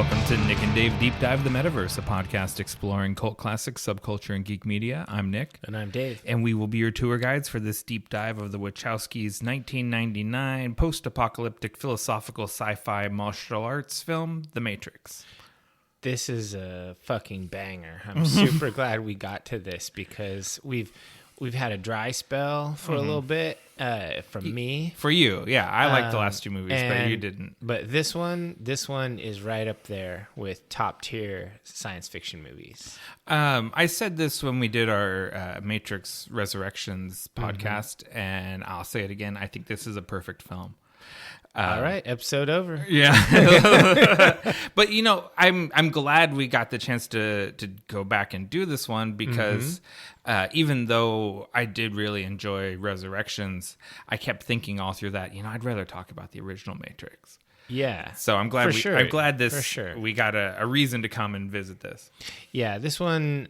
Welcome to Nick and Dave Deep Dive the Metaverse, a podcast exploring cult classics, subculture, and geek media. I'm Nick. And I'm Dave. And we will be your tour guides for this deep dive of the Wachowskis' 1999 post-apocalyptic philosophical sci-fi martial arts film, The Matrix. This is a fucking banger. I'm super glad we got to this because we've had a dry spell for a little bit from me. For you, yeah. I liked the last two movies, but you didn't. But this one is right up there with top tier science fiction movies. I said this when we did our Matrix Resurrections podcast, and I'll say it again. I think this is a perfect film. All right, episode over. Yeah. But you know, I'm glad we got the chance to go back and do this one because even though I did really enjoy Resurrections, I kept thinking all through that, you know, I'd rather talk about the original Matrix. Yeah. So I'm glad I'm glad this we got a reason to come and visit this. Yeah, this one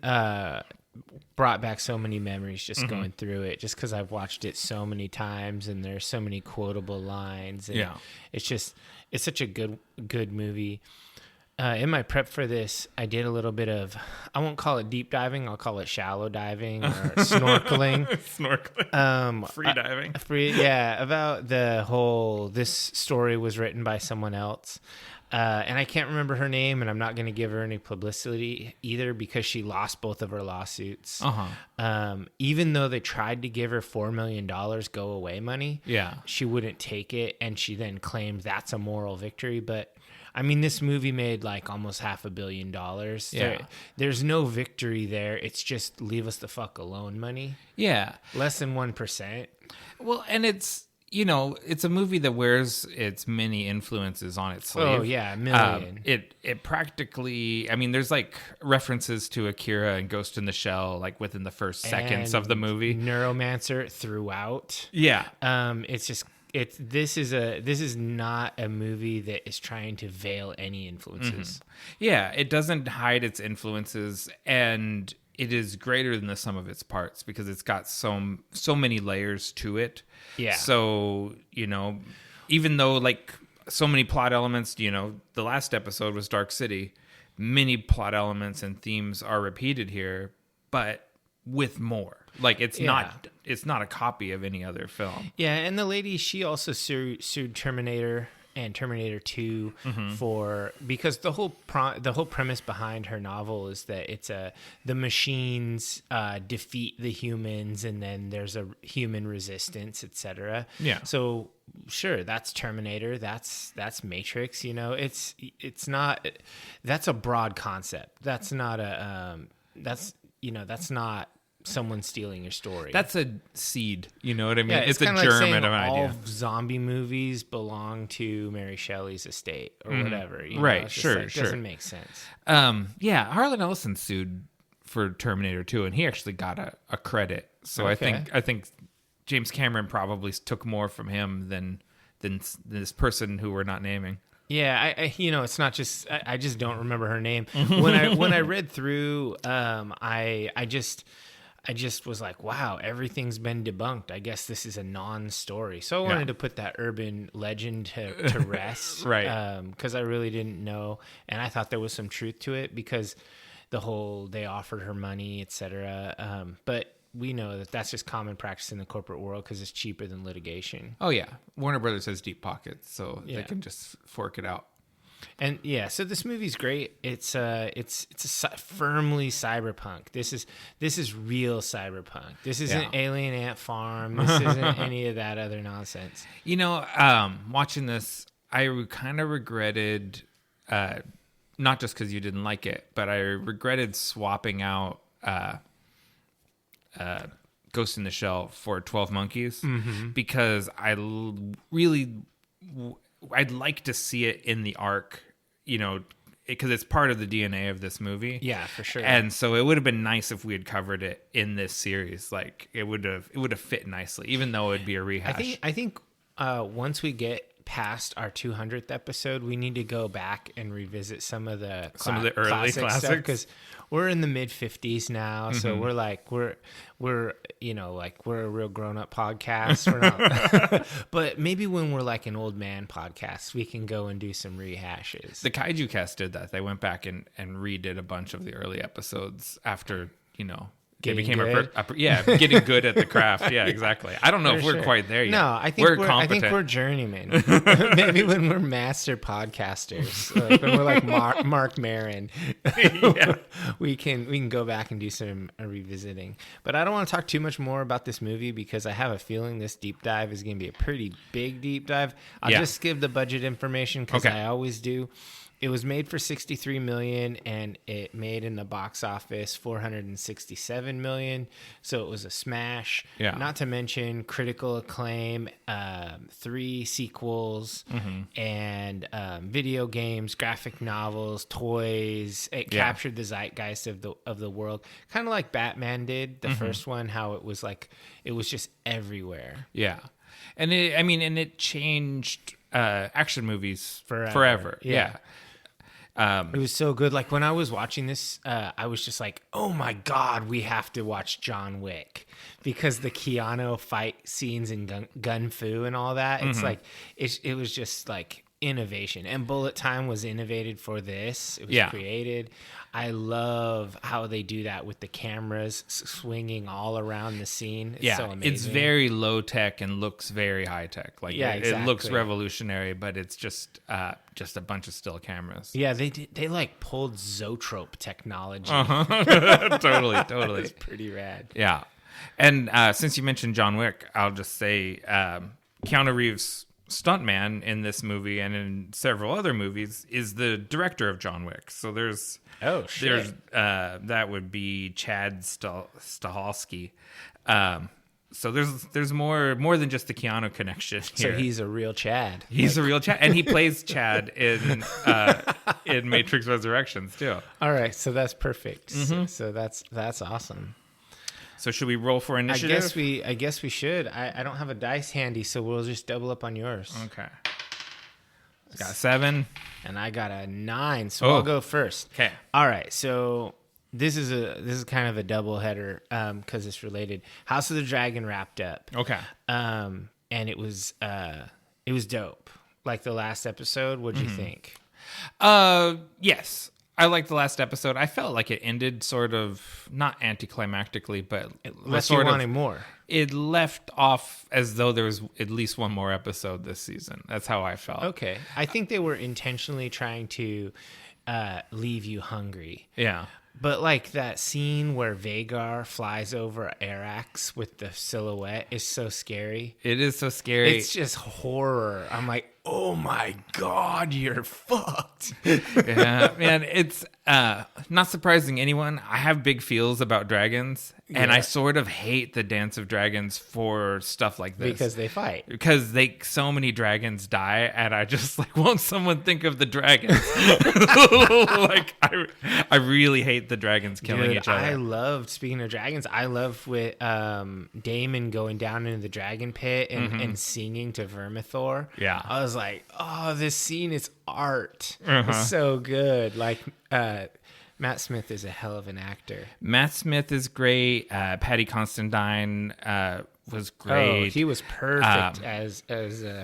brought back so many memories just going through it, just because I've watched it so many times and there's so many quotable lines. And it's such a good movie. In my prep for this, I did a little bit of, I won't call it deep diving, I'll call it shallow diving or snorkeling. Free diving. About the whole, this story was written by someone else. And I can't remember her name, and I'm not going to give her any publicity either because she lost both of her lawsuits. Even though they tried to give her $4 million go away money, she wouldn't take it, and she then claimed that's a moral victory. But I mean, this movie made like almost $500 million. There's no victory there. It's just leave us the fuck alone money. Yeah. Less than 1%. Well, and it's, you know, it's a movie that wears its many influences on its sleeve. Oh, yeah, a million. It practically, I mean, there's like references to Akira and Ghost in the Shell, like within the first seconds of the movie. Neuromancer throughout. Yeah. This is not a movie that is trying to veil any influences. Yeah, it doesn't hide its influences, and it is greater than the sum of its parts because it's got so many layers to it. Yeah. So, you know, even though like so many plot elements, you know, the last episode was Dark City, many plot elements and themes are repeated here, but with more. Like it's not a copy of any other film. Yeah, and the lady, she also sued Terminator and Terminator 2 because the whole premise behind her novel is that it's the machines defeat the humans, and then there's a human resistance, etc. Yeah. So sure, that's Terminator, that's Matrix. You know, it's not, that's a broad concept. That's not that's not someone stealing your story. That's a seed, you know what I mean? Yeah, it's a germ of an idea. All zombie movies belong to Mary Shelley's estate or whatever. You know? Right, it's sure. Doesn't make sense. Harlan Ellison sued for Terminator 2, and he actually got a credit. So okay. I think James Cameron probably took more from him than this person who we're not naming. Yeah, I you know, it's not just I just don't remember her name. When I read through, I just was like, wow, everything's been debunked. I guess this is a non-story. So I wanted to put that urban legend to rest. Right. Because I really didn't know. And I thought there was some truth to it because they offered her money, etc. But we know that that's just common practice in the corporate world because it's cheaper than litigation. Oh, yeah. Warner Brothers has deep pockets, so they can just fork it out. And yeah, so this movie's great. It's firmly cyberpunk. This is real cyberpunk. This isn't Alien Ant Farm. This isn't any of that other nonsense. You know, watching this, I kind of regretted, not just because you didn't like it, but I regretted swapping out Ghost in the Shell for 12 Monkeys because I'd like to see it in the arc, you know, because it's part of the DNA of this movie. Yeah, for sure. And so it would have been nice if we had covered it in this series. Like it would have fit nicely, even though it'd be a rehash. I think once we get past our 200th episode, we need to go back and revisit some of the early classics, because we're in the mid 50s now. So we're a real grown up podcast. We're not, but maybe when we're like an old man podcast, we can go and do some rehashes. The Kaiju Cast did that. They went back and redid a bunch of the early episodes after, Getting became good. Getting good at the craft. Yeah, exactly. I don't know if we're quite there yet. No, I think competent. I think we're journeymen. Maybe when we're master podcasters, like when we're like Mark Maron, we can go back and do some revisiting. But I don't want to talk too much more about this movie because I have a feeling this deep dive is going to be a pretty big deep dive. I'll just give the budget information because I always do. It was made for $63 million, and it made in the box office $467 million. So it was a smash. Yeah. Not to mention critical acclaim, 3 sequels, and video games, graphic novels, toys. It captured the zeitgeist of the world, kind of like Batman did the first one. How it was just everywhere. Yeah, and it changed action movies forever. Yeah. It was so good. Like when I was watching this, I was just like, oh my God, we have to watch John Wick because the Keanu fight scenes and gun fu and all that. It's like, it was just like innovation, and bullet time was innovated for this. It was created. I love how they do that with the cameras swinging all around the scene. It's so amazing. It's very low tech and looks very high tech. Like it looks revolutionary, but it's just a bunch of still cameras. Yeah, they like pulled Zoetrope technology. Totally. It's pretty rad. Yeah, and since you mentioned John Wick, I'll just say Keanu Reeves' stuntman in this movie and in several other movies is the director of John Wick. So there's that would be Chad Stahelski. So there's more than just the Keanu connection here. So he's a real Chad. He's a real Chad, and he plays Chad in Matrix Resurrections too. All right, so that's perfect. So that's awesome. So should we roll for initiative? I guess we should. I don't have a dice handy, so we'll just double up on yours. Okay. Got 7. And I got a 9, so I'll go first. Okay. All right, so this is kind of a double header because it's related. House of the Dragon wrapped up. Okay. And it was dope. Like the last episode, what'd you think? Yes. I liked the last episode. I felt like it ended sort of not anticlimactically, but unless you wanted more. It left off as though there was at least one more episode this season. That's how I felt. Okay, I think they were intentionally trying to leave you hungry. Yeah. But like that scene where Vagar flies over Arax with the silhouette is so scary. It is so scary. It's just horror. I'm like, oh my God, you're fucked. Yeah, man, it's not surprising anyone. I have big feels about dragons, and I sort of hate the Dance of Dragons for stuff like this. Because they fight. Because so many dragons die, and I just like, won't someone think of the dragons? Like, I really hate the dragons killing each other. Speaking of dragons, I love with Damon going down into the dragon pit and singing to Vermithor. Yeah. I was like, oh, this scene is art. It's so good. Like, Matt Smith is a hell of an actor. Matt Smith is great. Paddy Considine was great. Oh, he was perfect as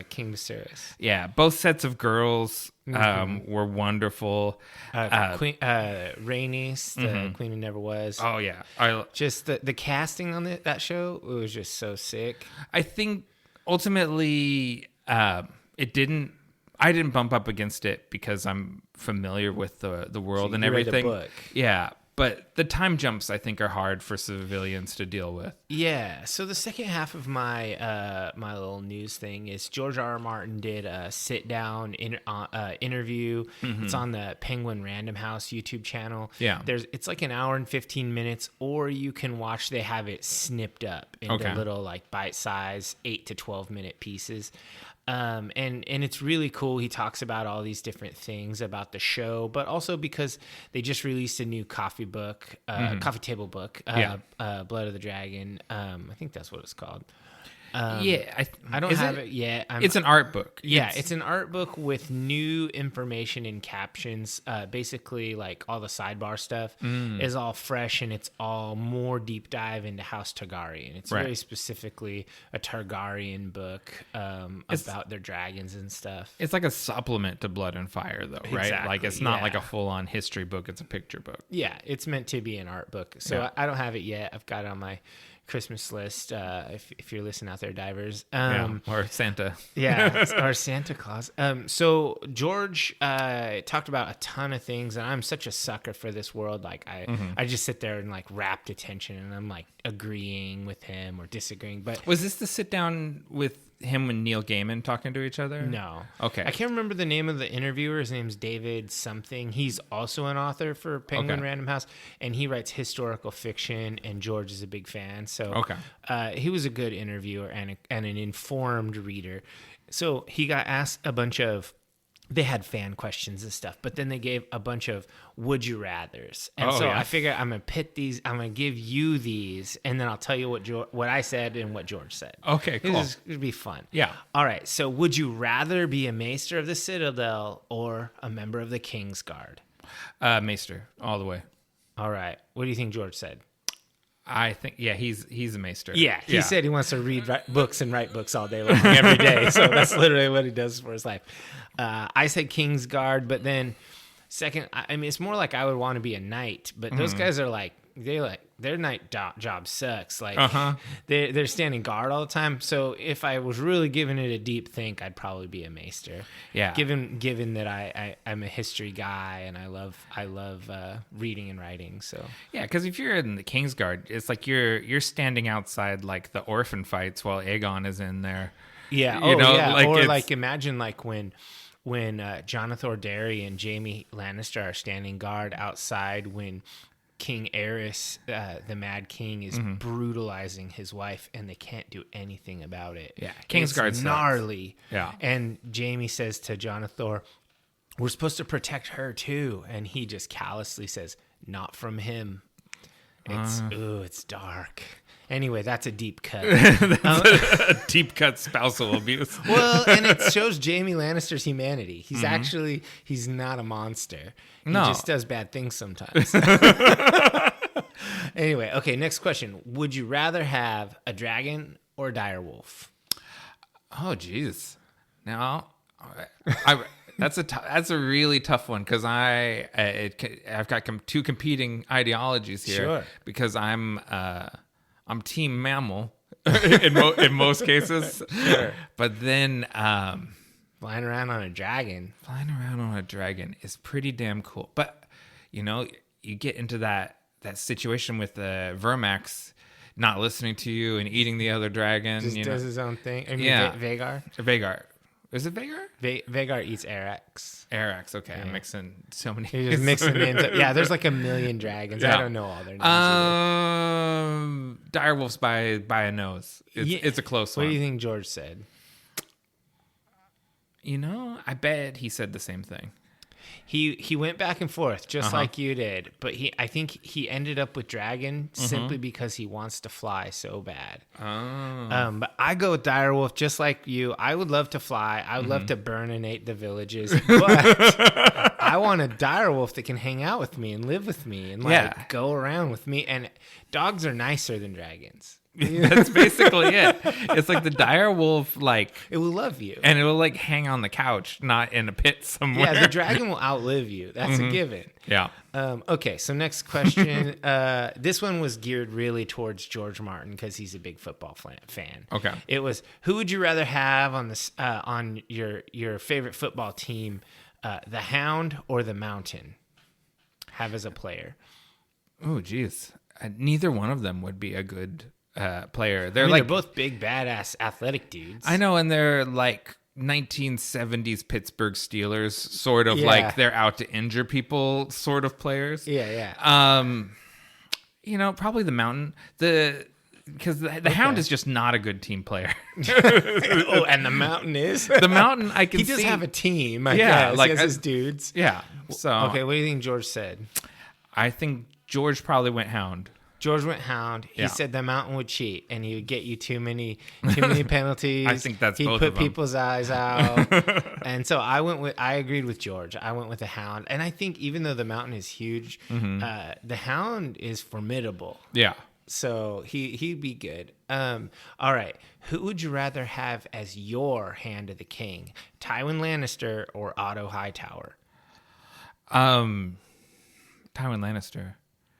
King Viserys. Yeah, both sets of girls were wonderful. Queen Rhaenys, the Queen Who Never Was. Oh yeah, just the casting on that show, it was just so sick. I think ultimately it didn't. I didn't bump up against it because I'm familiar with the world and everything. Read the book. Yeah, but the time jumps I think are hard for civilians to deal with. Yeah. So the second half of my my little news thing is George R. R. Martin did a sit down interview. It's on the Penguin Random House YouTube channel. Yeah. It's like an hour and 15 minutes, or you can watch. They have it snipped up into little like bite size 8 to 12 minute pieces. And it's really cool. He talks about all these different things about the show, but also because they just released a new coffee table book, Blood of the Dragon. I think that's what it's called. I don't have it yet. It's an art book. Yeah, it's an art book with new information and captions. Basically, like all the sidebar stuff is all fresh, and it's all more deep dive into House Targaryen. It's very specifically a Targaryen book about their dragons and stuff. It's like a supplement to Blood and Fire, though, right? Exactly, like it's not like a full-on history book. It's a picture book. Yeah, it's meant to be an art book. So I don't have it yet. I've got it on my Christmas list, if you're listening out there, divers, or Santa, or Santa Claus. So George talked about a ton of things, and I'm such a sucker for this world. Like I just sit there and like rapt attention, and I'm like agreeing with him or disagreeing. But was this the sit down with him and Neil Gaiman talking to each other? No. Okay. I can't remember the name of the interviewer. His name's David something. He's also an author for Penguin Random House, and he writes historical fiction, and George is a big fan. So he was a good interviewer and an informed reader. So he got asked a bunch of, they had fan questions and stuff, but then they gave a bunch of would you rathers. And I figure I'm going to pit these, I'm going to give you these, and then I'll tell you what I said and what George said. Okay, cool. It'd be fun. Yeah. All right. So would you rather be a maester of the Citadel or a member of the King's Guard? Maester, all the way. All right. What do you think George said? I think, he's a maester. Yeah, he said he wants to read books and write books all day long, every day. So that's literally what he does for his life. I said King's Guard, but then second, I mean, it's more like I would want to be a knight, but those guys are like, their night job sucks. Like they're standing guard all the time. So if I was really giving it a deep think, I'd probably be a maester. Yeah. Given that I'm a history guy and I love reading and writing. So yeah, because if you're in the Kingsguard, it's like you're standing outside like the orphan fights while Aegon is in there. Yeah. Like imagine like when Jonathan O'Darry and Jaime Lannister are standing guard outside when King Aerys, the Mad King, is brutalizing his wife, and they can't do anything about it. Yeah, Kingsguard's gnarly. Yeah, and Jaime says to Jonathan, "We're supposed to protect her too," and he just callously says, "Not from him." It's dark. Anyway, that's a deep cut. A deep cut spousal abuse. Well, and it shows Jaime Lannister's humanity. He's not a monster. He just does bad things sometimes. Anyway, okay, next question. Would you rather have a dragon or a direwolf? Oh, geez. Now, that's a really tough one because I've got two competing ideologies here. Sure. Because I'm team mammal in most cases. Sure. But then flying around on a dragon is pretty damn cool. But you get into that situation with Vermax not listening to you and eating the other dragon. Just does his own thing. I mean, Vagar. Is it Vagar? Vagar eats Arax. Okay. Yeah. I'm mixing so many. You're just mixing names up. Yeah, there's like a million dragons. Yeah. I don't know all their names. Direwolf's by a nose. It's a close one. What do you think George said? I bet he said the same thing. He went back and forth just like you did, but I think he ended up with dragon simply because he wants to fly so bad. But I go with direwolf just like you. I would love to fly. I would love to burninate the villages, but I want a direwolf that can hang out with me and live with me and go around with me. And dogs are nicer than dragons. That's basically it. It's like the dire wolf, like it will love you, and it will like hang on the couch, not in a pit somewhere. Yeah, the dragon will outlive you. That's a given. Yeah. Okay, so next question. This one was geared really towards George Martin because he's a big football fan. Okay. It was, who would you rather have on this on your favorite football team, the Hound or the Mountain? Have as a player. Oh, geez. Neither one of them would be a good player. They're both big, badass, athletic dudes. I know, and they're like 1970s Pittsburgh Steelers, sort of like they're out to injure people sort of players. Yeah. Probably the Mountain. Because the Hound is just not a good team player. Oh, and the Mountain is? The Mountain, I can see. He does have a team, I guess. Like, he has his dudes. Yeah. So okay, what do you think George said? I think George probably went Hound. George went Hound. He said the Mountain would cheat, and he would get you too many penalties. I think that's He'd both put of them. people's eyes out. And so I agreed with George. I went with the Hound. And I think even though the Mountain is huge, the Hound is formidable. Yeah. So he'd be good. All right. Who would you rather have as your Hand of the King? Tywin Lannister or Otto Hightower? Tywin Lannister.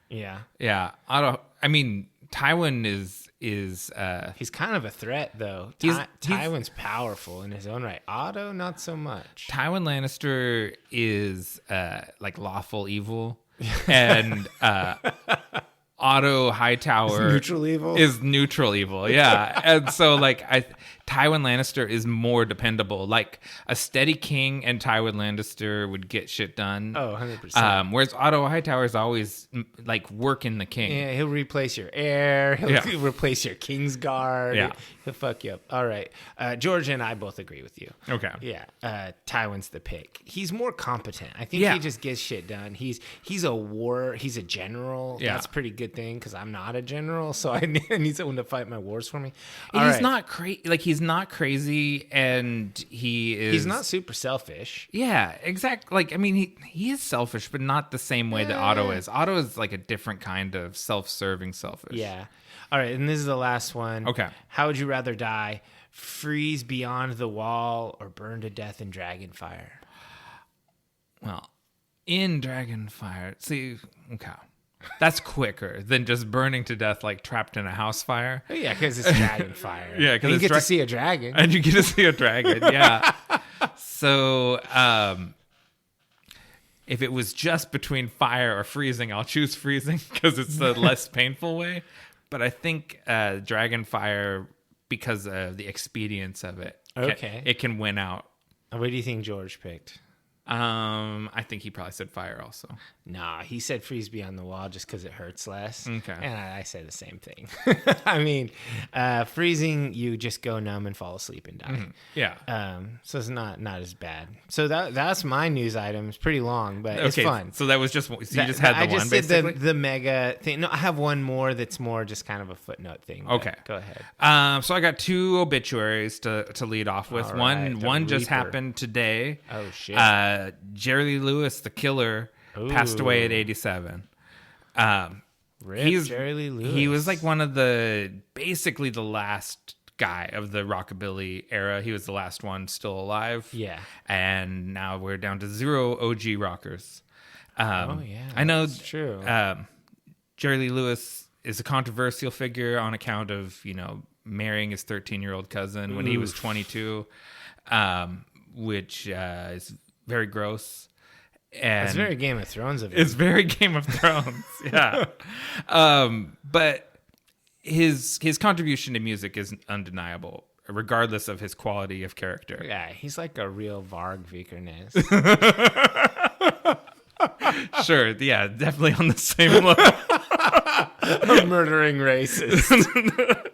Yeah. Yeah. Tywin is he's kind of a threat though. Tywin's powerful in his own right. Otto, not so much. Tywin Lannister is like lawful evil, and Otto Hightower is neutral evil. Yeah. And so like Tywin Lannister is more dependable. Like a steady king and Tywin Lannister would get shit done. Oh, 100%. Whereas Otto Hightower is always like working the king. Yeah, he'll replace your heir. He'll replace your king's guard. Yeah. He'll fuck you up. All right. George and I both agree with you. Okay. Yeah. Tywin's the pick. He's more competent. I think he just gets shit done. He's a general. Yeah. That's a pretty good thing because I'm not a general, so I need someone to fight my wars for me. He's not crazy. Like he's not crazy, and he's not super selfish. Yeah, exactly. Like I mean, he is selfish, but not the same way that Otto is. Otto is like a different kind of self-serving selfish. Yeah. All right, and this is the last one. Okay. How would you rather die? Freeze beyond the wall or burn to death in Dragonfire? Well, in Dragonfire, see, okay. That's quicker than just burning to death like trapped in a house fire. Oh, yeah, because it's Dragonfire. Yeah, because you get to see a dragon. And you get to see a dragon, yeah. So, if it was just between fire or freezing, I'll choose freezing because it's the less painful way. But I think Dragonfire, because of the expedience of it, it can win out. What do you think George picked? I think he probably said fire also. Nah, he said freeze beyond the wall just because it hurts less. Okay. And I say the same thing. I mean, freezing, you just go numb and fall asleep and die. Mm-hmm. Yeah. So it's not as bad. So that's my news item. It's pretty long, but it's fun. So that was just, so you just had the one, just basically? did the mega thing. No, I have one more that's more just kind of a footnote thing. Okay. Go ahead. So I got two obituaries to lead off with. All right, one just happened today. Oh, shit. Jerry Lee Lewis, the killer, passed away at 87. Jerry Lee Lewis. He was like basically the last guy of the rockabilly era. He was the last one still alive. Yeah. And now we're down to 0 OG rockers. Oh, yeah. I know that's true. Jerry Lee Lewis is a controversial figure on account of, marrying his 13-year-old cousin when he was 22, which is very gross. And it's very Game of Thrones of it. It's very Game of Thrones, yeah. But his contribution to music is undeniable, regardless of his quality of character. Yeah, he's like a real Varg Vikernes. Sure, yeah, definitely on the same level. A murdering racist.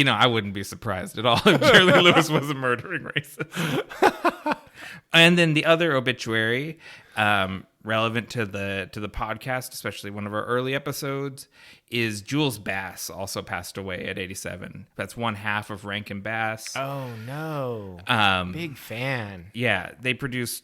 I wouldn't be surprised at all if Jerry Lee Lewis was a murdering racist. And then the other obituary, relevant to the podcast, especially one of our early episodes, is Jules Bass, also passed away at 87. That's one half of Rankin Bass. Oh, no. Big fan. Yeah, they produced,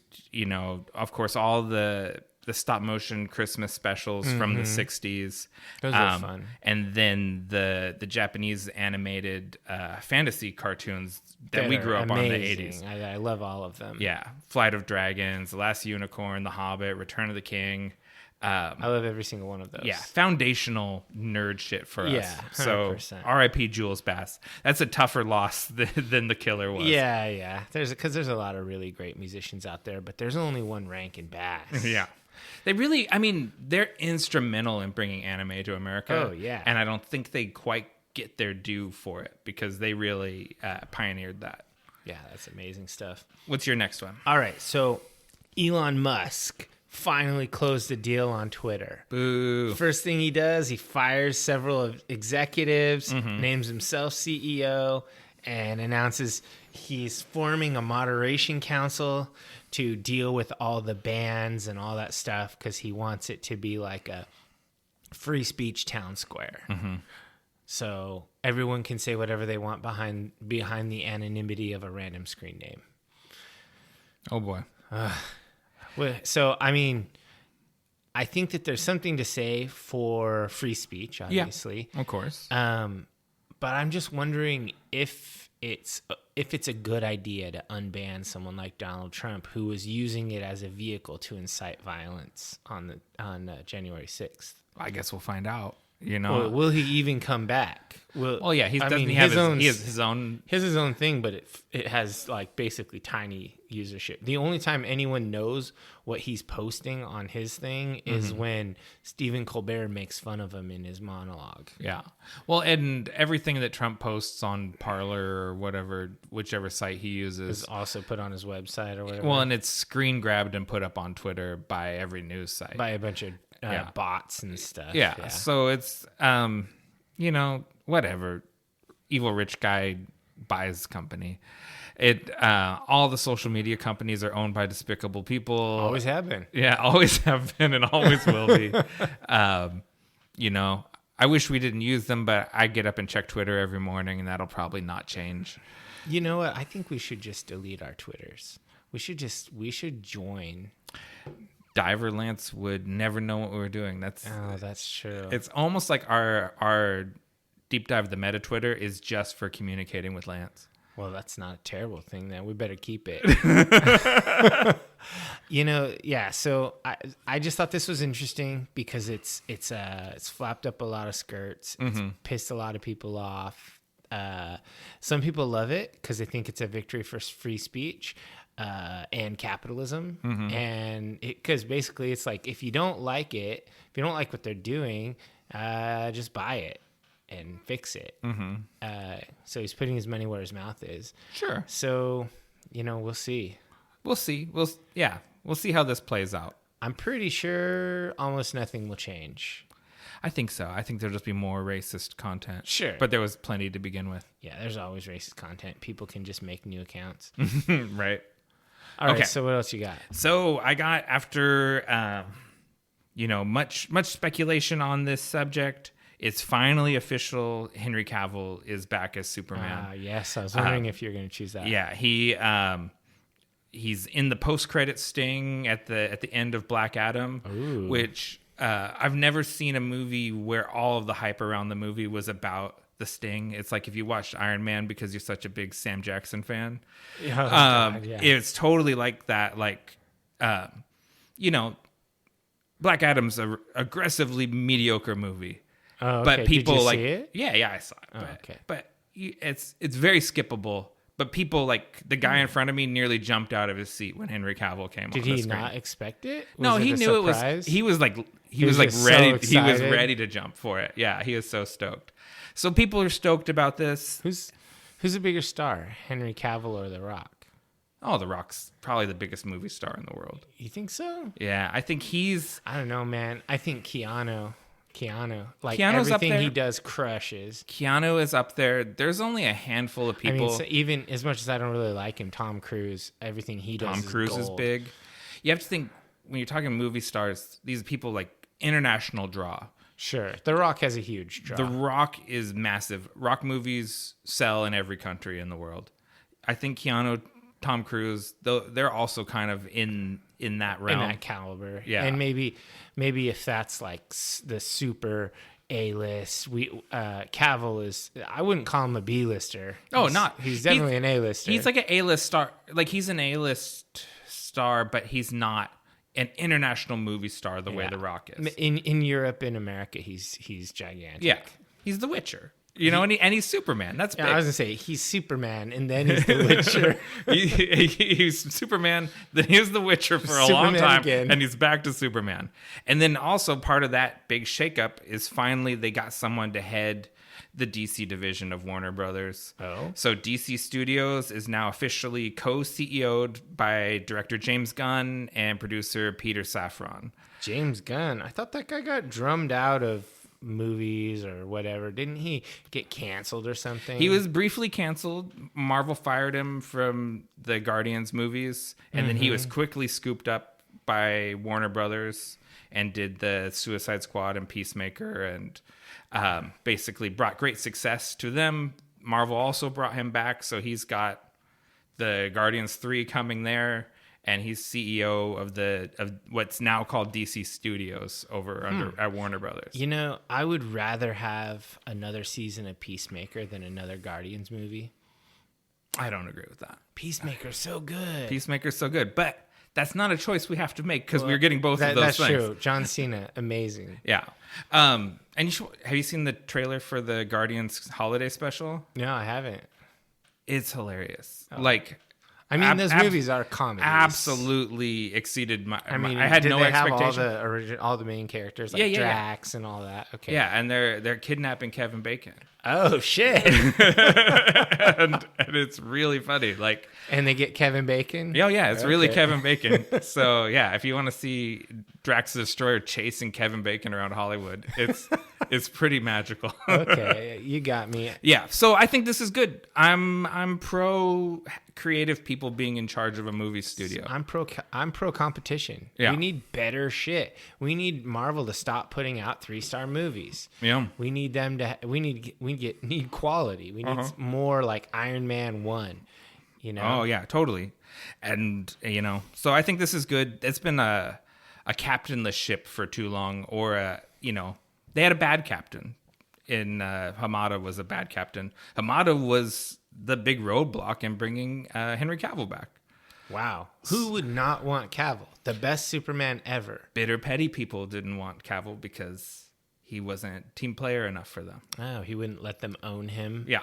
of course, all the stop motion Christmas specials from the 60s. Those are fun. And then the Japanese animated fantasy cartoons that we grew up on in the 80s. I love all of them. Yeah. Flight of Dragons, The Last Unicorn, The Hobbit, Return of the King. I love every single one of those. Yeah. Foundational nerd shit for us. Yeah, 100%. So R.I.P. Jules Bass. That's a tougher loss than The Killer was. Yeah. There's a lot of really great musicians out there, but there's only one Rankin Bass. Yeah. They really, they're instrumental in bringing anime to America. Oh, yeah. And I don't think they quite get their due for it because they really pioneered that. Yeah, that's amazing stuff. What's your next one? All right, so Elon Musk finally closed a deal on Twitter. Boo. First thing he does, he fires several of executives, names himself CEO, and announces he's forming a moderation council to deal with all the bans and all that stuff because he wants it to be like free speech town square. Mm-hmm. So everyone can say whatever they want behind the anonymity of a random screen name. Oh boy. So, I mean, I think that there's something to say for free speech, obviously. Yeah, of course. But I'm just wondering if it's a good idea to unban someone like Donald Trump, who was using it as a vehicle to incite violence on January 6th. I guess we'll find out. You know, will he even come back? He has his own thing, but it has like basically tiny usership. The only time anyone knows what he's posting on his thing is when Stephen Colbert makes fun of him in his monologue. Yeah. Well, and everything that Trump posts on Parler or whichever site he uses is also put on his website or whatever. Well, and it's screen grabbed and put up on Twitter by every news site. By a bunch of bots and stuff. Yeah. So it's, whatever. Evil rich guy buys company. All the social media companies are owned by despicable people. Always have been. Yeah, always have been and always will be. I wish we didn't use them, but I get up and check Twitter every morning, and that'll probably not change. You know what? I think we should just delete our Twitters. We should join. Diver Lance would never know what we were doing. That's true. It's almost like our deep dive, the meta Twitter, is just for communicating with Lance. Well, that's not a terrible thing then. We better keep it. So I just thought this was interesting because it's flapped up a lot of skirts. It's pissed a lot of people off. Some people love it because they think it's a victory for free speech. And capitalism, and because basically it's like if you don't like what they're doing, just buy it and fix it. So he's putting his money where his mouth is. Sure. So we'll see. We'll see how this plays out. I'm pretty sure almost nothing will change. I think so. I think there'll just be more racist content. Sure. But there was plenty to begin with. Yeah, there's always racist content. People can just make new accounts. Right. All right, so what else you got? So I got, after, much speculation on this subject, it's finally official. Henry Cavill is back as Superman. Yes, I was wondering if you're going to choose that. Yeah, he's in the post-credit sting at the end of Black Adam, which I've never seen a movie where all of the hype around the movie was about the sting. It's like if you watched Iron Man because you're such a big Sam Jackson fan. It's totally like that. Like, Black Adam's a aggressively mediocre movie. Oh, okay. But people Did you see it? Yeah, I saw it. Okay. But it's very skippable. But people, like the guy in front of me, nearly jumped out of his seat when Henry Cavill came on the screen. Did he not expect it? No, he knew it was. He was ready. He was ready to jump for it. Yeah, he was so stoked. So people are stoked about this. Who's a bigger star, Henry Cavill or The Rock? Oh, The Rock's probably the biggest movie star in the world. You think so? Yeah, I think he's. I don't know, man. I think Keanu, like Keanu's everything he does crushes. Keanu is up there. There's only a handful of people. I mean, so even as much as I don't really like him, Tom Cruise, everything he does. Tom Cruise is big. You have to think when you're talking movie stars. These people like international draw. Sure. The Rock has a huge draw. The Rock is massive. Rock movies sell in every country in the world. I think Keanu, Tom Cruise, they're also kind of in that realm. In that caliber. Yeah. And maybe if that's like the super A-list, Cavill is, I wouldn't call him a B-lister. He's definitely an A-lister. He's like an A-list star. Like he's an A-list star, but he's not an international movie star the way The Rock is. In Europe, in America, he's gigantic. Yeah, he's The Witcher. And he's Superman. That's big. I was gonna say he's Superman, and then he's The Witcher. He's Superman. Then he was The Witcher for a long time, and he's back to Superman. And then also part of that big shakeup is finally they got someone to head the DC division of Warner Brothers. Oh. So DC Studios is now officially co-CEO'd by director James Gunn and producer Peter Safran. James Gunn. I thought that guy got drummed out of movies or whatever. Didn't he get canceled or something? He was briefly canceled. Marvel fired him from the Guardians movies, and then he was quickly scooped up by Warner Brothers and did the Suicide Squad and Peacemaker, and basically brought great success to them. Marvel also brought him back, so he's got the Guardians 3 coming there, and he's CEO of what's now called DC Studios over at Warner Brothers. You know, I would rather have another season of Peacemaker than another Guardians movie. I don't agree with that. Peacemaker's so good. Peacemaker's so good, but that's not a choice we have to make because we're getting both of those that's things. That's true. John Cena, amazing. Yeah. And have you seen the trailer for the Guardians holiday special? No, I haven't. It's hilarious. Oh. Like, I mean, those movies are comedies. Absolutely exceeded my. I mean, I had did no they expectation. Have all the main characters like Drax and all that. Okay. Yeah, and they're kidnapping Kevin Bacon. Oh shit! and it's really funny. Like, and they get Kevin Bacon. Yeah, it's really Kevin Bacon. So yeah, if you want to see Drax the Destroyer chasing Kevin Bacon around Hollywood, it's pretty magical. Okay, you got me. Yeah, so I think this is good. I'm pro creative people being in charge of a movie studio. I'm pro competition. Yeah. We need better shit. We need Marvel to stop putting out 3-star movies. Yeah. We need them to need quality. We need more like Iron Man 1, you know. Oh yeah, totally. And so I think this is good. It's been a captainless ship for too long, or they had a bad captain. Hamada was a bad captain. Hamada was the big roadblock in bringing Henry Cavill back. Wow. Who would not want Cavill? The best Superman ever. Bitter, petty people didn't want Cavill because he wasn't team player enough for them. Oh, he wouldn't let them own him? Yeah.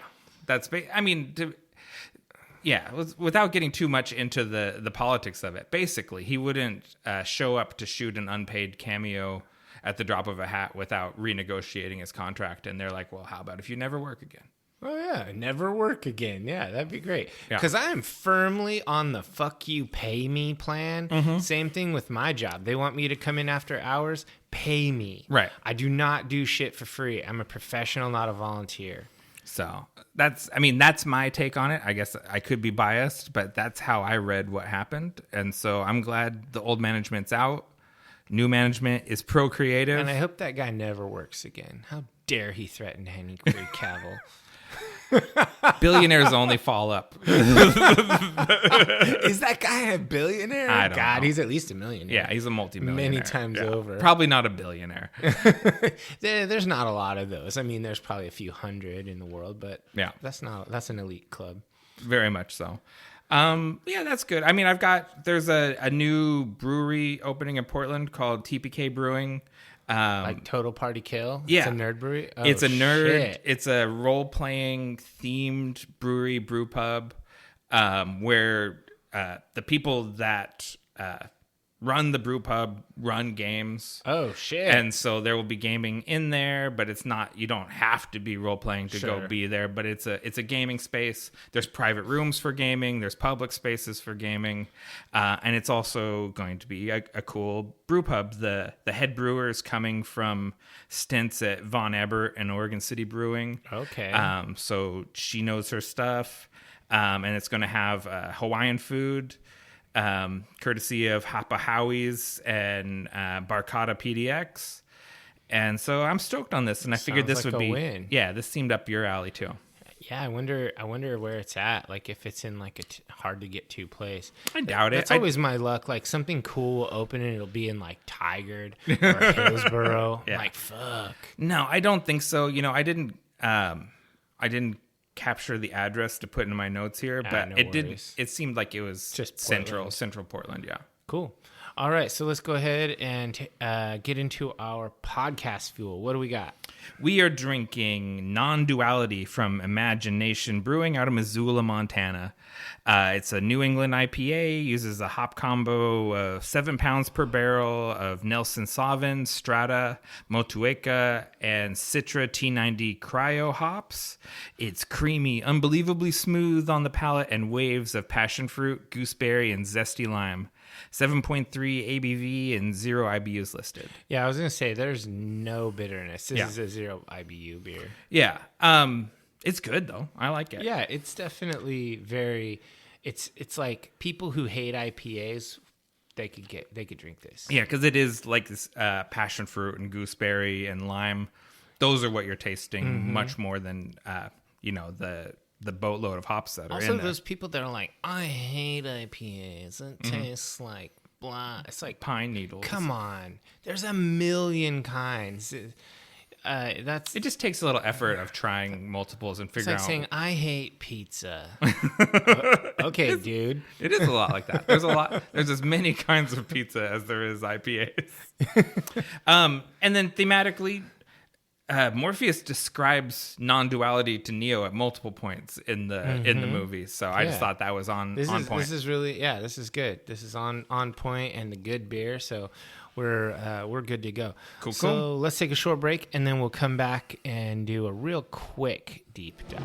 Without getting too much into the politics of it, basically, he wouldn't show up to shoot an unpaid cameo at the drop of a hat without renegotiating his contract. And they're like, well, how about if you never work again? Oh, yeah. Never work again. Yeah, that'd be great. Yeah. Because I am firmly on the fuck you, pay me plan. Mm-hmm. Same thing with my job. They want me to come in after hours. Pay me. Right. I do not do shit for free. I'm a professional, not a volunteer. So that's my take on it. I guess I could be biased, but that's how I read what happened. And so I'm glad the old management's out. New management is pro-creative. And I hope that guy never works again. How dare he threaten Henry Cavill? Billionaires only fall up. Is that guy a billionaire? I don't know. He's at least a millionaire. Yeah, he's a multi-millionaire. Many times over. Probably not a billionaire. There's not a lot of those. I mean, there's probably a few hundred in the world, but yeah, that's an elite club. Very much so. Yeah, that's good. I mean, there's a new brewery opening in Portland called TPK Brewing. Like Total Party Kill? Yeah. It's a nerd brewery? Oh, it's a nerd. Shit. It's a role-playing themed brewery, brew pub, where the people that run the brew pub run games. Oh, shit. And so there will be gaming in there, but it's not, you don't have to be role-playing to go be there, but it's a gaming space. There's private rooms for gaming. There's public spaces for gaming. And it's also going to be a cool brew pub. The head brewer is coming from stints at Von Ebert and Oregon City Brewing. Okay. So she knows her stuff. And it's going to have Hawaiian food, courtesy of Hapa Howie's and Barcata PDX. And so I'm stoked on this, and I figured this would be win. Yeah, this seemed up your alley too. Yeah, I wonder where it's at. Like if it's in like a hard to get to place. I doubt it. That's always my luck. Like something cool will open and it'll be in like Tigard or Hillsboro. Yeah. Like fuck. No, I don't think so. I didn't capture the address to put in my notes here, but no it worries. It seemed like it was just central Portland. Yeah. Cool. All right, so let's go ahead and get into our podcast fuel. What do we got? We are drinking Non-Duality from Imagination Brewing out of Missoula, Montana. It's a New England IPA, uses a hop combo of 7 pounds per barrel of Nelson Sauvin, Strata, Motueka, and Citra T90 Cryo hops. It's creamy, unbelievably smooth on the palate, and waves of passion fruit, gooseberry, and zesty lime. 7.3 ABV and 0 IBUs listed. Yeah, I was going to say there's no bitterness. This is a 0 IBU beer. Yeah. It's good though. I like it. Yeah, it's definitely very it's like people who hate IPAs they could drink this. Yeah, because it is like this passion fruit and gooseberry and lime. Those are what you're tasting much more than the boatload of hops that are in there. Also, those people that are like, I hate IPAs. It tastes like blah. It's like pine needles. Come on, there's a million kinds. It just takes a little effort of trying multiples and figuring out. It's like saying, I hate pizza. Okay, dude. It is a lot like that. There's as many kinds of pizza as there is IPAs. And then thematically, Morpheus describes non-duality to Neo at multiple points in the movie. So I just thought that was on point. This is really, this is good. This is on point and the good beer. So we're good to go. Cool. So let's take a short break and then we'll come back and do a real quick deep dive.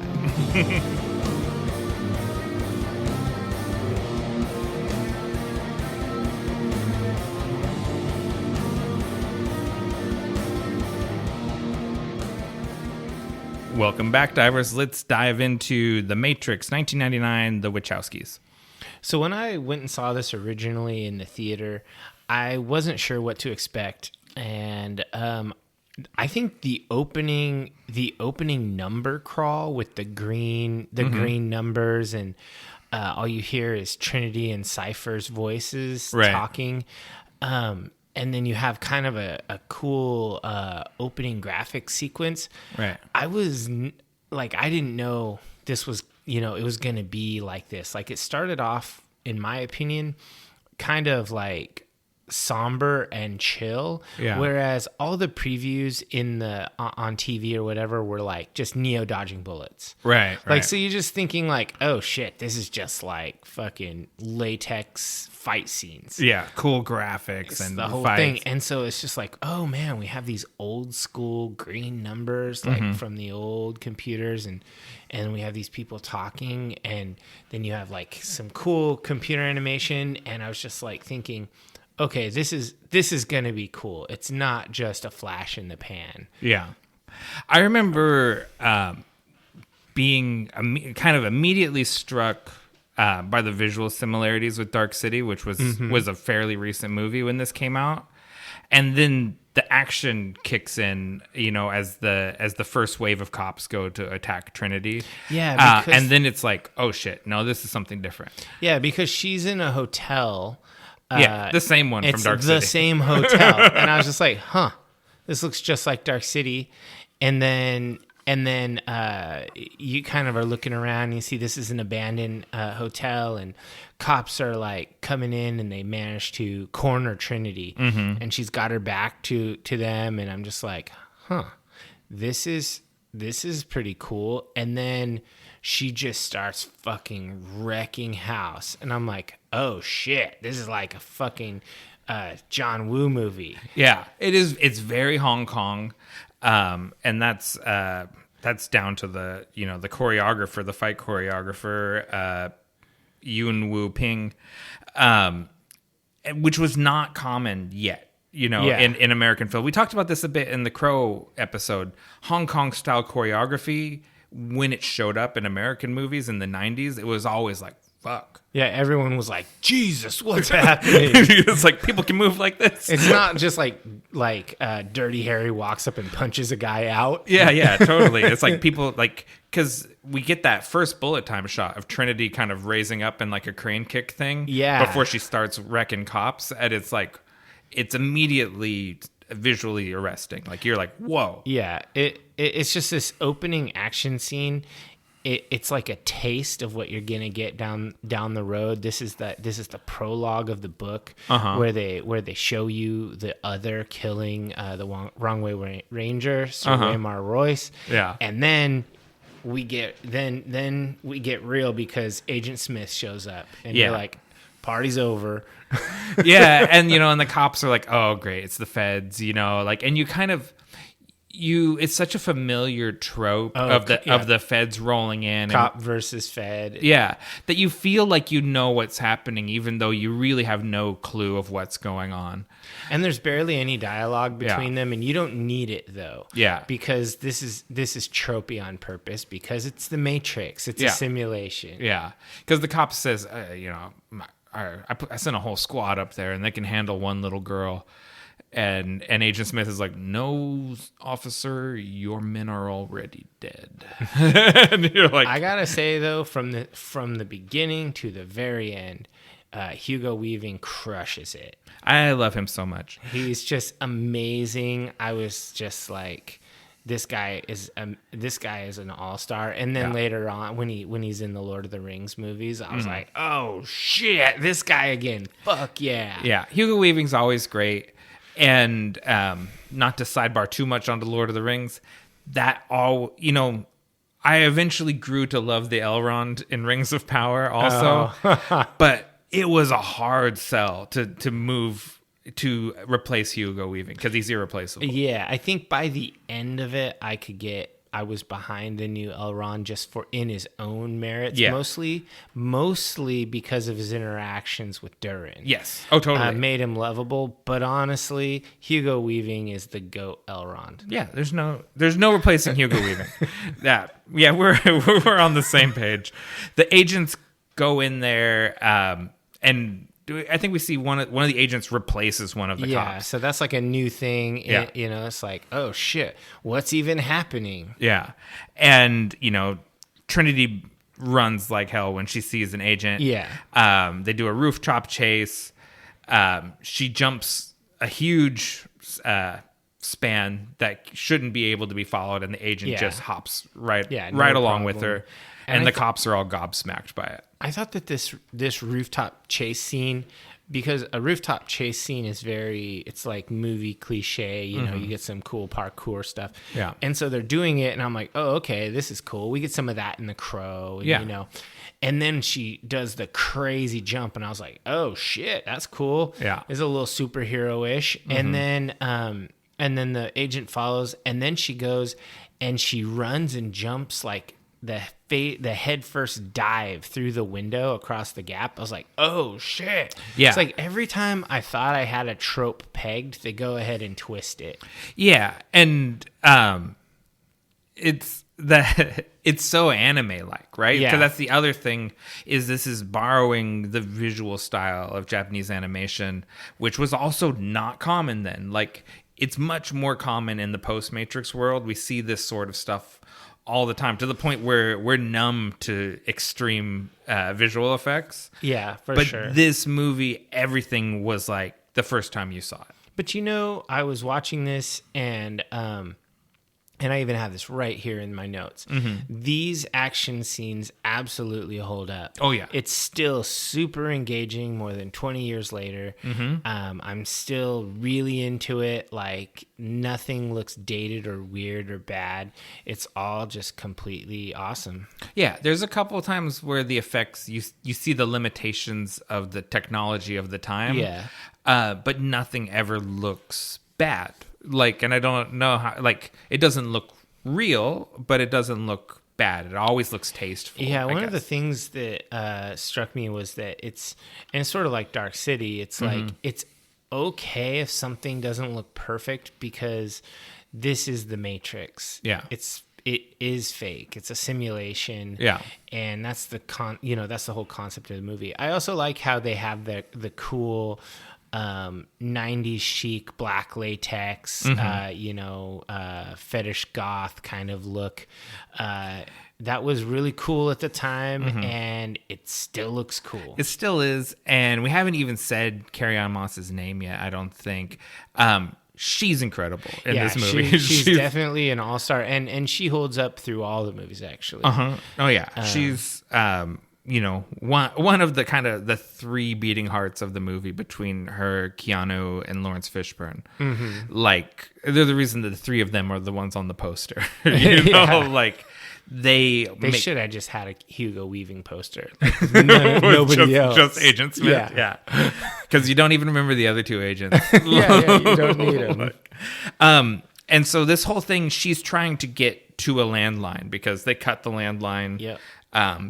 Welcome back, divers. Let's dive into The Matrix, 1999, The Wachowskis. So when I went and saw this originally in the theater, I wasn't sure what to expect, and I think the opening number crawl with the green numbers, and all you hear is Trinity and Cypher's voices talking. And then you have kind of a cool opening graphic sequence. Right. I was like, I didn't know this was, it was going to be like this. Like, it started off, in my opinion, kind of like somber and chill. Yeah. Whereas all the previews on TV or whatever were like just Neo dodging bullets. Right. Like, so you're just thinking like, oh shit, this is just like fucking latex fight scenes. Yeah, cool graphics and the whole fights. thing. And so it's just like, oh man, we have these old school green numbers like from the old computers, and we have these people talking, and then you have like some cool computer animation, and I was just like thinking, okay, this is going to be cool. It's not just a flash in the pan. Yeah. I remember being kind of immediately struck by the visual similarities with Dark City, which was a fairly recent movie when this came out. And then the action kicks in, as the first wave of cops go to attack Trinity. Yeah. And then it's like, oh shit, no, this is something different. Yeah, because she's in a hotel. The same one from Dark City. It's the same hotel. And I was just like, this looks just like Dark City. And then you kind of are looking around and you see this is an abandoned hotel, and cops are like coming in, and they manage to corner Trinity, and she's got her back to them. And I'm just like, this is pretty cool. And then she just starts fucking wrecking house. And I'm like, oh shit, this is like a fucking John Woo movie. Yeah, it is. It's very Hong Kong. And that's down to the choreographer, the fight choreographer, Yuen Woo Ping, which was not common yet, in American film. We talked about this a bit in the Crow episode. Hong Kong style choreography, when it showed up in American movies in the 90s, it was always like, fuck. Yeah, everyone was like, Jesus, what's happening? It's like, people can move like this. It's not just like Dirty Harry walks up and punches a guy out. Yeah, totally. It's like people because we get that first bullet time shot of Trinity kind of raising up in like a crane kick thing. Yeah. Before she starts wrecking cops. And it's like, it's immediately visually arresting. Like, you're like, whoa. Yeah, it's just this opening action scene. It's like a taste of what you're gonna get down the road. This is the prologue of the book, where they show you the other killing the Wrong Way Ranger, Sir Waymar Royce. Yeah, and then we get real because Agent Smith shows up, and you're like, party's over. Yeah, and and the cops are like, oh great, it's the feds, and you kind of. It's such a familiar trope of the feds rolling in, cop versus fed. Yeah, that you feel like you know what's happening, even though you really have no clue of what's going on. And there's barely any dialogue between them, and you don't need it though. Yeah, because this is tropey on purpose, because it's the Matrix. It's a simulation. Yeah, because the cop says, I sent a whole squad up there, and they can handle one little girl. And Agent Smith is like, no, officer, your men are already dead. And you're like, I gotta say though, from the beginning to the very end, Hugo Weaving crushes it. I love him so much. He's just amazing. I was just like, this guy is an all-star. And then later on, when he's in the Lord of the Rings movies, I was like, oh shit, this guy again. Fuck yeah. Yeah, Hugo Weaving's always great. And not to sidebar too much onto Lord of the Rings, that all, I eventually grew to love the Elrond in Rings of Power also. But it was a hard sell to move to replace Hugo Weaving because he's irreplaceable. Yeah, I think by the end of it, I was behind the new Elrond just in his own merits, mostly because of his interactions with Durin. Yes. Oh, totally. Made him lovable, but honestly, Hugo Weaving is the GOAT Elrond. Yeah, there's no replacing Hugo Weaving. We're on the same page. The agents go in there, and I think we see one of the agents replaces one of the cops. Yeah, so that's like a new thing. Yeah. It's like, oh shit, what's even happening? Yeah. And, Trinity runs like hell when she sees an agent. Yeah. They do a rooftop chase. She jumps a huge span that shouldn't be able to be followed, and the agent just hops right along with her. And the cops are all gobsmacked by it. I thought that this rooftop chase scene, because a rooftop chase scene is it's like movie cliche, you get some cool parkour stuff. Yeah. And so they're doing it, and I'm like, oh, okay, this is cool. We get some of that in The Crow, And then she does the crazy jump, and I was like, oh, shit, that's cool. Yeah. It's a little superhero-ish. And then the agent follows, and then she goes, and she runs and jumps like the head first dive through the window across the gap. I was like, oh shit. Yeah. It's like every time I thought I had a trope pegged, they go ahead and twist it. Yeah. And it's so anime like, right? Yeah. Because that's the other thing, is this is borrowing the visual style of Japanese animation, which was also not common then. Like, it's much more common in the post-Matrix world. We see this sort of stuff all the time, to the point where we're numb to extreme visual effects. Yeah, for sure. But this movie, everything was like the first time you saw it. But I was watching this, and I even have this right here in my notes. These action scenes absolutely hold up. Oh, yeah. It's still super engaging more than 20 years later. I'm still really into it. Like, nothing looks dated or weird or bad. It's all just completely awesome. Yeah, there's a couple of times where the effects, you see the limitations of the technology of the time. Yeah. But nothing ever looks bad. Like, and I don't know how, like, it doesn't look real, but it doesn't look bad. It always looks tasteful. Yeah, one of the things that struck me was that it's sort of like Dark City. It's like, it's okay if something doesn't look perfect, because this is the Matrix. Yeah. It is fake. It's a simulation. Yeah. And that's that's the whole concept of the movie. I also like how they have the cool 90s chic black latex, fetish goth kind of look. That was really cool at the time, and it still looks cool. It still is, and we haven't even said Carrie-Anne Moss's name yet, I don't think. She's incredible in this movie. She's definitely an all-star, and she holds up through all the movies, actually. Oh, yeah. She's... one of the kind of the three beating hearts of the movie between her, Keanu, and Lawrence Fishburne. Like, they're the reason that the three of them are the ones on the poster. Like, they should have just had a Hugo Weaving poster. Like, nobody else. Just Agent Smith. Yeah. Because you don't even remember the other two agents. You don't need them. And so this whole thing, she's trying to get to a landline because they cut the landline. Yep.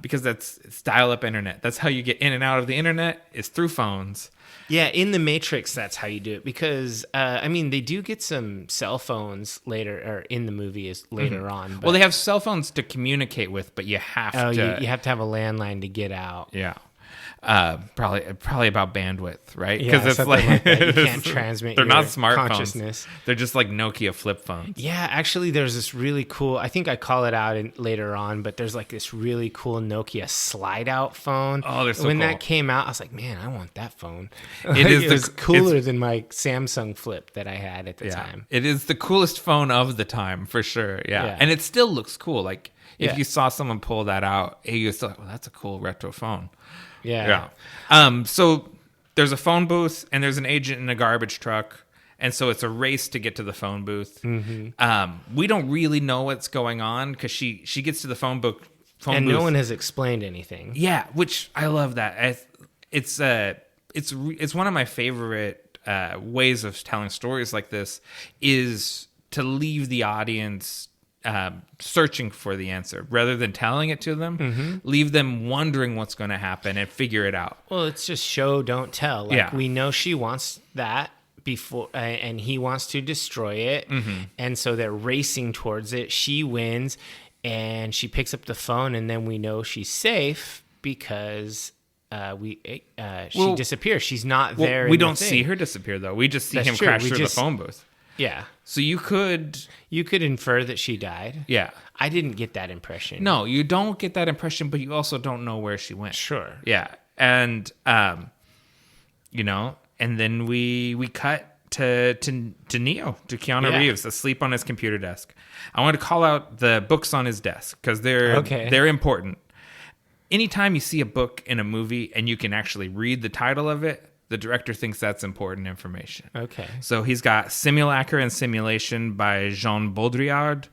Because it's dial-up internet. That's how you get in and out of the internet, is through phones. Yeah, in the Matrix, that's how you do it. Because they do get some cell phones later, or in the movie later on. But, well, they have cell phones to communicate with, but you have to. You have to have a landline to get out. Yeah. Probably about bandwidth, right? Because it's like that. You can't transmit. They're not smartphones. Consciousness. They're just like Nokia flip phones. Yeah, actually, there's this really cool. I think I call it out later on, but there's like this really cool Nokia slide out phone. Oh, they're so when cool. that came out, I was like, man, I want that phone. It was cooler than my Samsung Flip that I had at the time. It is the coolest phone of the time for sure. Yeah, and it still looks cool. Like if you saw someone pull that out, you're still like, well, that's a cool retro phone. Yeah. So there's a phone booth and there's an agent in a garbage truck. And so it's a race to get to the phone booth. Mm-hmm. We don't really know what's going on because she gets to the phone booth. And no one has explained anything. Yeah, which I love that. It's one of my favorite ways of telling stories like this is to leave the audience searching for the answer rather than telling it to them. Mm-hmm. Leave them wondering what's going to happen and figure it out. Well, it's just show, don't tell. Like we know she wants that before, and he wants to destroy it, and so they're racing towards it. She wins, and she picks up the phone, and then we know she's safe because she disappears. She's not there. We don't see her disappear though. We just see him crash through the phone booth. Yeah. So you could infer that she died. Yeah. I didn't get that impression. No, you don't get that impression, but you also don't know where she went. Sure. Yeah. And and then we cut to Neo, to Keanu Reeves, asleep on his computer desk. I want to call out the books on his desk because they're important. Anytime you see a book in a movie and you can actually read the title of it, the director thinks that's important information. Okay. So he's got Simulacre and Simulation by Jean Baudrillard,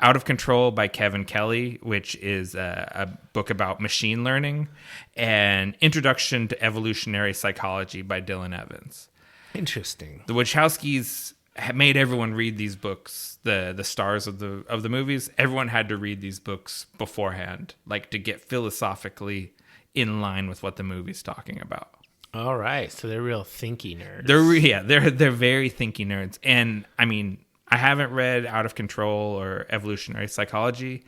Out of Control by Kevin Kelly, which is a book about machine learning, and Introduction to Evolutionary Psychology by Dylan Evans. Interesting. The Wachowskis made everyone read these books. The stars of the movies, everyone had to read these books beforehand, like to get philosophically in line with what the movie's talking about. All right, so they're real thinky nerds. They're very thinky nerds, and I mean, I haven't read Out of Control or Evolutionary Psychology.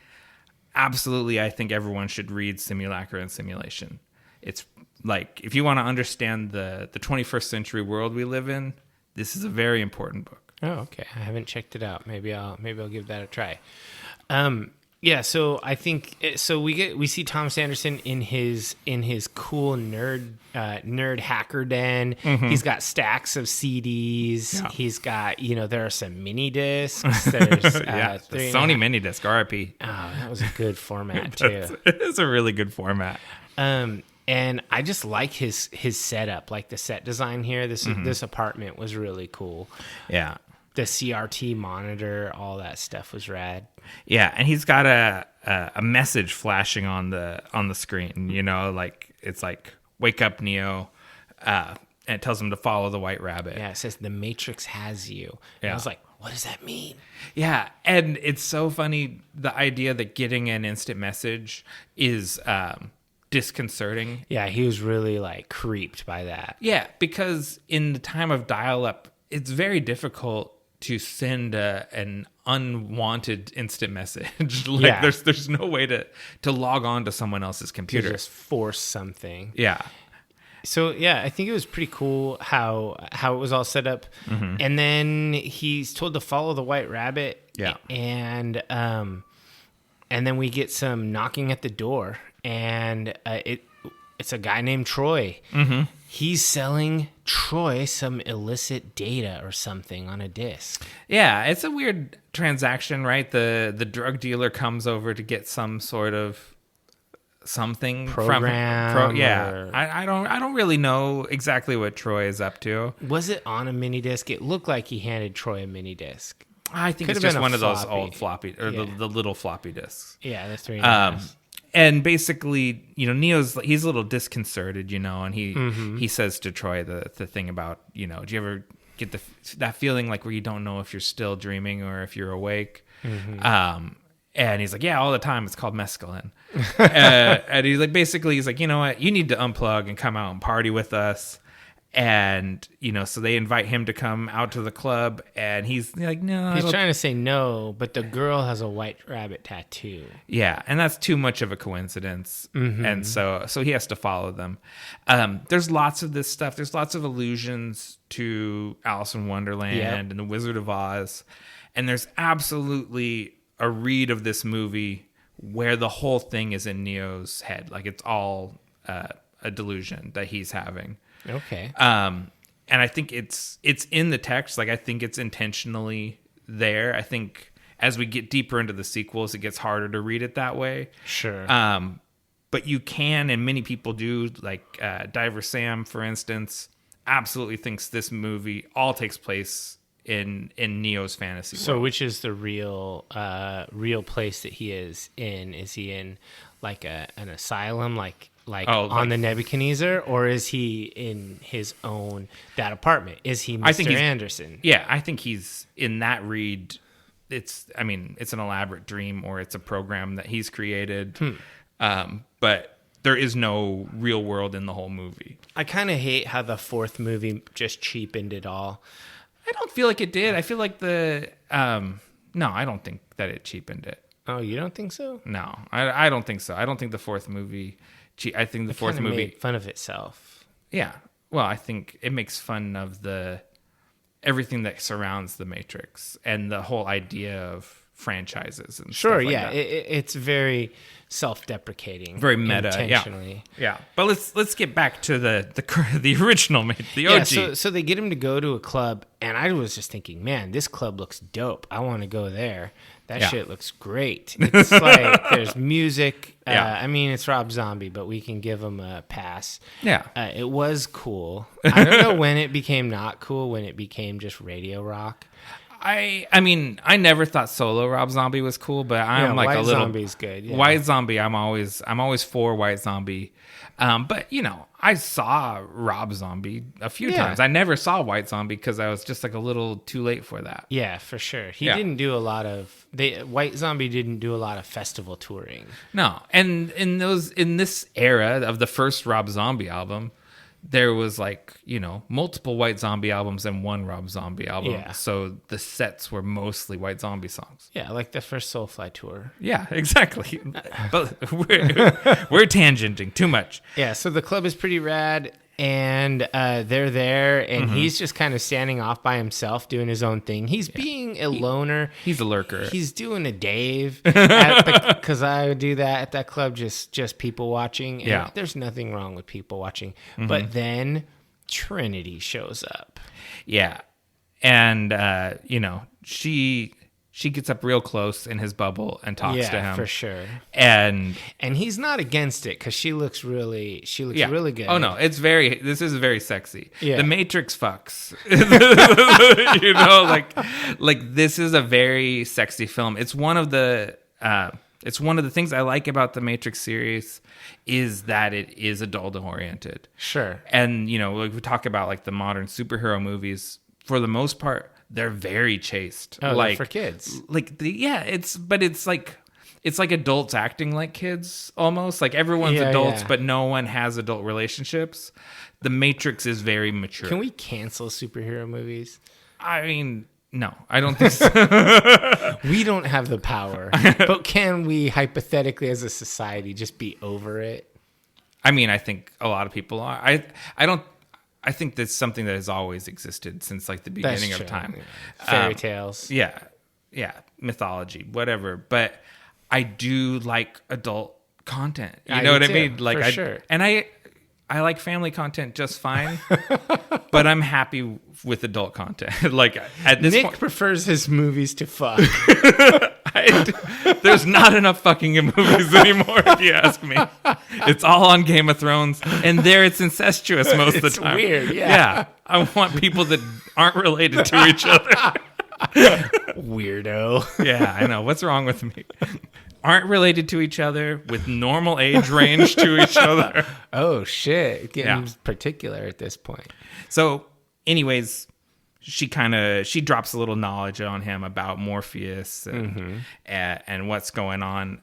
Absolutely, I think everyone should read Simulacre and Simulation. It's like if you want to understand the 21st century world we live in, this is a very important book. Oh, okay. I haven't checked it out. Maybe I'll give that a try. Yeah, so I think we see Thomas Anderson in his cool nerd hacker den. Mm-hmm. He's got stacks of CDs. Yeah. He's got there are some mini discs. There's the Sony mini disc RIP. Oh, that was a good format too. It is a really good format. And I just like his setup, like the set design here. This apartment was really cool. Yeah. The CRT monitor, all that stuff was rad. Yeah, and he's got a message flashing on the screen. Like it's like "Wake up, Neo," and it tells him to follow the White Rabbit. Yeah, it says the Matrix has you. And I was like, what does that mean? Yeah, and it's so funny the idea that getting an instant message is disconcerting. Yeah, he was really like creeped by that. Yeah, because in the time of dial-up, it's very difficult to send an unwanted instant message. There's no way to log on to someone else's computer. To just force something. Yeah. So yeah, I think it was pretty cool how it was all set up. Mm-hmm. And then he's told to follow the White Rabbit. Yeah. And then we get some knocking at the door, and it's a guy named Troy. Mm-hmm. He's selling Troy some illicit data or something on a disc. Yeah, it's a weird transaction, right? The drug dealer comes over to get some sort of something program. I don't really know exactly what Troy is up to. Was it on a mini disc? It looked like he handed Troy a mini disc. I think it's just one of those old floppy or the little floppy discs. Yeah, that's 3.5. And basically, Neo's he's a little disconcerted, and he says to Troy the thing about, do you ever get that feeling like where you don't know if you're still dreaming or if you're awake? Mm-hmm. And he's like, yeah, all the time. It's called mescaline. And he's like, you know what? You need to unplug and come out and party with us. And, so they invite him to come out to the club, and he's like, no. He's trying to say no, but the girl has a white rabbit tattoo. Yeah, and that's too much of a coincidence. Mm-hmm. And so he has to follow them. There's lots of this stuff. There's lots of allusions to Alice in Wonderland and The Wizard of Oz. And there's absolutely a read of this movie where the whole thing is in Neo's head. Like, it's all a delusion that he's having. Okay. And I think it's in the text. Like, I think it's intentionally there. I think as we get deeper into the sequels, it gets harder to read it that way. Sure. But you can, and many people do, like Diver Sam, for instance, absolutely thinks this movie all takes place in Neo's fantasy world. So which is the real place that he is in? Is he in like an asylum, like on the Nebuchadnezzar, or is he in his own, that apartment? Is he Mr. Anderson? Yeah, I think he's in that read. It's an elaborate dream, or it's a program that he's created. But there is no real world in the whole movie. I kind of hate how the fourth movie just cheapened it all. I don't feel like it did. I feel like no, I don't think that it cheapened it. Oh, you don't think so? No, I don't think so. I don't think the fourth movie. I think the fourth movie made fun of itself. Yeah. Well, I think it makes fun of everything that surrounds the Matrix and the whole idea of franchises and sure, stuff like yeah. that. It's very self-deprecating, very meta, intentionally. Yeah. But let's get back to the original, the OG. Yeah, so they get him to go to a club, and I was just thinking, man, this club looks dope. I want to go there. That shit looks great. It's like there's music. I mean, it's Rob Zombie, but we can give him a pass. Yeah. It was cool. I don't know when it became not cool, when it became just radio rock. I mean, I never thought solo Rob Zombie was cool, but I'm like White a little Zombie's good. Yeah. White Zombie. I'm always for White Zombie. But I saw Rob Zombie a few times. I never saw White Zombie because I was just like a little too late for that. Yeah, for sure. He didn't do a lot of White Zombie didn't do a lot of festival touring. No, and in this era of the first Rob Zombie album, there was multiple White Zombie albums and one Rob Zombie album. Yeah. So the sets were mostly White Zombie songs. Yeah, like the first Soulfly tour. Yeah, exactly. But we're tangenting too much. Yeah, so the club is pretty rad, and they're there, and he's just kind of standing off by himself doing his own thing. He's being a loner. He's a lurker. He's doing a Dave because I would do that at that club, just people watching. And there's nothing wrong with people watching. But then Trinity shows up. Yeah. And, she gets up real close in his bubble and talks to him. Yeah, for sure. And he's not against it because she looks really good. Oh no, this is very sexy. Yeah. The Matrix fucks. like this is a very sexy film. It's one of the things I like about the Matrix series is that it is adult oriented. Sure. And like we talk about like the modern superhero movies, for the most part, they're very chaste. Oh, like for kids. It's like adults acting like kids almost. Like everyone's adults, but no one has adult relationships. The Matrix is very mature. Can we cancel superhero movies? I mean, no, I don't think so. We don't have the power, but can we hypothetically as a society just be over it? I mean, I think a lot of people are. I think that's something that has always existed since like the beginning of time. Fairy tales. Yeah. Mythology, whatever. But I do like adult content. You know what I mean? Like, for sure. And I like family content just fine, but I'm happy with adult content. Like at this Nick point, prefers his movies to fuck. There's not enough fucking in movies anymore, if you ask me. It's all on Game of Thrones, and there it's incestuous most of the time. It's weird, Yeah, I want people that aren't related to each other. Weirdo. Yeah, I know. What's wrong with me? Aren't related to each other with normal age range to each other. Oh, shit. Getting particular at this point. So, anyways, she drops a little knowledge on him about Morpheus and what's going on.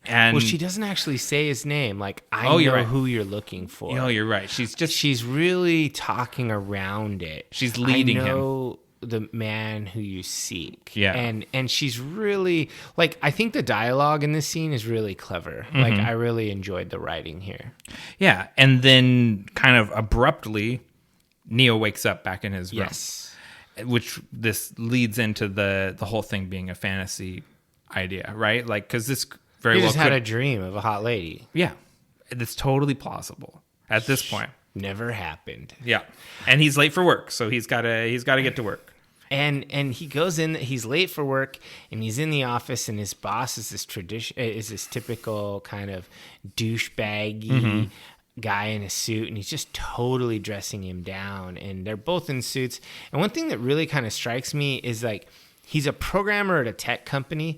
And well, she doesn't actually say his name. Like, I know right. who you're looking for. Oh, you're right. She's really talking around it. She's leading him. I know the man who you seek. Yeah. And she's really, like, I think the dialogue in this scene is really clever. Like, I really enjoyed the writing here. Yeah. And then kind of abruptly, Neo wakes up back in his room. Yes. Which this leads into the whole thing being a fantasy idea, right? Like, because this very He well just had a dream of a hot lady. Yeah. It's totally plausible at this point. Never happened. Yeah. And he's late for work, so he's gotta get to work. And he goes in. He's late for work, and he's in the office. And his boss is this typical kind of douchebaggy guy in a suit, and he's just totally dressing him down. And they're both in suits. And one thing that really kind of strikes me is, like, he's a programmer at a tech company,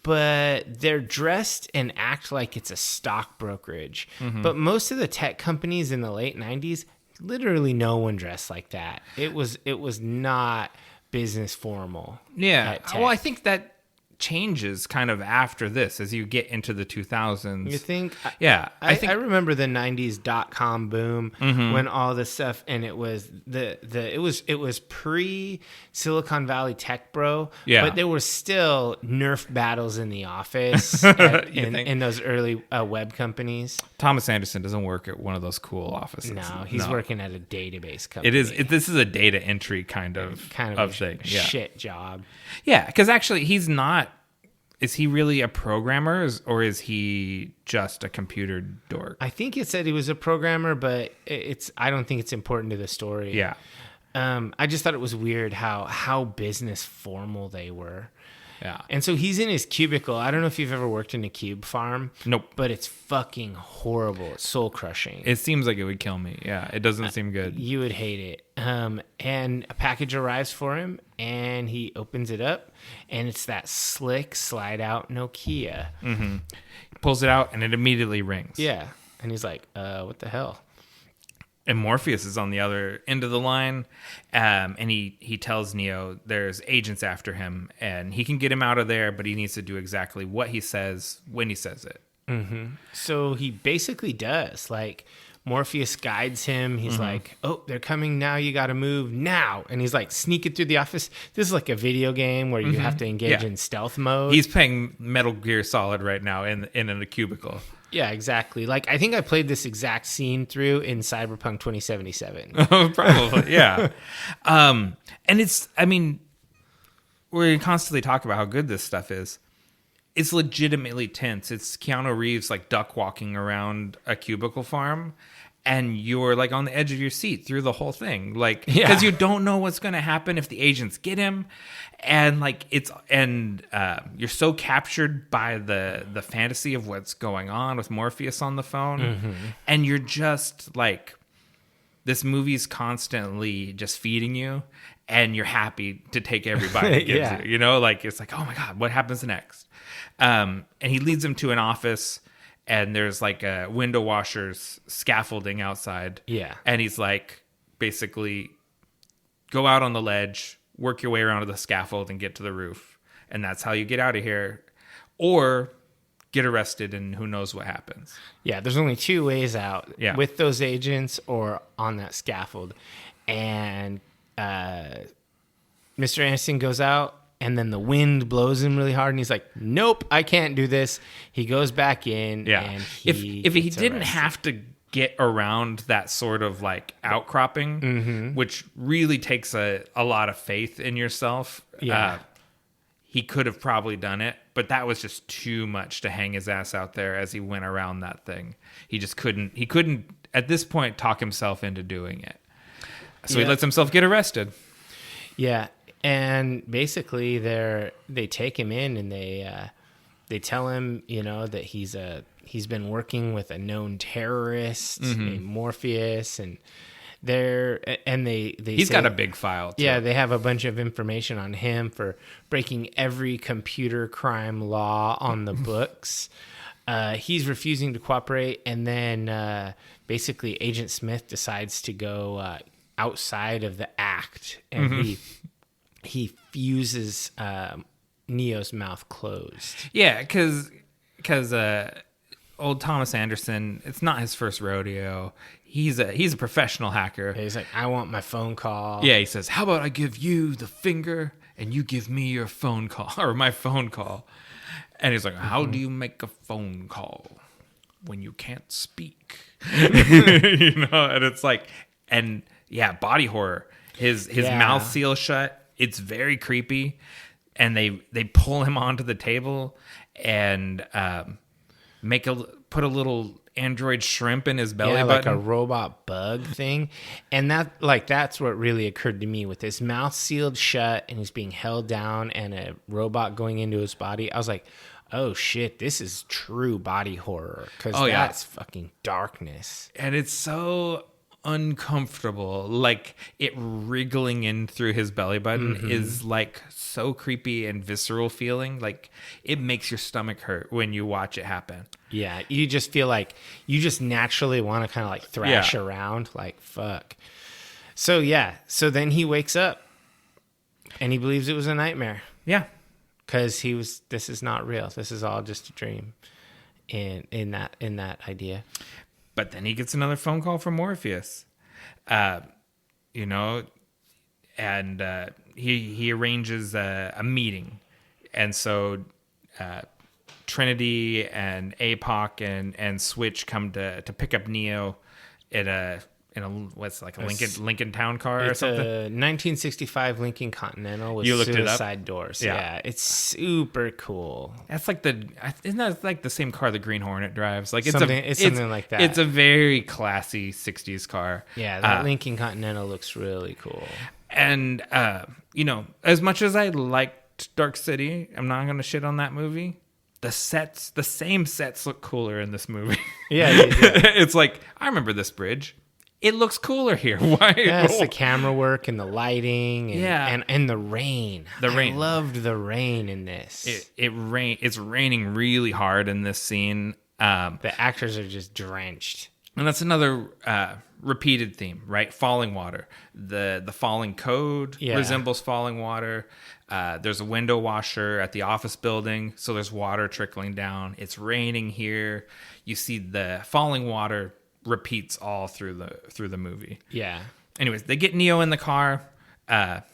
but they're dressed and act like it's a stock brokerage. But most of the tech companies in the late 90s, literally no one dressed like that. It was not business formal. Yeah. Well, I think that changes kind of after this as you get into the 2000s. You think? Yeah. I remember the 90s .com boom when all this stuff, and it was it was pre Silicon Valley Tech Bro, but there were still Nerf battles in the office in those early web companies. Thomas Anderson doesn't work at one of those cool offices. No, he's working at a database company. This is a data entry kind of thing. Shit job. Yeah, because actually he's not. Is he really a programmer, or is he just a computer dork? I think it said he was a programmer, but I don't think it's important to the story. Yeah. I just thought it was weird how business formal they were. Yeah. And so he's in his cubicle. I don't know if you've ever worked in a cube farm. Nope. But it's fucking horrible. It's soul crushing. It seems like it would kill me. Yeah. It doesn't seem good. You would hate it. And a package arrives for him, and he opens it up, and it's that slick slide out Nokia. He pulls it out, and it immediately rings. Yeah. And he's like, what the hell? And Morpheus is on the other end of the line, and he tells Neo there's agents after him, and he can get him out of there, but he needs to do exactly what he says when he says it. So he basically does. Like, Morpheus guides him. He's like, oh, they're coming now. You got to move now. And he's like sneaking through the office. This is like a video game where you have to engage in stealth mode. He's playing Metal Gear Solid right now in a cubicle. Yeah, exactly. Like, I think I played this exact scene through in Cyberpunk 2077. Probably, yeah. And it's, I mean, we constantly talk about how good this stuff is. It's legitimately tense. It's Keanu Reeves like duck walking around a cubicle farm, and you're like on the edge of your seat through the whole thing, like because you don't know what's going to happen if the agents get him, and like you're so captured by the fantasy of what's going on with Morpheus on the phone, and you're just like, this movie's constantly just feeding you, and you're happy to take everybody it gives you. You know, like it's like, oh my god, what happens next? And he leads him to an office, and there's like a window washer's scaffolding outside. Yeah. And he's like, basically, go out on the ledge, work your way around to the scaffold, and get to the roof. And that's how you get out of here. Or get arrested, and who knows what happens. Yeah, there's only two ways out. Yeah. With those agents or on that scaffold. And Mr. Anderson goes out, and then the wind blows him really hard, and he's like, nope, I can't do this. He goes back in, and if he didn't have to get around that sort of like outcropping, which really takes a lot of faith in yourself, he could have probably done it, but that was just too much to hang his ass out there as he went around that thing. He just couldn't at this point talk himself into doing it. So he lets himself get arrested. Yeah. And basically, they take him in, and they tell him, that he's been working with a known terrorist named Morpheus, and he's got a big file too. Yeah, they have a bunch of information on him for breaking every computer crime law on the books. He's refusing to cooperate, and then basically Agent Smith decides to go outside of the act, and he fuses Neo's mouth closed. Yeah, because because old Thomas Anderson, it's not his first rodeo. He's a professional hacker. He's like, I want my phone call. Yeah, he says, how about I give you the finger and you give me your phone call or my phone call. And he's like, how do you make a phone call when you can't speak? And it's like, and yeah, body horror. His mouth seals shut. It's very creepy. And they pull him onto the table and put a little android shrimp in his belly button. Like a robot bug thing. And that's what really occurred to me with his mouth sealed shut and he's being held down and a robot going into his body. I was like, oh shit, this is true body horror. Because that's fucking darkness. And it's so uncomfortable. Like it wriggling in through his belly button is like so creepy and visceral feeling. Like it makes your stomach hurt when you watch it happen. Yeah, you just feel like you just naturally want to kind of like thrash around, like fuck. So then he wakes up and he believes it was a nightmare. Yeah, because this is not real. This is all just a dream. In that idea. But then he gets another phone call from Morpheus, and he arranges a meeting, and so. Trinity and APOC and Switch come to pick up Neo in a what's like a Lincoln Town car or something. It's a 1965 Lincoln Continental with suicide doors. Yeah, it's super cool. That's like isn't that like the same car the Green Hornet drives? Like it's something like that. It's a very classy 60s car. Yeah, that Lincoln Continental looks really cool. And as much as I liked Dark City, I'm not going to shit on that movie. The same sets look cooler in this movie. Yeah. It's like, I remember this bridge. It looks cooler here. Why? Yeah, it's the camera work and the lighting and the rain. I loved the rain in this. It's raining really hard in this scene. The actors are just drenched. And that's another repeated theme, right? Falling water. The falling code resembles falling water. There's a window washer at the office building, so there's water trickling down. It's raining here. You see the falling water repeats all through the movie. Yeah. Anyways, they get Neo in the car.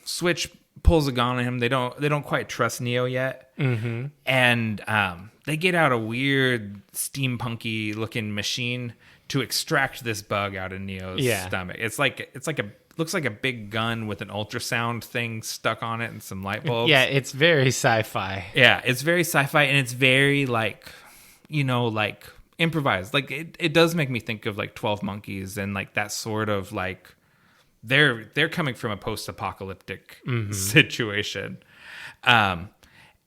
Switch pulls a gun on him. They don't quite trust Neo yet. Mm-hmm. And they get out a weird steampunky looking machine to extract this bug out of Neo's stomach. Looks like a big gun with an ultrasound thing stuck on it and some light bulbs. Yeah, it's very sci-fi. Yeah, it's very sci-fi and it's very like improvised. Like it does make me think of like 12 Monkeys and like that sort of like they're coming from a post-apocalyptic situation. And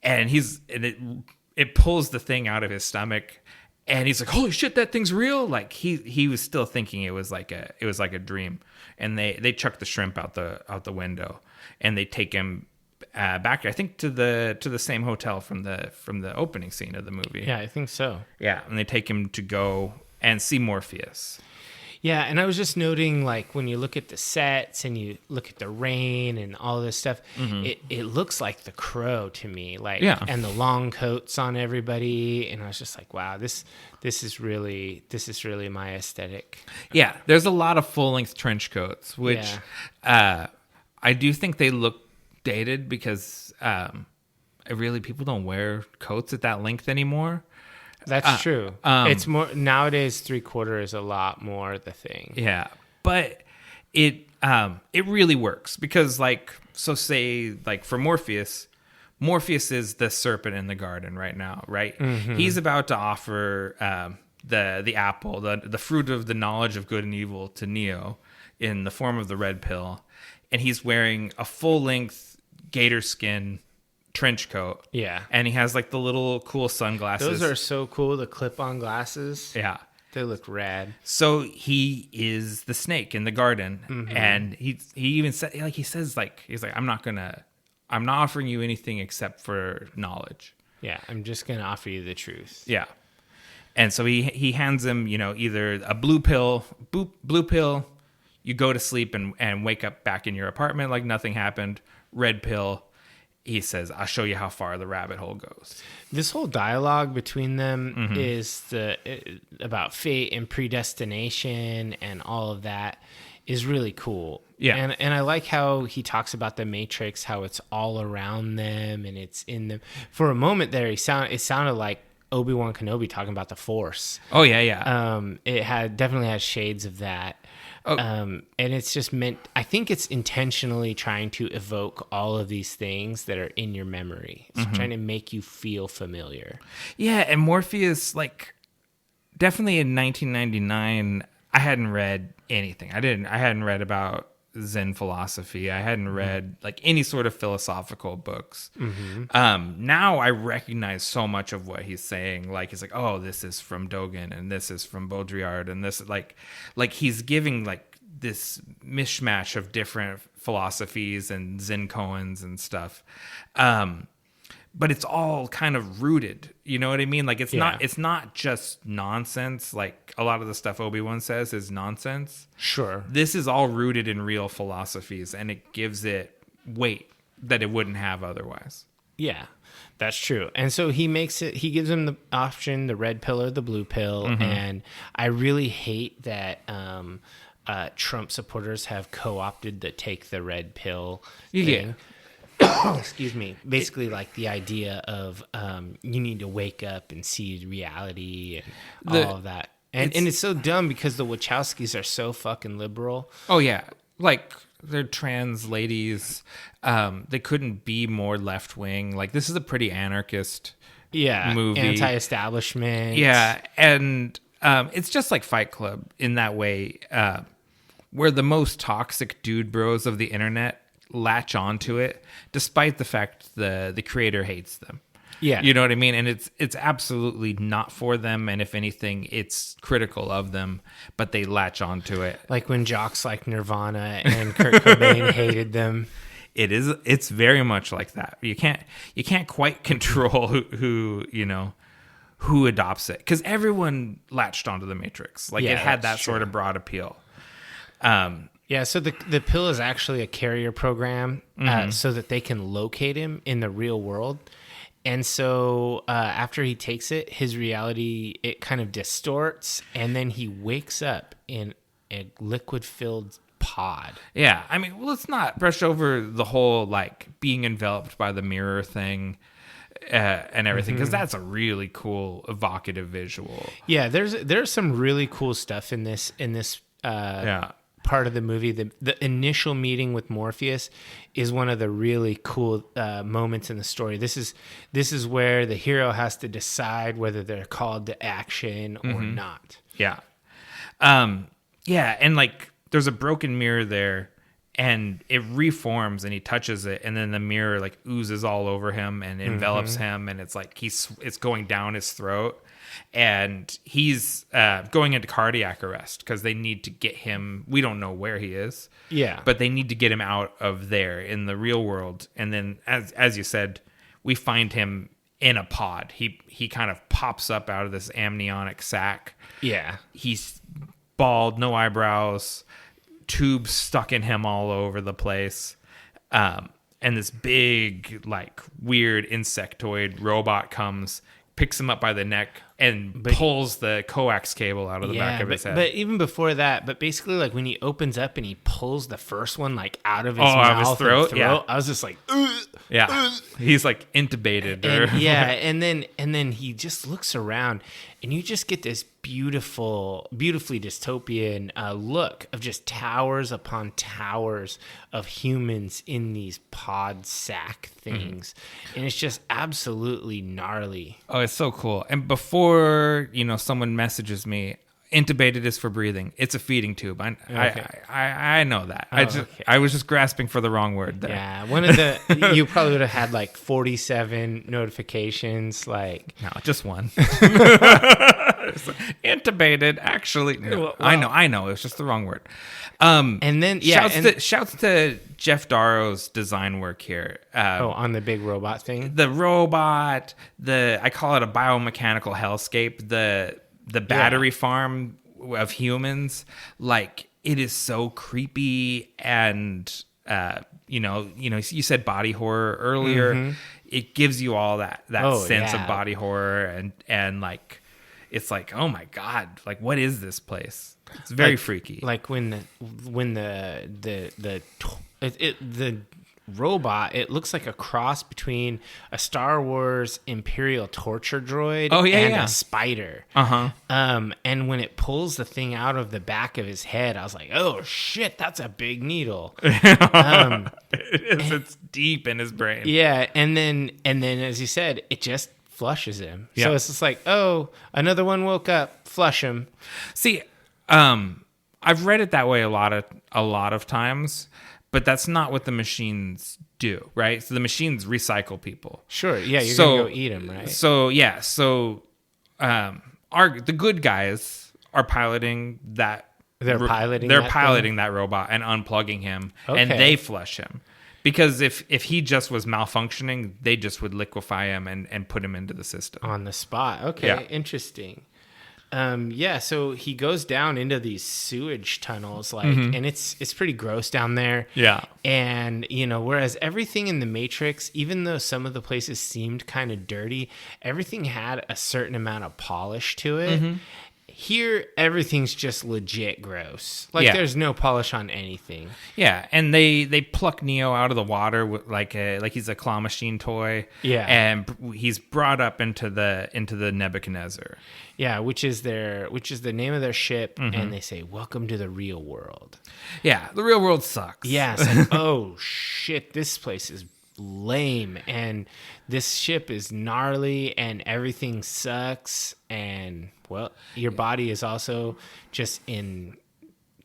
it pulls the thing out of his stomach. And he's like, "Holy shit, that thing's real!" Like he was still thinking it was like a dream. And they chuck the shrimp out the window, and they take him back. I think to the same hotel from the opening scene of the movie. Yeah, I think so. Yeah, and they take him to go and see Morpheus. Yeah, and I was just noting, like, when you look at the sets and you look at the rain and all this stuff, it looks like The Crow to me, like, and the long coats on everybody, and I was just like, wow, this is really my aesthetic. Yeah, there's a lot of full length trench coats, which I do think they look dated because people don't wear coats at that length anymore. That's true. It's more nowadays. 3/4 is a lot more the thing. Yeah, but it really works because say for Morpheus is the serpent in the garden right now, right? Mm-hmm. He's about to offer the apple, the fruit of the knowledge of good and evil to Neo in the form of the red pill, and he's wearing a full length gator skin trench coat. Yeah. And he has like the little cool sunglasses. Those are so cool, the clip-on glasses. Yeah. They look rad. So he is the snake in the garden. And he even said, he's like, I'm not offering you anything except for knowledge. Yeah. I'm just going to offer you the truth. Yeah. And so he hands him, either a blue pill, you go to sleep and wake up back in your apartment like nothing happened. Red pill, he says, I'll show you how far the rabbit hole goes. This whole dialogue between them is about fate and predestination and all of that is really cool. Yeah. And I like how he talks about the Matrix, how it's all around them and it's in them. For a moment there, it sounded like Obi-Wan Kenobi talking about the Force. Oh, yeah. It definitely has shades of that. Oh. And it's just meant, I think it's intentionally trying to evoke all of these things that are in your memory. It's trying to make you feel familiar. Yeah, and Morpheus, like, definitely in 1999, I hadn't read anything. I hadn't read about Zen philosophy. I hadn't read like any sort of philosophical books. Now I recognize so much of what he's saying. Like he's like, oh, this is from Dogen and this is from Baudrillard and this like he's giving like this mishmash of different philosophies and Zen koans and stuff. But it's all kind of rooted, you know what I mean? Like it's not just nonsense. Like a lot of the stuff Obi-Wan says is nonsense. Sure. This is all rooted in real philosophies, and it gives it weight that it wouldn't have otherwise. Yeah, that's true. And so he gives him the option, the red pill or the blue pill. And I really hate that Trump supporters have co-opted the take the red pill thing. Yeah. Excuse me. Basically, like the idea of you need to wake up and see reality and all of that. And it's so dumb because the Wachowskis are so fucking liberal. Oh, yeah. Like, they're trans ladies. They couldn't be more left-wing. Like, this is a pretty anarchist movie. Anti-establishment. Yeah, and it's just like Fight Club in that way, where the most toxic dude bros of the internet latch onto it, despite the fact the creator hates them. Yeah, you know what I mean. And it's absolutely not for them. And if anything, it's critical of them. But they latch onto it. Like when jocks like Nirvana and Kurt Cobain hated them. It's very much like that. You can't quite control who adopts it, because everyone latched onto the Matrix. Like it had that sort of broad appeal. Yeah, so the pill is actually a carrier program so that they can locate him in the real world. And so after he takes it, his reality, it kind of distorts, and then he wakes up in a liquid-filled pod. Yeah, I mean, well, let's not brush over the whole, like, being enveloped by the mirror thing and everything, because that's a really cool, evocative visual. Yeah, there's some really cool stuff in this part of the movie. The initial meeting with Morpheus is one of the really cool moments in the story. This is where the hero has to decide whether they're called to action or not. Yeah. And like there's a broken mirror there, and it reforms, and he touches it, and then the mirror like oozes all over him and envelops him, and it's like it's going down his throat. And he's going into cardiac arrest because they need to get him. We don't know where he is. Yeah. But they need to get him out of there in the real world. And then, as you said, we find him in a pod. He kind of pops up out of this amniotic sac. Yeah. He's bald, no eyebrows, tubes stuck in him all over the place. And this big, like, weird insectoid robot comes, picks him up by the neck, and pulls the coax cable out of the back of his head. But even before that, basically, like when he opens up and he pulls the first one like out of his mouth, out of his throat, yeah. I was just like, yeah, he's like intubated, and then he just looks around, and you just get this beautifully dystopian look of just towers upon towers of humans in these pod sack things, and it's just absolutely gnarly. Oh, it's so cool. And before someone messages me, intubated is for breathing. It's a feeding tube. I know that. I was just grasping for the wrong word there. Yeah, one of the you probably would have had like 47 notifications. Like no, just one. Intubated, actually. No, well, I know. It's just the wrong word. And then shouts to Jeff Darrow's design work here. On the big robot thing. The robot. I call it a biomechanical hellscape. The battery farm of humans, like it is so creepy and You said body horror earlier. Mm-hmm. It gives you all that sense of body horror, and like it's like, oh my god, like what is this place? It's very freaky. Like when the robot, it looks like a cross between a Star Wars Imperial torture droid and a spider. And when it pulls the thing out of the back of his head, I was like, oh shit, that's a big needle. It's deep in his brain. Yeah, and then as you said, it just flushes him. Yep. So it's just like, oh, another one woke up, flush him. See, I've read it that way a lot of times. But that's not what the machines do, right? So the machines recycle people. Sure, yeah, you're going to go eat them, right? So, yeah, the good guys are piloting that. They're piloting that robot and unplugging him, and they flush him. Because if he just was malfunctioning, they just would liquefy him and put him into the system. On the spot. Okay, interesting. So he goes down into these sewage tunnels, and it's pretty gross down there. Yeah. And, whereas everything in the Matrix, even though some of the places seemed kind of dirty, everything had a certain amount of polish to it. Mm-hmm. Here, everything's just legit gross. There's no polish on anything. Yeah, and they pluck Neo out of the water like he's a claw machine toy. Yeah, and he's brought up into the Nebuchadnezzar. Yeah, which is the name of their ship, and they say, "Welcome to the real world." Yeah, the real world sucks. Yeah, it's like, oh shit, this place is lame, and this ship is gnarly, and everything sucks, and well, your body is also just in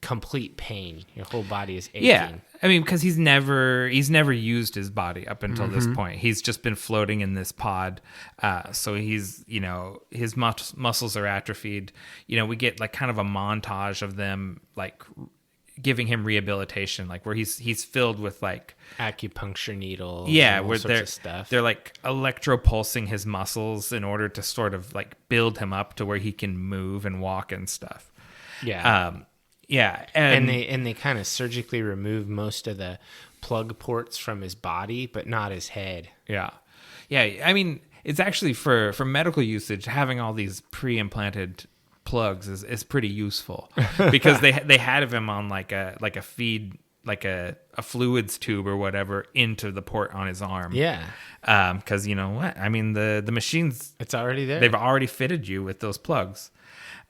complete pain. Your whole body is aching. Yeah, I mean, because he's never used his body up until this point. He's just been floating in this pod, so he's his muscles are atrophied. We get like kind of a montage of them like giving him rehabilitation, like where he's filled with like acupuncture needles, where they're like electropulsing his muscles in order to sort of like build him up to where he can move and walk and stuff. And they kind of surgically remove most of the plug ports from his body, but not his head. Yeah. I mean, it's actually for medical usage, having all these pre-implanted plugs is pretty useful because they had him on like a feed, like a fluids tube or whatever into the port on his arm. Yeah. Because you know what? I mean, the machines, it's already there. They've already fitted you with those plugs.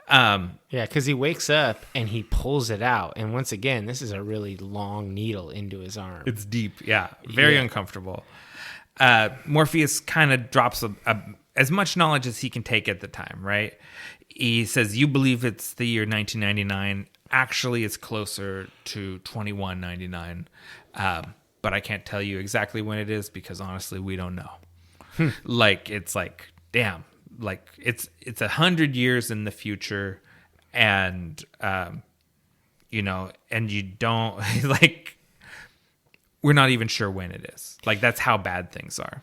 Because he wakes up and he pulls it out, and once again, this is a really long needle into his arm. It's deep. Yeah. Very uncomfortable. Morpheus kind of drops as much knowledge as he can take at the time, right? He says, you believe it's the year 1999. Actually, it's closer to 2199. But I can't tell you exactly when it is because honestly, we don't know. It's like, damn, like it's 100 years in the future, and and you don't like, we're not even sure when it is. Like that's how bad things are.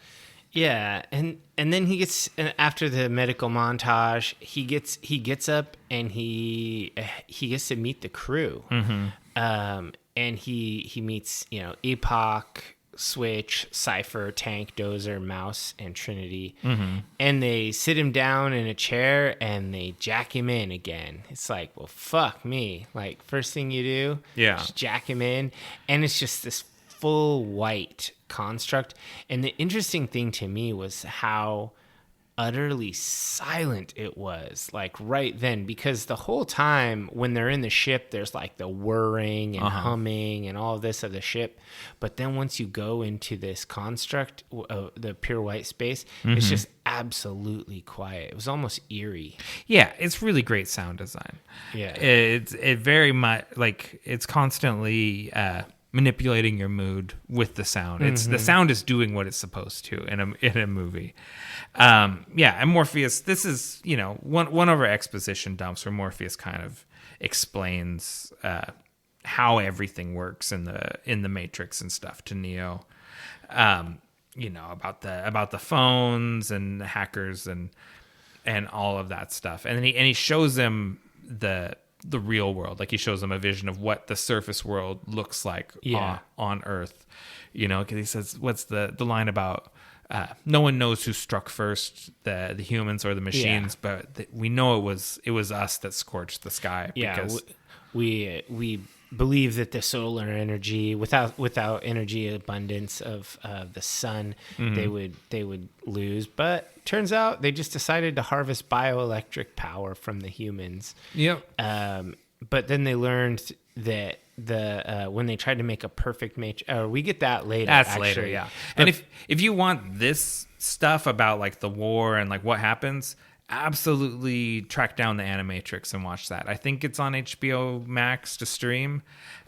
Yeah, and then he gets, after the medical montage, he gets up and he gets to meet the crew. And he meets Epoch, Switch, Cypher, Tank, Dozer, Mouse, and Trinity. And they sit him down in a chair and they jack him in again. It's like, well, fuck me. Like, first thing you do, just jack him in, and it's just this full white construct. And the interesting thing to me was how utterly silent it was, like right then, because the whole time when they're in the ship, there's like the whirring and humming and all of this of the ship. But then once you go into this construct, the pure white space, it's just absolutely quiet. It was almost eerie. Yeah, it's really great sound design. Yeah, it very much like it's constantly manipulating your mood with the sound. It's the sound is doing what it's supposed to in a movie. And Morpheus, this is one of our exposition dumps where Morpheus kind of explains how everything works in the Matrix and stuff to Neo. About the phones and the hackers and all of that stuff. And then he shows him the the real world. Like he shows them a vision of what the surface world looks like on Earth. You know, because he says, what's the line about no one knows who struck first, the humans or the machines, but we know it was us that scorched the sky. Because we believe that the solar energy, without energy abundance of the sun, they would lose. But turns out they just decided to harvest bioelectric power from the humans. Yep. But then they learned that when they tried to make a perfect matrix, we get that later. That's actually. later, yeah. And if you want this stuff about like the war and like what happens, absolutely track down the Animatrix and watch that. I think it's on HBO Max to stream.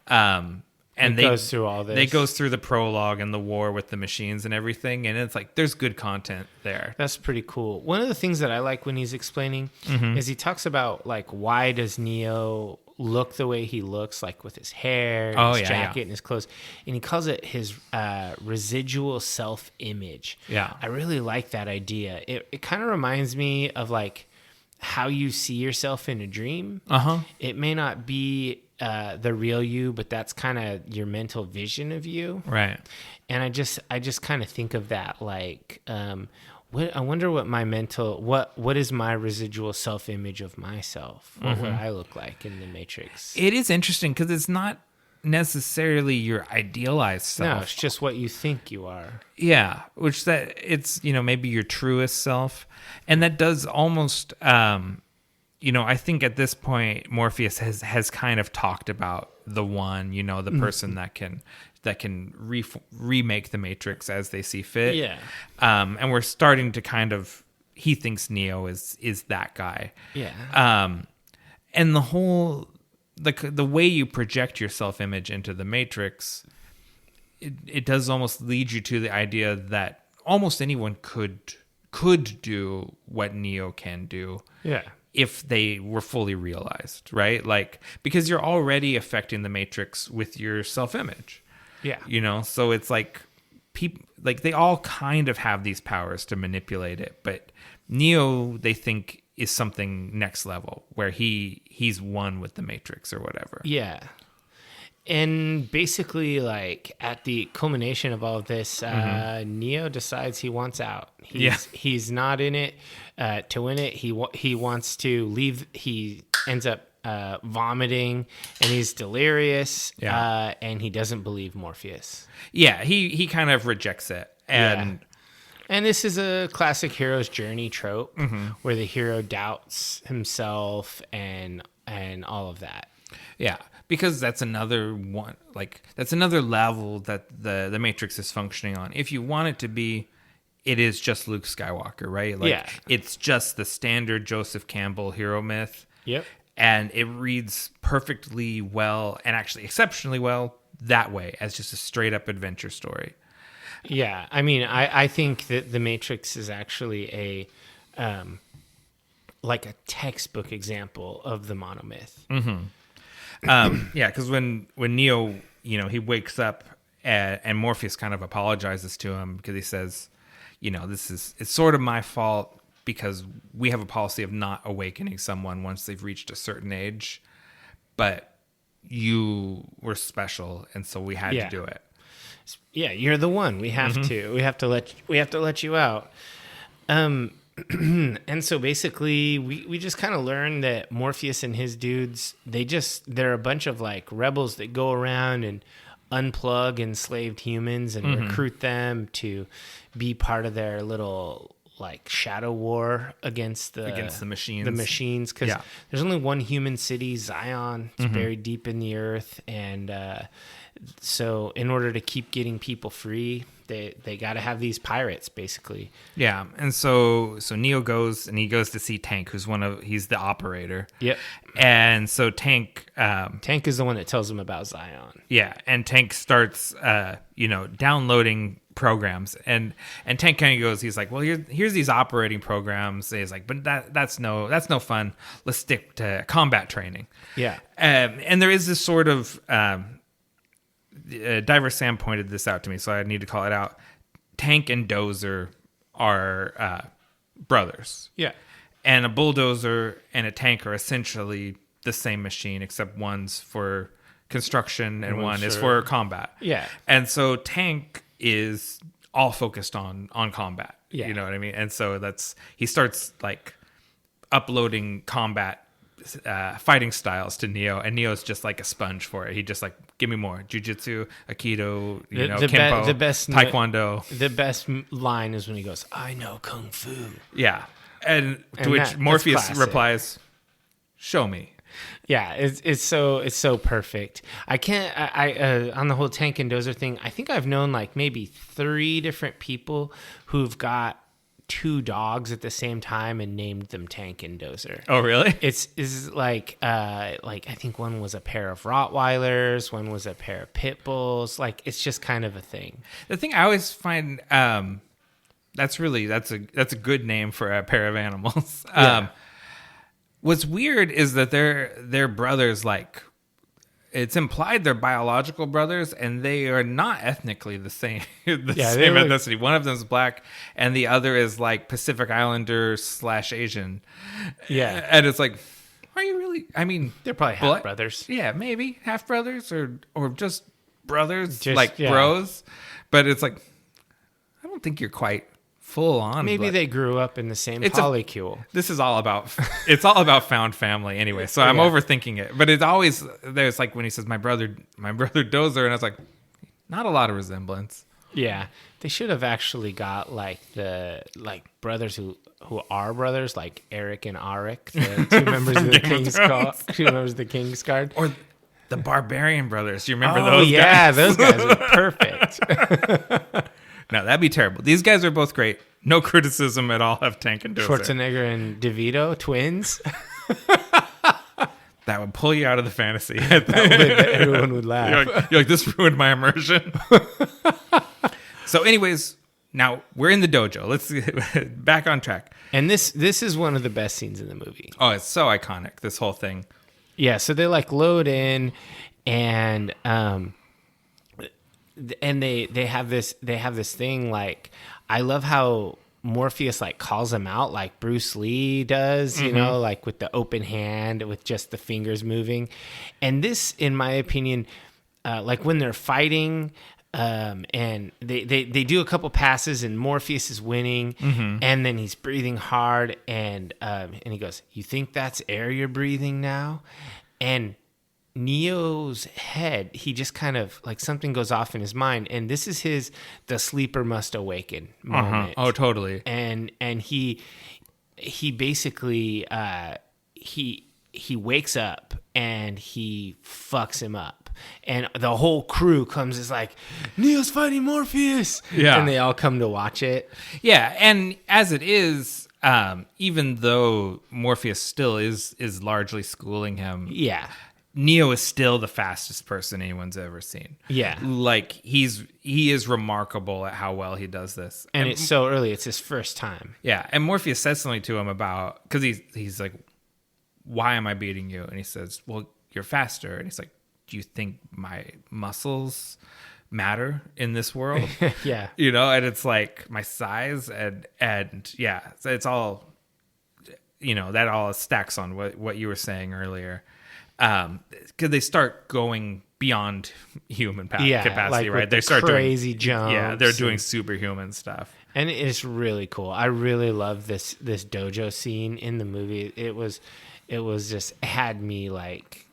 And it goes through all this. It goes through the prologue and the war with the machines and everything, and it's like there's good content there. That's pretty cool. One of the things that I like when he's explaining is he talks about like why does Neo look the way he looks, like with his hair, his jacket, and his clothes, and he calls it his residual self-image. Yeah, I really like that idea. It kind of reminds me of like how you see yourself in a dream. It may not be the real you, but that's kind of your mental vision of you, right? And I just kind of think of that like I wonder what my mental what is my residual self-image of myself. What would I look like in the Matrix? It is interesting because it's not necessarily your idealized self. No, it's just what you think you are. Yeah, which that it's maybe your truest self, and that does almost I think at this point Morpheus has kind of talked about the one, the person that can remake the Matrix as they see fit. Yeah. And we're starting to kind of, he thinks Neo is that guy. Yeah. And the whole, the way you project your self-image into the Matrix, it does almost lead you to the idea that almost anyone could do what Neo can do. Yeah. If they were fully realized, right? Like, because you're already affecting the Matrix with your self-image. Yeah. So it's like people, like they all kind of have these powers to manipulate it, but Neo, they think, is something next level where he's one with the Matrix or whatever. Yeah. And basically, like at the culmination of all of this, Neo decides he wants out. He's not in it to win it. He wants to leave. He ends up vomiting, and he's delirious. Yeah. And he doesn't believe Morpheus. Yeah, he kind of rejects it, and this is a classic hero's journey trope where the hero doubts himself and all of that. Yeah. Because that's another one, like that's another level that the Matrix is functioning on. If you want it to be, it is just Luke Skywalker, right? Like it's just the standard Joseph Campbell hero myth. Yep. And it reads perfectly well, and actually exceptionally well, that way, as just a straight up adventure story. Yeah. I mean, I think that the Matrix is actually like a textbook example of the monomyth. Because when Neo, he wakes up and Morpheus kind of apologizes to him because he says, it's sort of my fault because we have a policy of not awakening someone once they've reached a certain age, but you were special, and so we had to do it. Yeah, you're the one. We have to. We have to let you out. And so basically we just kind of learn that Morpheus and his dudes, they're a bunch of like rebels that go around and unplug enslaved humans and recruit them to be part of their little like shadow war against the machines. The machines, because there's only one human city, Zion. It's buried deep in the earth, and so in order to keep getting people free, they got to have these pirates, basically. Yeah, and so Neo goes to see Tank, he's the operator. Yep. And so Tank is the one that tells him about Zion. Yeah, and Tank starts downloading programs, and Tank kind of goes, he's like, well, here's these operating programs. And he's like, but that's no fun. Let's stick to combat training. Yeah. And there is this sort of Diver Sam pointed this out to me, so I need to call it out. Tank and Dozer are brothers. Yeah. And a bulldozer and a tank are essentially the same machine, except one's for construction and one is for combat. Yeah. And so Tank is all focused on combat. Yeah. You know what I mean? And so he starts like uploading combat fighting styles to Neo, and Neo's just like a sponge for it. He just like, give me more jiu-jitsu, aikido, kempo, the best taekwondo. The best line is when he goes, "I know kung fu." Yeah, and to which Morpheus replies, "Show me." Yeah, it's so perfect. I can't. I on the whole Tank and Dozer thing, I think I've known like maybe 3 different people who've got 2 dogs at the same time and named them Tank and Dozer. Oh, really? It's like I think one was a pair of Rottweilers, one was a pair of Pit Bulls. Like, it's just kind of a thing. The thing I always find that's a good name for a pair of animals. Yeah. What's weird is that they're brothers. Like, it's implied they're biological brothers, and they are not ethnically the same. Same ethnicity. One of them is black, and the other is like Pacific Islander / Asian. Yeah, and it's like, are you really? I mean, they're probably half brothers. Yeah, maybe half brothers or just brothers, bros. But it's like, I don't think you're quite full on. Maybe they grew up in the same polycule. This is all about found family anyway. So I'm overthinking it. But it's always, there's like when he says my brother Dozer, and I was like, not a lot of resemblance. Yeah, they should have actually got like the brothers who are brothers, like Eric and Arik, the 2 members of the King's Guard, or the Barbarian brothers. Do you remember those? Oh guys? yeah, those guys were perfect. No, that'd be terrible. These guys are both great. No criticism at all of Tank and Dozer. Schwarzenegger and DeVito, twins. That would pull you out of the fantasy. Everyone would laugh. You're like, this ruined my immersion. So anyways, now we're in the dojo. Let's get back on track. And this is one of the best scenes in the movie. Oh, it's so iconic, this whole thing. Yeah, so they like load in, and they have this thing. Like, I love how Morpheus like calls him out like Bruce Lee does, you know, like with the open hand with just the fingers moving. And this, in my opinion, like when they're fighting, and they do a couple passes and Morpheus is winning, and then he's breathing hard, and he goes, "You think that's air you're breathing now?" And Neo's head, he just kind of like something goes off in his mind, and this is the sleeper must awaken moment. Oh, totally. And he basically he wakes up and he fucks him up, and the whole crew comes, is like, Neo's fighting Morpheus. Yeah, and they all come to watch it. Yeah, and as it is, even though Morpheus still is largely schooling him, yeah, Neo is still the fastest person anyone's ever seen. Yeah. Like, he is remarkable at how well he does this. And it's so early. It's his first time. Yeah. And Morpheus says something to him about, because he's like, why am I beating you? And he says, well, you're faster. And he's like, do you think my muscles matter in this world? Yeah. You know, and it's like my size and yeah, so it's all, you know, that all stacks on what you were saying earlier. Because they start going beyond human capacity, like right? They start crazy jumps. Yeah, they're doing superhuman stuff, and it's really cool. I really love this dojo scene in the movie. It was just had me like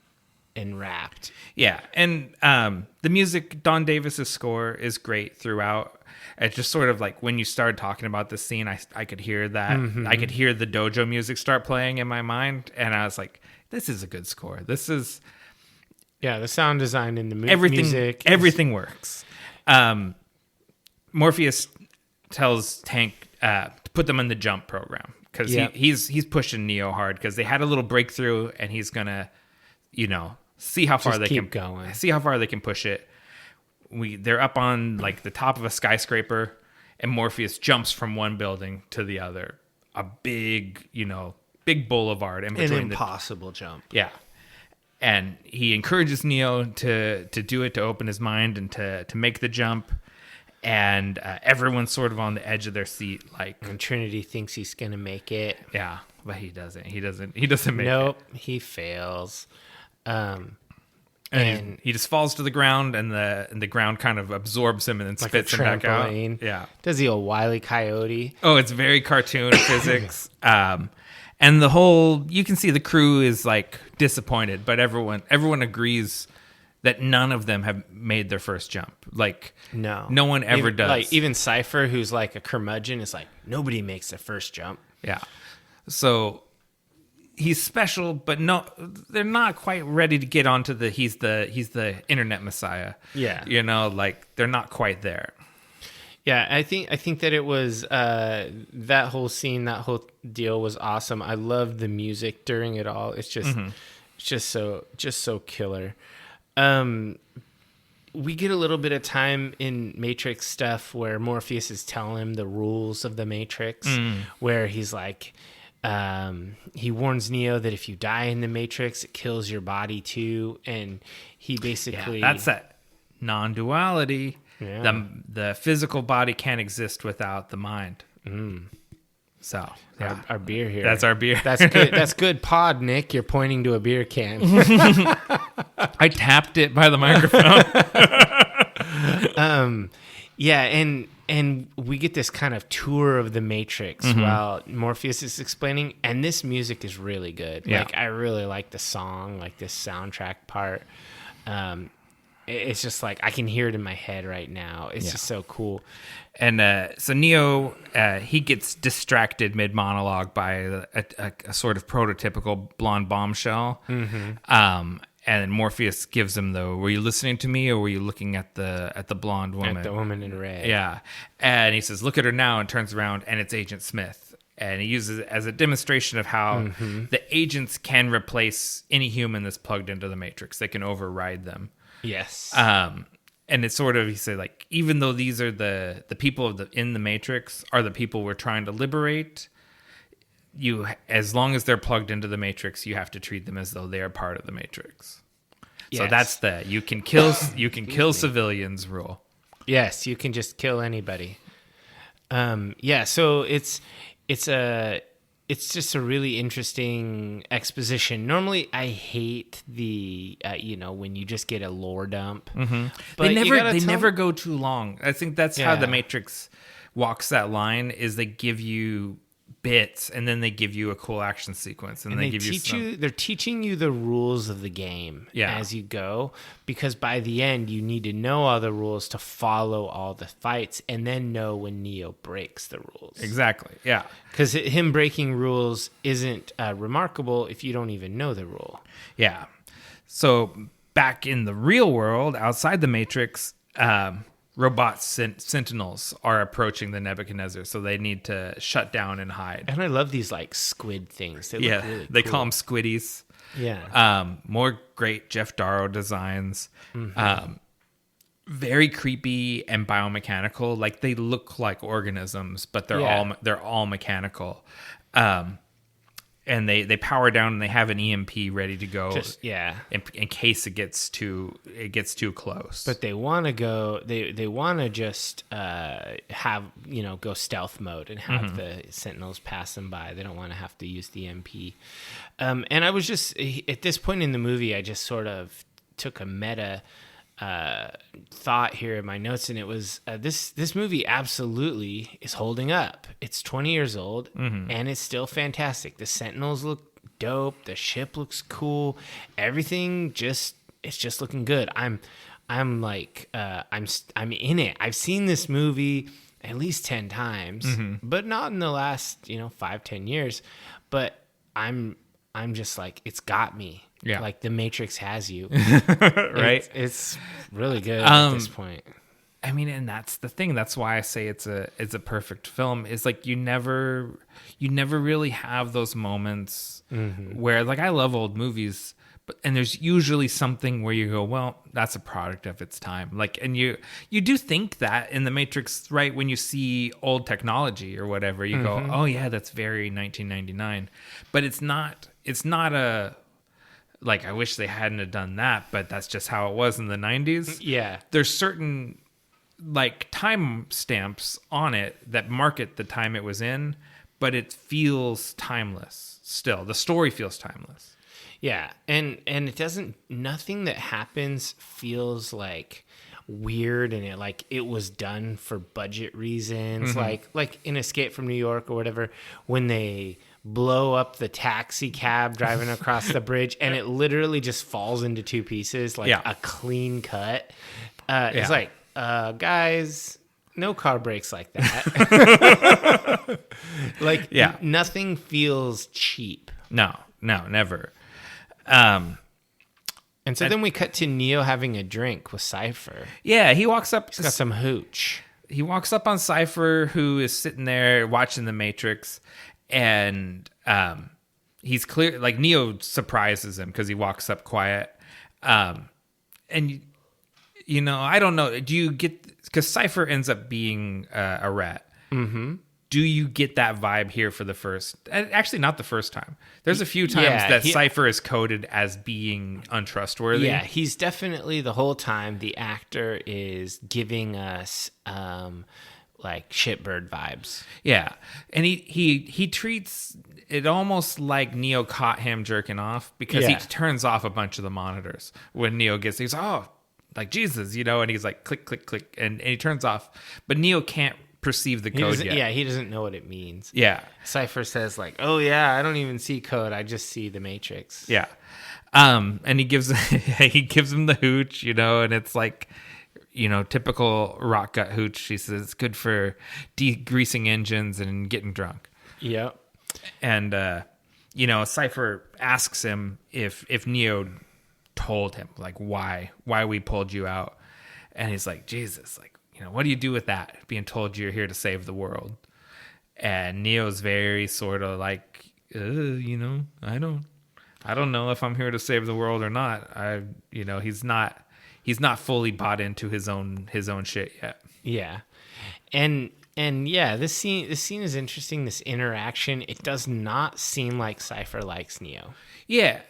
enwrapped. Yeah, and the music, Don Davis's score is great throughout. It's just sort of like when you started talking about this scene, I could hear that. I could hear the dojo music start playing in my mind, and I was like, this is a good score. This is... Yeah, the sound design in the music. Everything works. Morpheus tells Tank to put them in the jump program, because he's pushing Neo hard, because they had a little breakthrough, and he's going to, you know, see how far they can push it. They're up on like the top of a skyscraper, and Morpheus jumps from one building to the other. A big boulevard in between. An impossible jump. Yeah. And he encourages Neo to do it, to open his mind and to make the jump. And everyone's sort of on the edge of their seat. Like, and Trinity thinks he's going to make it. Yeah. but he doesn't make Nope, it. he fails. And he just falls to the ground, and the ground kind of absorbs him and then spits him back out. Yeah. Does he a Wile E. Coyote? Oh, it's very cartoon physics. And the whole, you can see the crew is like disappointed, but everyone agrees that none of them have made their first jump. Like, no one ever does. Like, even Cypher, who's like a curmudgeon, is like, nobody makes their first jump. Yeah. So he's special, but no, they're not quite ready to get onto he's the internet messiah. Yeah. You know, like, they're not quite there. Yeah, I think that it was that whole scene, that whole deal was awesome. I loved the music during it all. It's just so killer. We get a little bit of time in Matrix stuff where Morpheus is telling him the rules of the Matrix, where he's like, he warns Neo that if you die in the Matrix, it kills your body too, and he basically that's that non-duality. Yeah. The physical body can't exist without the mind. So our beer here. That's our beer. That's good. That's good pod, Nick. You're pointing to a beer can. I tapped it by the microphone. Yeah, and we get this kind of tour of the Matrix while Morpheus is explaining, and this music is really good. Yeah. Like, I really like the song, like this soundtrack part. It's just like, I can hear it in my head right now. It's just so cool. And so Neo, he gets distracted mid-monologue by a sort of prototypical blonde bombshell. And Morpheus gives him were you listening to me, or were you looking at the blonde woman? At the woman in red. Yeah. And he says, look at her now, and turns around, and it's Agent Smith. And he uses it as a demonstration of how the agents can replace any human that's plugged into the Matrix. They can override them. Yes. And it's sort of, he said, like, even though these are the people in the Matrix are the people we're trying to liberate, you, as long as they're plugged into the Matrix, you have to treat them as though they are part of the Matrix. Yes. So that's you can kill civilians rule. Yes, you can just kill anybody. So it's just a really interesting exposition. Normally, I hate the when you just get a lore dump. But they never go too long. I think that's how the Matrix walks that line. Is they give you bits, and then they give you a cool action sequence, and they give they're teaching you the rules of the game as you go, because by the end you need to know all the rules to follow all the fights, and then know when Neo breaks the rules. Exactly. Yeah. Because him breaking rules isn't remarkable if you don't even know the rule. Yeah. So back in the real world, outside the Matrix, robot sentinels are approaching the Nebuchadnezzar, so they need to shut down and hide. And I love these like squid things. They look really they cool. call them squiddies. Yeah. More great Jeff Darrow designs. Very creepy and biomechanical. Like, they look like organisms, but they're all mechanical. And they power down, and they have an EMP ready to go. In case it gets too close. But they want to go. They want to just have go stealth mode and have the sentinels pass them by. They don't want to have to use the EMP. And I was just at this point in the movie, I just sort of took a meta thought here in my notes, and it was this movie absolutely is holding up. It's 20 years old, and it's still fantastic. The Sentinels look dope. The ship looks cool. Everything it's just looking good. I'm in it. I've seen this movie at least 10 times, but not in the last 5-10 years. But I'm just like, it's got me. Yeah. Like, the Matrix has you. Right? It's really good at this point. I mean, and that's the thing. That's why I say it's a perfect film. Is like, you never really have those moments where, like, I love old movies, and there's usually something where you go, well, that's a product of its time. Like, and you do think that in the Matrix, right? When you see old technology or whatever, you go, oh yeah, that's very 1999. But it's not a, like, I wish they hadn't have done that, but that's just how it was in the 90s. Yeah. There's certain, like, time stamps on it that mark it the time it was in, but it feels timeless still. The story feels timeless. Yeah, and it doesn't. Nothing that happens feels like weird, and it was done for budget reasons. Like in Escape from New York or whatever, when they blow up the taxi cab driving across the bridge, and it literally just falls into two pieces, like a clean cut. It's like, guys, no car breaks like that. Nothing feels cheap. No, never. And so then we cut to Neo having a drink with Cypher. Yeah, he walks up. He's got some hooch. He walks up on Cypher, who is sitting there watching The Matrix, and he's clear. Like, Neo surprises him because he walks up quiet. And you know, I don't know. Do you get, because Cypher ends up being a rat? Mm-hmm. Do you get that vibe here for the first? Actually, not the first time. There's a few times that Cypher is coded as being untrustworthy. Yeah, he's definitely, the whole time, the actor is giving us like shitbird vibes. Yeah, and he treats it almost like Neo caught him jerking off, because he turns off a bunch of the monitors when Neo gets. He's like Jesus, you know, and he's like click click click, and he turns off, but Neo can't perceive the code yet. Yeah, he doesn't know what it means. Yeah. Cypher says like, "Oh yeah, I don't even see code. I just see the Matrix." Yeah. And he gives him the hooch, you know, and it's like, you know, typical rock gut hooch. He says it's good for degreasing engines and getting drunk. Yep. And you know, Cypher asks him if Neo told him like why we pulled you out, and he's like, Jesus, like, you know, what do you do with that, being told you're here to save the world? And Neo's very sort of like, you know, I don't know if I'm here to save the world or not. You know, he's not fully bought into his own shit yet. Yeah. And yeah, this scene is interesting, this interaction. It does not seem like Cypher likes Neo. Yeah.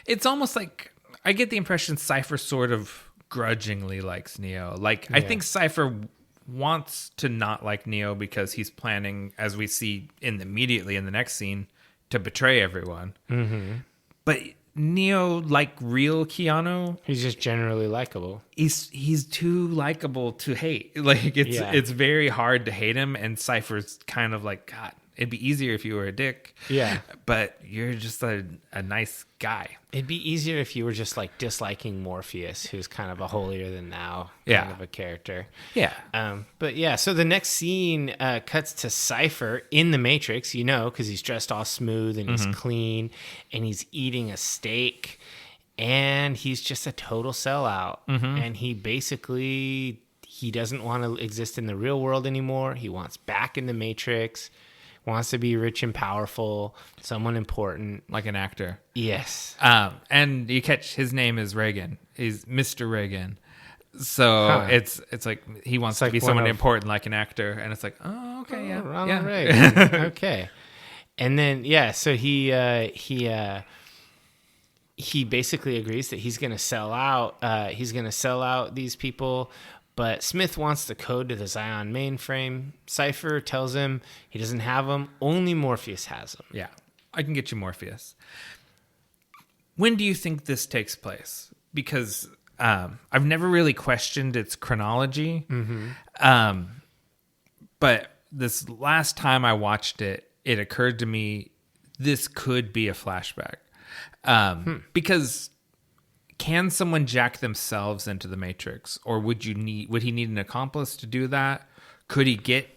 It's almost like, I get the impression Cypher sort of grudgingly likes Neo. Like, I think Cypher wants to not like Neo because he's planning, as we see immediately in the next scene, to betray everyone. Mm-hmm. But Neo, like real Keanu, he's just generally likable. He's too likable to hate. Like, it's very hard to hate him, and Cypher's kind of like, God, it'd be easier if you were a dick. Yeah. But you're just a nice guy. It'd be easier if you were just like disliking Morpheus, who's kind of a holier than thou kind of a character. Yeah. But yeah, so the next scene cuts to Cypher in the Matrix, you know, because he's dressed all smooth and he's clean, and he's eating a steak, and he's just a total sellout. Mm-hmm. And he basically, he doesn't want to exist in the real world anymore. He wants back in the Matrix. Wants to be rich and powerful, someone important. Like an actor. Yes. And you catch, his name is Reagan. He's Mr. Reagan. So it's like he wants to be someone important like an actor. And it's like, oh, okay, yeah. Ronald Reagan. Okay. And then, so he basically agrees that he's going to sell out. He's going to sell out these people. But Smith wants the code to the Zion mainframe. Cypher tells him he doesn't have them. Only Morpheus has them. Yeah, I can get you Morpheus. When do you think this takes place? Because I've never really questioned its chronology. Mm-hmm. But this last time I watched it, it occurred to me this could be a flashback. Because... can someone jack themselves into the Matrix, or would he need an accomplice to do that? Could he get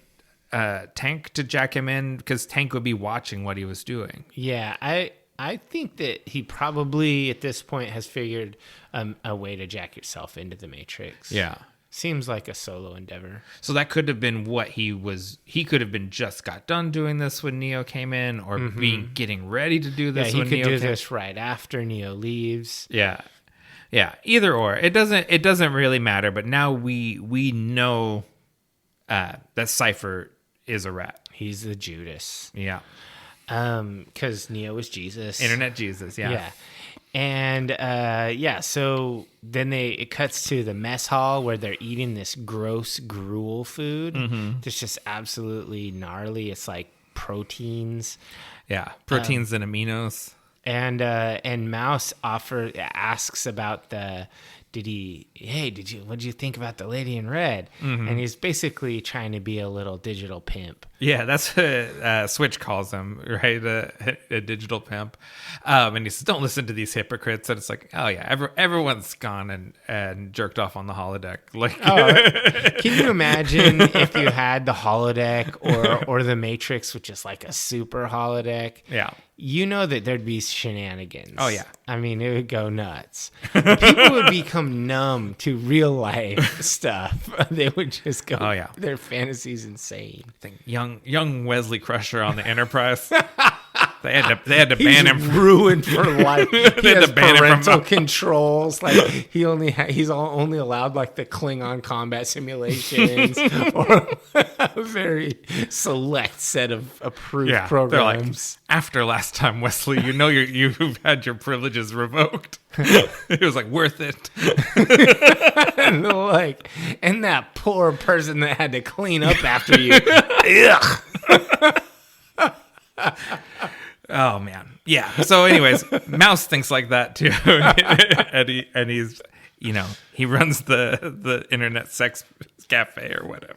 Tank to jack him in? Because Tank would be watching what he was doing. Yeah, I think that he probably at this point has figured a way to jack yourself into the Matrix. Yeah. Seems like a solo endeavor. So that could have been what he was. He could have been just got done doing this when Neo came in, or getting ready to do this. Yeah, he could do this right after Neo leaves. Yeah. Yeah, either or. It doesn't really matter, but now we know that Cypher is a rat. He's the Judas. Yeah. Because Neo is Jesus. Internet Jesus, yeah. Yeah. And so then it cuts to the mess hall where they're eating this gross gruel food. Mm-hmm. It's just absolutely gnarly. It's like proteins. Yeah, proteins and aminos. And Mouse asks about what'd you think about the lady in red? Mm-hmm. And he's basically trying to be a little digital pimp. Yeah, that's what Switch calls him, right? A digital pimp. And he says, don't listen to these hypocrites. And it's like, oh yeah, everyone's gone and jerked off on the holodeck. Like, can you imagine if you had the holodeck or the Matrix, which is like a super holodeck? Yeah. You know that there'd be shenanigans. Oh, yeah. I mean, it would go nuts. People would become numb to real life stuff. They would just go, oh, yeah. Their fantasy's insane. I think young Wesley Crusher on the Enterprise. They had to ban him. Ruined for life. He has parental controls. Like he's only allowed like the Klingon combat simulations or a very select set of approved programs. Like, after last time, Wesley, you've had your privileges revoked. It was like worth it. and that poor person that had to clean up after you. Ugh. Oh man, yeah. So, anyways, Mouse thinks like that too, and he's, he runs the internet sex cafe or whatever.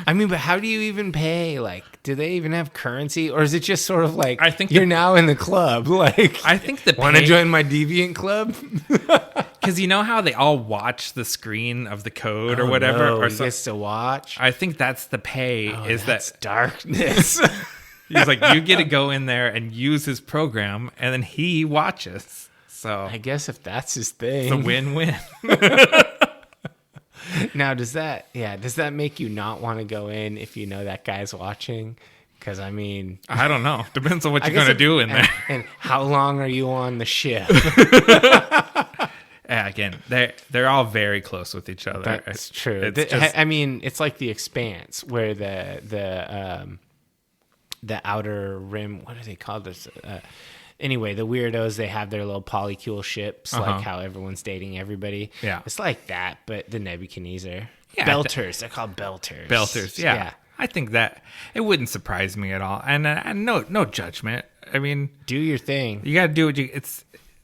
I mean, but how do you even pay? Like, do they even have currency, or is it just sort of like I think you're now in the club? Like, I think want to join my deviant club? Because you know how they all watch the screen of the code or whatever, no, or he gets to watch. I think that's the pay. That's darkness. He's like, you get to go in there and use his program, and then he watches. So I guess if that's his thing, it's a win-win. Now, does that make you not want to go in if you know that guy's watching? Because I mean, I don't know. Depends on what you're going to do in there. And how long are you on the ship? Again, they're all very close with each other. That's true. I mean, it's like The Expanse, where the outer rim, what are they called? This anyway, the weirdos, they have their little polycule ships, like how everyone's dating everybody. Yeah, it's like that, but the Nebuchadnezzar. Yeah, Belters. They're called Belters. Belters. Yeah. I think that it wouldn't surprise me at all, and no judgment. I mean, do your thing. You got to do what you.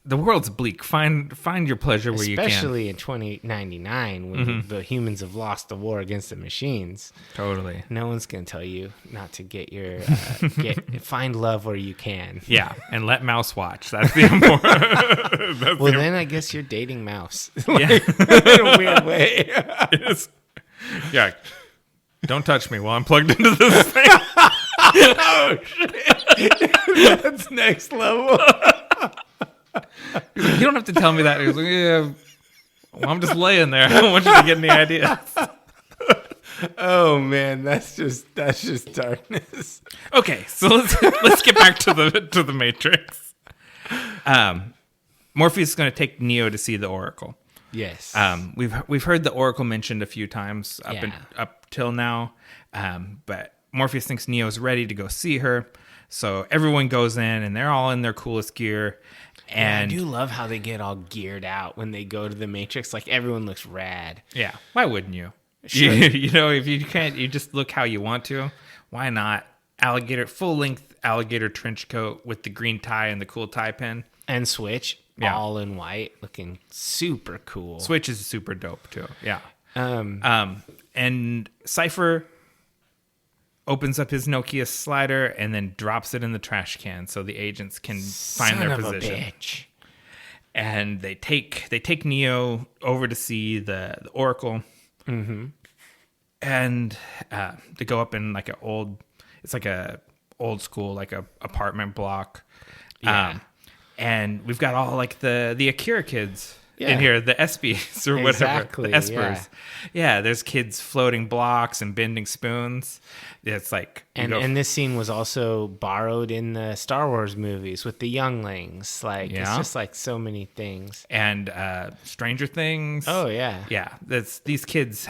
The world's bleak. Find your pleasure where you can. Especially in 2099 when the humans have lost the war against the machines. Totally. No one's going to tell you not to get your find love where you can. Yeah, and let Mouse watch. That's the important. Then I guess you're dating Mouse. In a weird way. Yeah. Don't touch me while I'm plugged into this thing. Oh shit. That's next level. You don't have to tell me that. He was like, yeah, well, I'm just laying there. I don't want you to get any ideas. Oh man, that's just darkness. Okay, so let's get back to the Matrix. Morpheus is going to take Neo to see the Oracle. Yes. We've heard the Oracle mentioned a few times up till now, but Morpheus thinks Neo's ready to go see her. So everyone goes in, and they're all in their coolest gear. And I do love how they get all geared out when they go to the Matrix. Like, everyone looks rad. Yeah. Why wouldn't you? Sure. If you can't, you just look how you want to. Why not? Full-length alligator trench coat with the green tie and the cool tie pin. And Switch, all in white, looking super cool. Switch is super dope, too. Yeah. And Cypher opens up his Nokia slider and then drops it in the trash can so the agents can find their position. Son of a bitch. And they take Neo over to see the Oracle. Mm-hmm. And they go up in like it's like a old school, like a apartment block. Yeah. And we've got all like the Akira kids in here, the ESPYs or whatever. Exactly, the Espers. Yeah, there's kids floating blocks and bending spoons. It's like... And this scene was also borrowed in the Star Wars movies with the younglings. Like, it's just like so many things. And Stranger Things. Oh, yeah. Yeah, these kids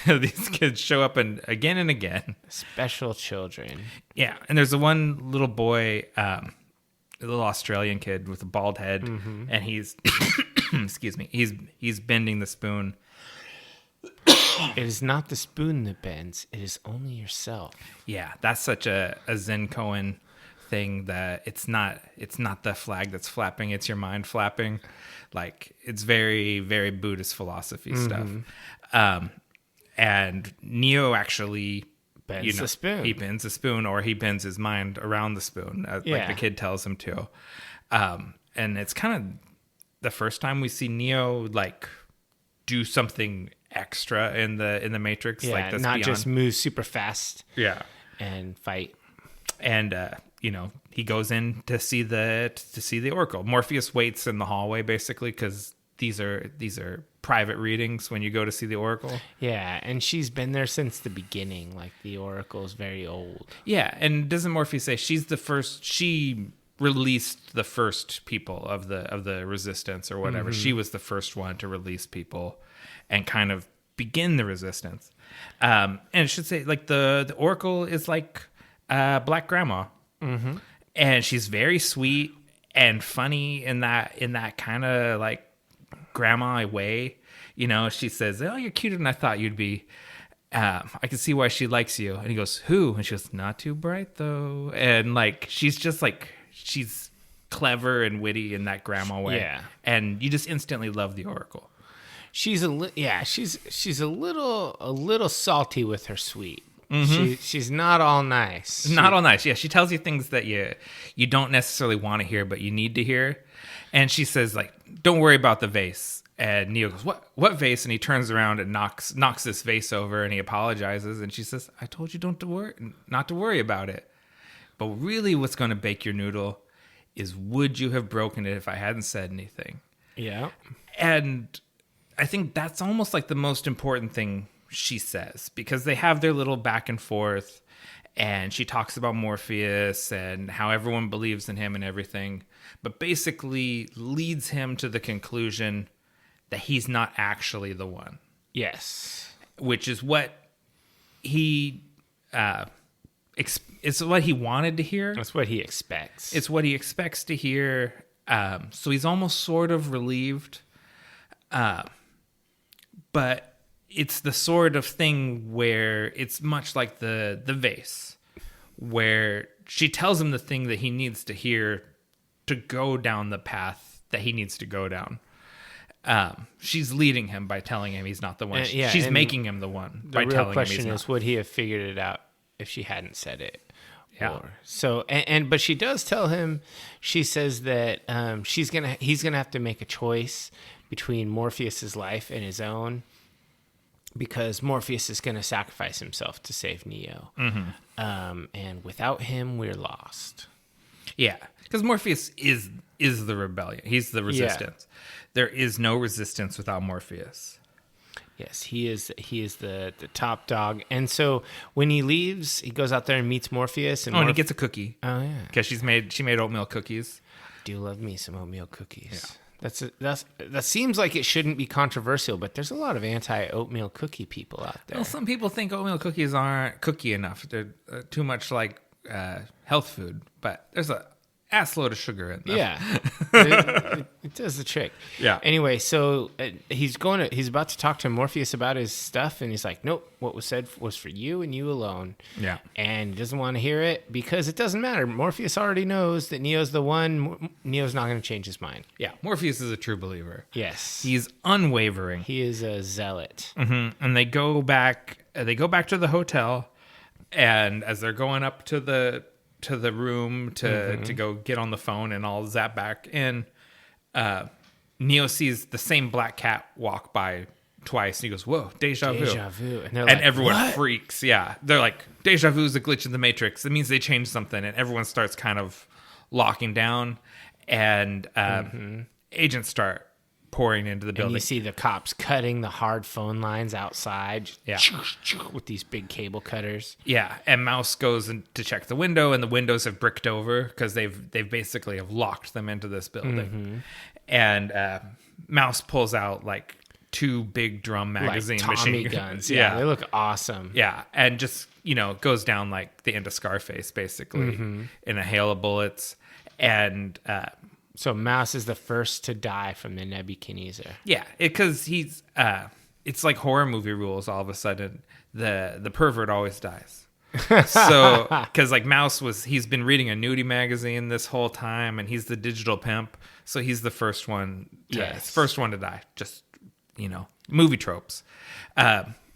these kids show up again and again. Special children. Yeah, and there's the one little boy... a little Australian kid with a bald head, and he's excuse me, he's bending the spoon It is not the spoon that bends. It is only yourself. Yeah, that's such a Zen koan thing, that it's not the flag that's flapping, it's your mind flapping. Like, it's very, very Buddhist philosophy stuff. And Neo actually Bends the spoon. He bends the spoon, or he bends his mind around the spoon, like the kid tells him to. And it's kind of the first time we see Neo like do something extra in the Matrix. Yeah, like that's not beyond. just move super fast. Yeah, and fight. And he goes in to see the Oracle. Morpheus waits in the hallway basically because these are private readings when you go to see the Oracle. Yeah, and she's been there since the beginning. Like, the Oracle is very old. Yeah, and doesn't Morpheus say she's the first? She released the first people of the Resistance or whatever. She was the first one to release people and kind of begin the Resistance. And I should say, like, the Oracle is like Black Grandma, and she's very sweet and funny in that kind of like grandma way. She says, "Oh, you're cuter than I thought you'd be. I can see why she likes you." And he goes, "Who?" And she goes, "Not too bright though." And like, she's just like, she's clever and witty in that grandma way. Yeah. And you just instantly love the Oracle. She's she's a little salty with her sweet. She's not all nice. Not all nice. Yeah, she tells you things that you don't necessarily want to hear, but you need to hear. And she says, like, "Don't worry about the vase." And Neo goes, What vase?" And he turns around and knocks this vase over, and he apologizes. And she says, "I told you not to worry about it. But really what's going to bake your noodle is, would you have broken it if I hadn't said anything?" Yeah. And I think that's almost like the most important thing she says, because they have their little back and forth, and she talks about Morpheus and how everyone believes in him and everything, but basically leads him to the conclusion that he's not actually the one. Yes. Which is what he it's what he wanted to hear. That's what he expects. It's what he expects to hear. So he's almost sort of relieved. But it's the sort of thing where it's much like the vase, where she tells him the thing that he needs to hear to go down the path that he needs to go down. She's leading him by telling him he's not the one. She's making him the one by telling him he's not. The real question is, would he have figured it out if she hadn't said it? Yeah. But she does tell him. She says that he's gonna have to make a choice between Morpheus's life and his own, because Morpheus is gonna sacrifice himself to save Neo. And without him, we're lost. Yeah, because Morpheus is the rebellion. He's the resistance. Yeah. There is no resistance without Morpheus. Yes, he is the top dog. And so when he leaves, he goes out there and meets Morpheus. And he gets a cookie. Oh, yeah. Because she made oatmeal cookies. I do love me some oatmeal cookies. Yeah. That seems like it shouldn't be controversial, but there's a lot of anti-oatmeal cookie people out there. Well, some people think oatmeal cookies aren't cookie enough. They're too much like health food. But there's a assload of sugar in them. Yeah, it does the trick. Yeah. Anyway, so he's about to talk to Morpheus about his stuff, and he's like, "Nope, what was said was for you and you alone." Yeah. And he doesn't want to hear it because it doesn't matter. Morpheus already knows that Neo's the one. Neo's not going to change his mind. Yeah, Morpheus is a true believer. Yes, he's unwavering. He is a zealot. And they go back to the hotel, and as they're going up to the room to go get on the phone and all zap back in, Neo sees the same black cat walk by twice, and he goes, "Whoa, deja vu. And everyone what? Freaks. Yeah, they're like, deja vu is a glitch in the Matrix. It means they changed something, and everyone starts kind of locking down, and agents start pouring into the building. And you see the cops cutting the hard phone lines outside. Yeah. With these big cable cutters. Yeah, and Mouse goes in to check the window, and the windows have bricked over because they've basically have locked them into this building. And Mouse pulls out like 2 big drum magazine like Tommy machine guns. Yeah, they look awesome. Yeah, and just goes down like the end of Scarface basically in a hail of bullets. And so Mouse is the first to die from the Nebuchadnezzar. Yeah, because he's it's like horror movie rules. All of a sudden, the pervert always dies. So, because like Mouse he's been reading a nudie magazine this whole time, and he's the digital pimp, so he's the first one to die. Just, movie tropes.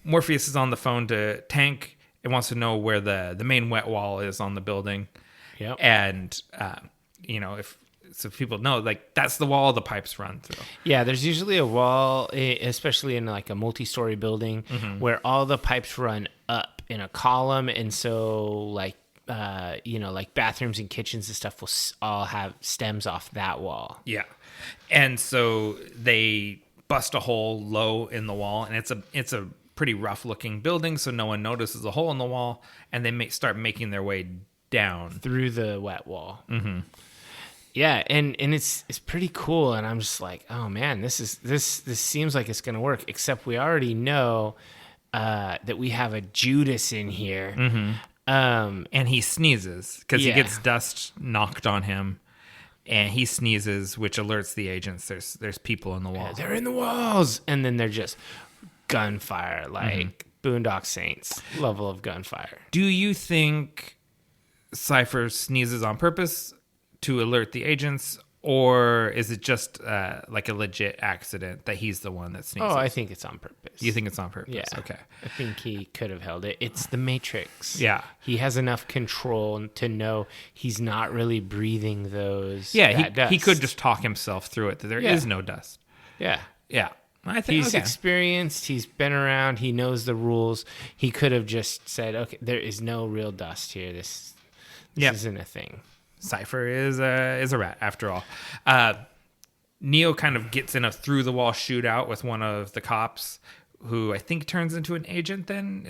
Morpheus is on the phone to Tank and wants to know where the main wet wall is on the building. Yep. And if people know, like, that's the wall the pipes run through. Yeah, there's usually a wall, especially in like a multi-story building, where all the pipes run up in a column, and so like like bathrooms and kitchens and stuff will all have stems off that wall. Yeah, and so they bust a hole low in the wall, and it's a pretty rough looking building, so no one notices a hole in the wall, and they start making their way down through the wet wall. Mm-hmm. Yeah, and it's pretty cool, and I'm just like, oh man, this seems like it's gonna work. Except we already know that we have a Judas in here, and he sneezes because he gets dust knocked on him, and he sneezes, which alerts the agents. There's people in the walls. They're in the walls, and then they're just gunfire, like Boondock Saints level of gunfire. Do you think Cypher sneezes on purpose to alert the agents, or is it just like a legit accident that he's the one that sneezes? Oh, I think it's on purpose. You think it's on purpose? Yeah. Okay. I think he could have held it. It's the Matrix. Yeah. He has enough control to know he's not really breathing those. Yeah, he could just talk himself through it, that there is no dust. Yeah. Yeah. I think he's experienced. He's been around. He knows the rules. He could have just said, okay, there is no real dust here. This isn't a thing. Cypher is a rat, after all. Neo kind of gets in a through-the-wall shootout with one of the cops, who I think turns into an agent then?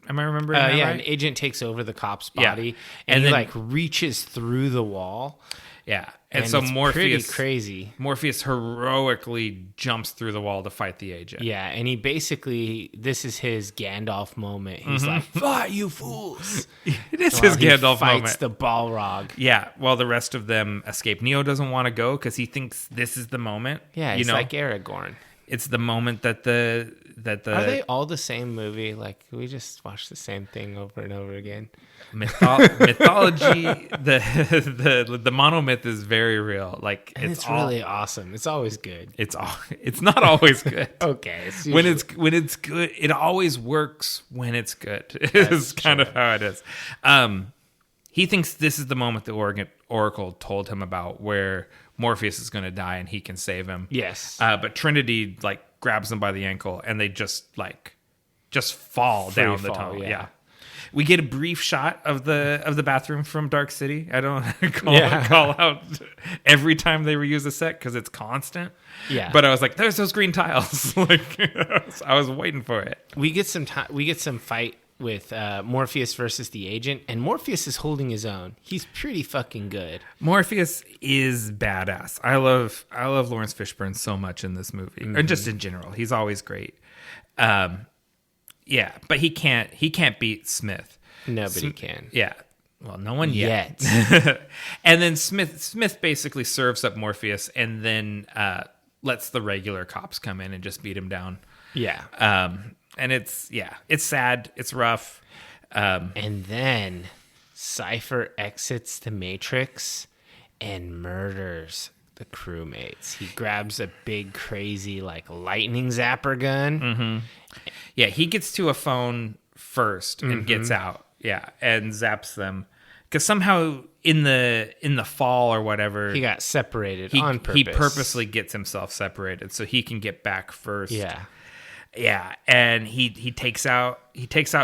Am I remembering that right? An agent takes over the cop's body, and he then, like, reaches through the wall. Yeah, and so it's Morpheus, pretty crazy. Morpheus heroically jumps through the wall to fight the agent. Yeah, and he basically, this is his Gandalf moment. He's like, "Fight, you fools!" It is his Gandalf moment. Fights the Balrog. Yeah, while the rest of them escape. Neo doesn't want to go because he thinks this is the moment. Yeah, he's like Aragorn. It's the moment that the Are they all the same movie? Like, we just watch the same thing over and over again. Mythology, the monomyth is very real. Like, it's really awesome. It's always good. It's not always good. Okay, when it's good, it always works when it's good. Is kind of how it is. He thinks this is the moment the Oracle told him about, where Morpheus is going to die and he can save him. Yes. But Trinity like grabs him by the ankle, and they just fall down the tunnel. Yeah. We get a brief shot of the bathroom from Dark City. I don't call out every time they reuse a set because it's constant. Yeah. But I was like, there's those green tiles. Like, I was waiting for it. We get some fight with Morpheus versus the agent, and Morpheus is holding his own. He's pretty fucking good. Morpheus is badass. I love Lawrence Fishburne so much in this movie, and just in general. He's always great. Yeah, but he can't beat Smith. Nobody can. Yeah. Well, no one yet. And then Smith basically serves up Morpheus, and then lets the regular cops come in and just beat him down. Yeah. And it's sad. It's rough. And then Cypher exits the Matrix and murders the crewmates. He grabs a big, crazy, like, lightning zapper gun. Mm-hmm. Yeah, he gets to a phone first and gets out. Yeah, and zaps them. Because somehow in the fall or whatever, he got separated on purpose. He purposely gets himself separated so he can get back first. Yeah. Yeah, and he takes out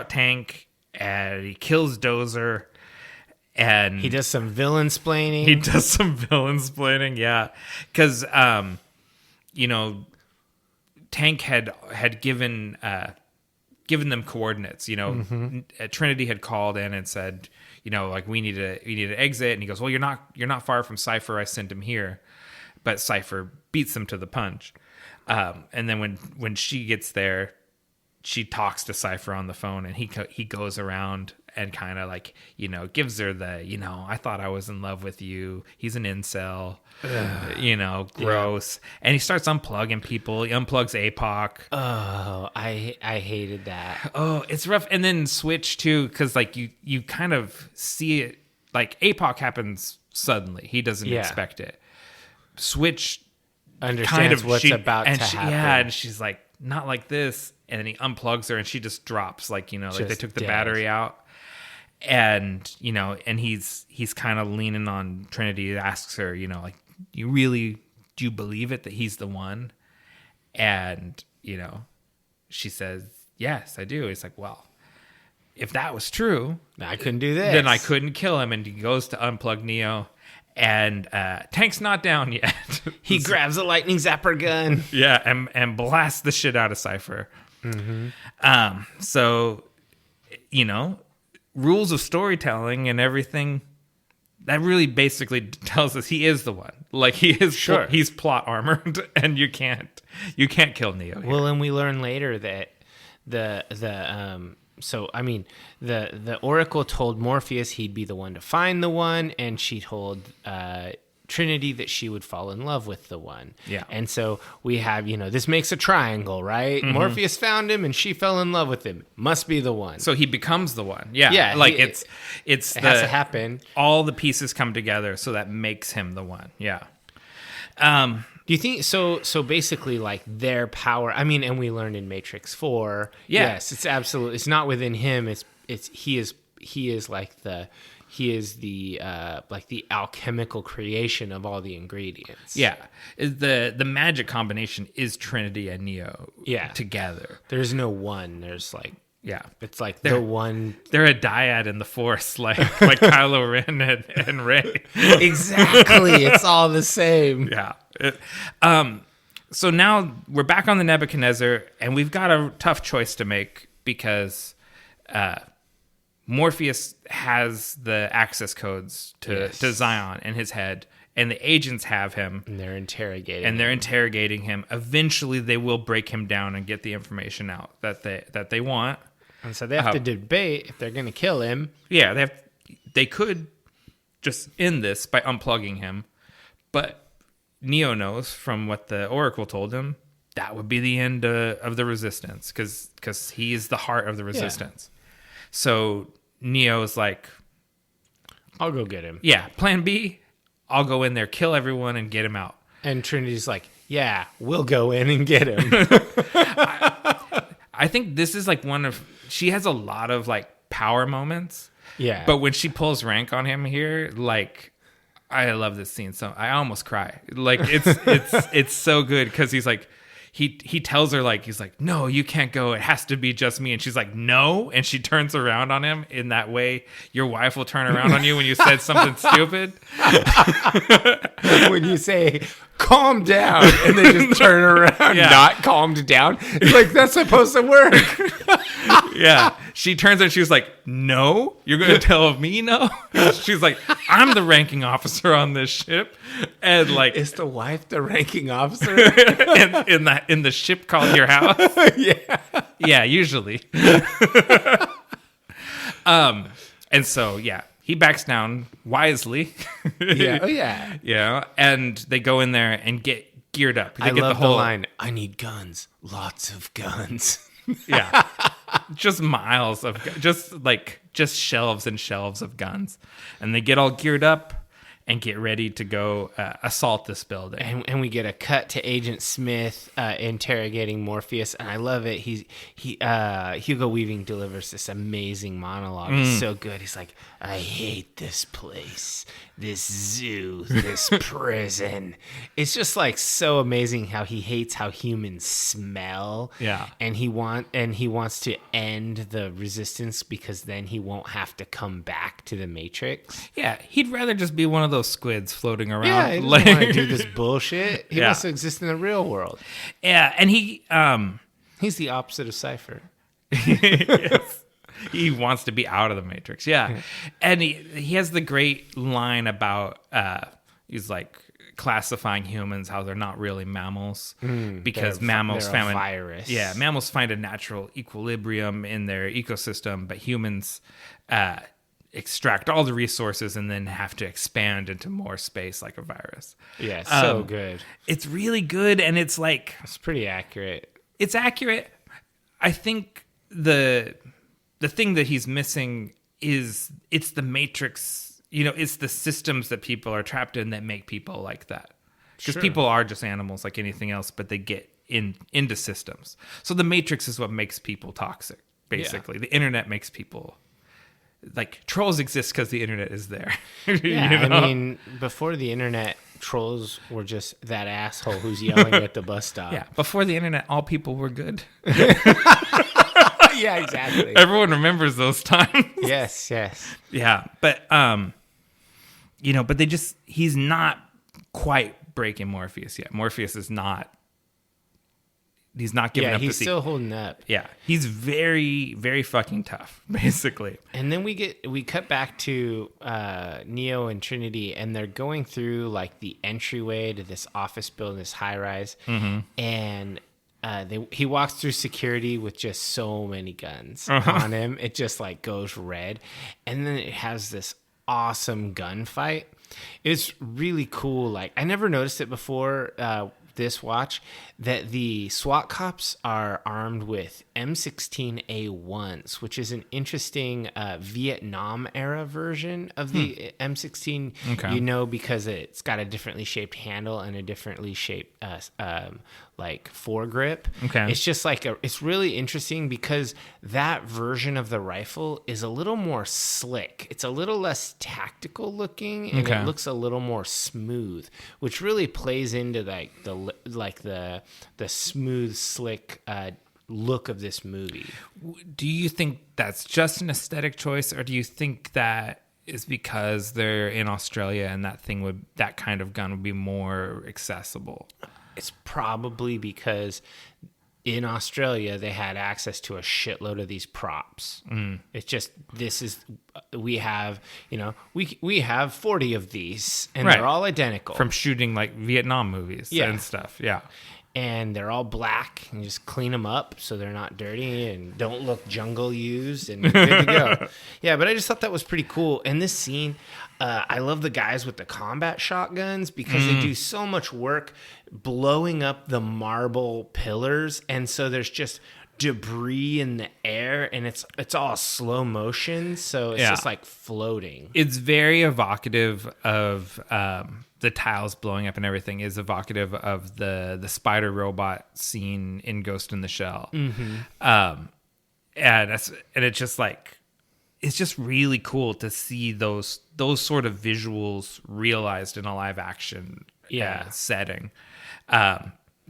Tank, and he kills Dozer, and he does some villain-splaining. Yeah, because Tank had given them coordinates. Trinity had called in and said, like, we need to exit, and he goes, well, you're not far from Cypher. I sent him here, but Cypher beats them to the punch. And then when she gets there, she talks to Cypher on the phone, and he goes around and kind of like, gives her the, I thought I was in love with you. He's an incel, gross. Yeah. And he starts unplugging people. He unplugs APOC. Oh, I hated that. Oh, it's rough. And then Switch too, because like you kind of see it, like APOC happens suddenly. He doesn't expect it. Switch understands what's about to happen. Yeah, and she's like, not like this. And then he unplugs her and she just drops, like, like they took the battery out. And, and he's kind of leaning on Trinity, asks her, like, do you believe it that he's the one? And, she says, yes, I do. It's like, well, if that was true, I couldn't do this. Then I couldn't kill him. And he goes to unplug Neo. And Tank's not down yet. He grabs a lightning zapper gun. Yeah, and blasts the shit out of Cypher. Mm-hmm. So, rules of storytelling and everything, that really basically tells us he is the one. Like, he is he's plot armored, and you can't kill Neo here. Well, and we learn later that the Oracle told Morpheus he'd be the one to find the one, and she told Trinity that she would fall in love with the one. Yeah. And so we have, this makes a triangle, right? Mm-hmm. Morpheus found him and she fell in love with him. Must be the one. So he becomes the one. Yeah. Yeah. Like it has to happen. All the pieces come together, so that makes him the one. Yeah. Do you think so basically like their power, and we learned in Matrix 4, yes, it's absolutely, it's not within him, he is like the alchemical creation of all the ingredients. Yeah. The magic combination is Trinity and Neo together. There's no one. There's like, it's like they're the one. They're a dyad in the Force, like Kylo Ren and Rey. Exactly. It's all the same. Yeah. So now we're back on the Nebuchadnezzar, and we've got a tough choice to make because Morpheus has the access codes to Zion in his head, and the agents have him. And they're interrogating him. Eventually, they will break him down and get the information out that they want. And so they have to debate if they're going to kill him. Yeah, they could just end this by unplugging him, but Neo knows from what the Oracle told him that would be the end of the Resistance because he is the heart of the Resistance. Yeah. So Neo's like, I'll go get him. Yeah, plan B, I'll go in there, kill everyone, and get him out. And Trinity's like, yeah, we'll go in and get him. I think this is like she has a lot of like power moments. Yeah. But when she pulls rank on him here, like, I love this scene. So I almost cry. Like, it's so good because he's like, he tells her, like, he's like, no, you can't go. It has to be just me. And she's like, no. And she turns around on him in that way your wife will turn around on you when you said something stupid. When you say, calm down, and they just turn around, not calmed down. It's like, that's supposed to work. Yeah. She turns and she's like, no, you're going to tell me no? She's like, I'm the ranking officer on this ship. And like, is the wife the ranking officer? in the ship called your house? Yeah. Yeah, usually. And so, he backs down wisely. Yeah. Oh, yeah. Yeah. And they go in there and get geared up. I love the line, I need guns. Lots of guns. Yeah. Just miles of, just shelves and shelves of guns. And they get all geared up and get ready to go assault this building. And we get a cut to Agent Smith interrogating Morpheus, and I love it. Hugo Weaving delivers this amazing monologue. It's so good. He's like, I hate this place, this zoo, this prison. It's just like so amazing how he hates how humans smell. Yeah. And he wants to end the Resistance because then he won't have to come back to the Matrix. Yeah, he'd rather just be one of those squids floating around. Yeah, he doesn't want to do this bullshit. He wants to exist in the real world. Yeah, and he's the opposite of Cypher. Yes. He wants to be out of the Matrix. Yeah. And he has the great line about he's like classifying humans, how they're not really mammals because mammals they're found a virus. Yeah, mammals find a natural equilibrium in their ecosystem, but humans extract all the resources and then have to expand into more space like a virus. Yeah, so good. It's really good, and it's like it's pretty accurate. It's accurate. I think the thing that he's missing is it's the matrix. It's the systems that people are trapped in that make people like that. Because people are just animals like anything else, but they get into systems. So the matrix is what makes people toxic, basically. Yeah. The internet makes people... Like, trolls exist because the internet is there. Yeah, I mean, before the internet, trolls were just that asshole who's yelling at the bus stop. Yeah, before the internet, all people were good. Yeah, exactly. Everyone remembers those times. Yes. Yeah, but, but he's not quite breaking Morpheus yet. Morpheus is not... He's not giving up. He's still holding up. Yeah, he's very, very fucking tough, basically. And then we cut back to Neo and Trinity, and they're going through like the entryway to this office building, this high rise, and he walks through security with just so many guns on him. It just like goes red, and then it has this awesome gunfight. It's really cool. Like I never noticed it before. This watch that the SWAT cops are armed with M16A1s, which is an interesting Vietnam era version of the M16. Okay. Because it's got a differently shaped handle and a differently shaped like foregrip. Okay, it's just like it's really interesting because that version of the rifle is a little more slick. It's a little less tactical looking, and it looks a little more smooth, which really plays into the smooth, slick look of this movie. Do you think that's just an aesthetic choice, or do you think that is because they're in Australia and that kind of gun would be more accessible? It's probably because in Australia they had access to a shitload of these props. It's just we have 40 of these, and they're all identical from shooting like Vietnam movies and stuff. Yeah. And they're all black, and you just clean them up so they're not dirty and don't look jungle used, and you're good to go. Yeah, but I just thought that was pretty cool. And this scene, I love the guys with the combat shotguns because they do so much work blowing up the marble pillars, and so there's just debris in the air, and it's all slow motion, so it's just like floating. It's very evocative of the tiles blowing up and everything is evocative of the spider robot scene in Ghost in the Shell. And it's just like it's just really cool to see those sort of visuals realized in a live action setting.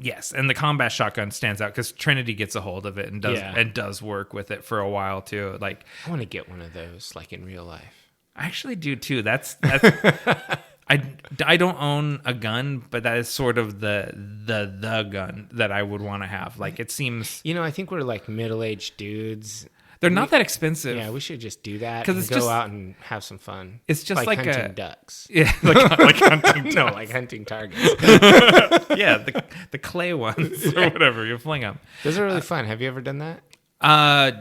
Yes, and the combat shotgun stands out because Trinity gets a hold of it and does work with it for a while too. Like I want to get one of those, like in real life. I actually do too. That's I don't own a gun, but that is sort of the gun that I would want to have. Like it seems, I think we're like middle-aged dudes. They're not that expensive. Yeah, we should just do that and go out and have some fun. It's just like hunting ducks. Yeah, like hunting no, like hunting targets. Yeah, the clay ones or whatever. You fling them. Those are really fun. Have you ever done that?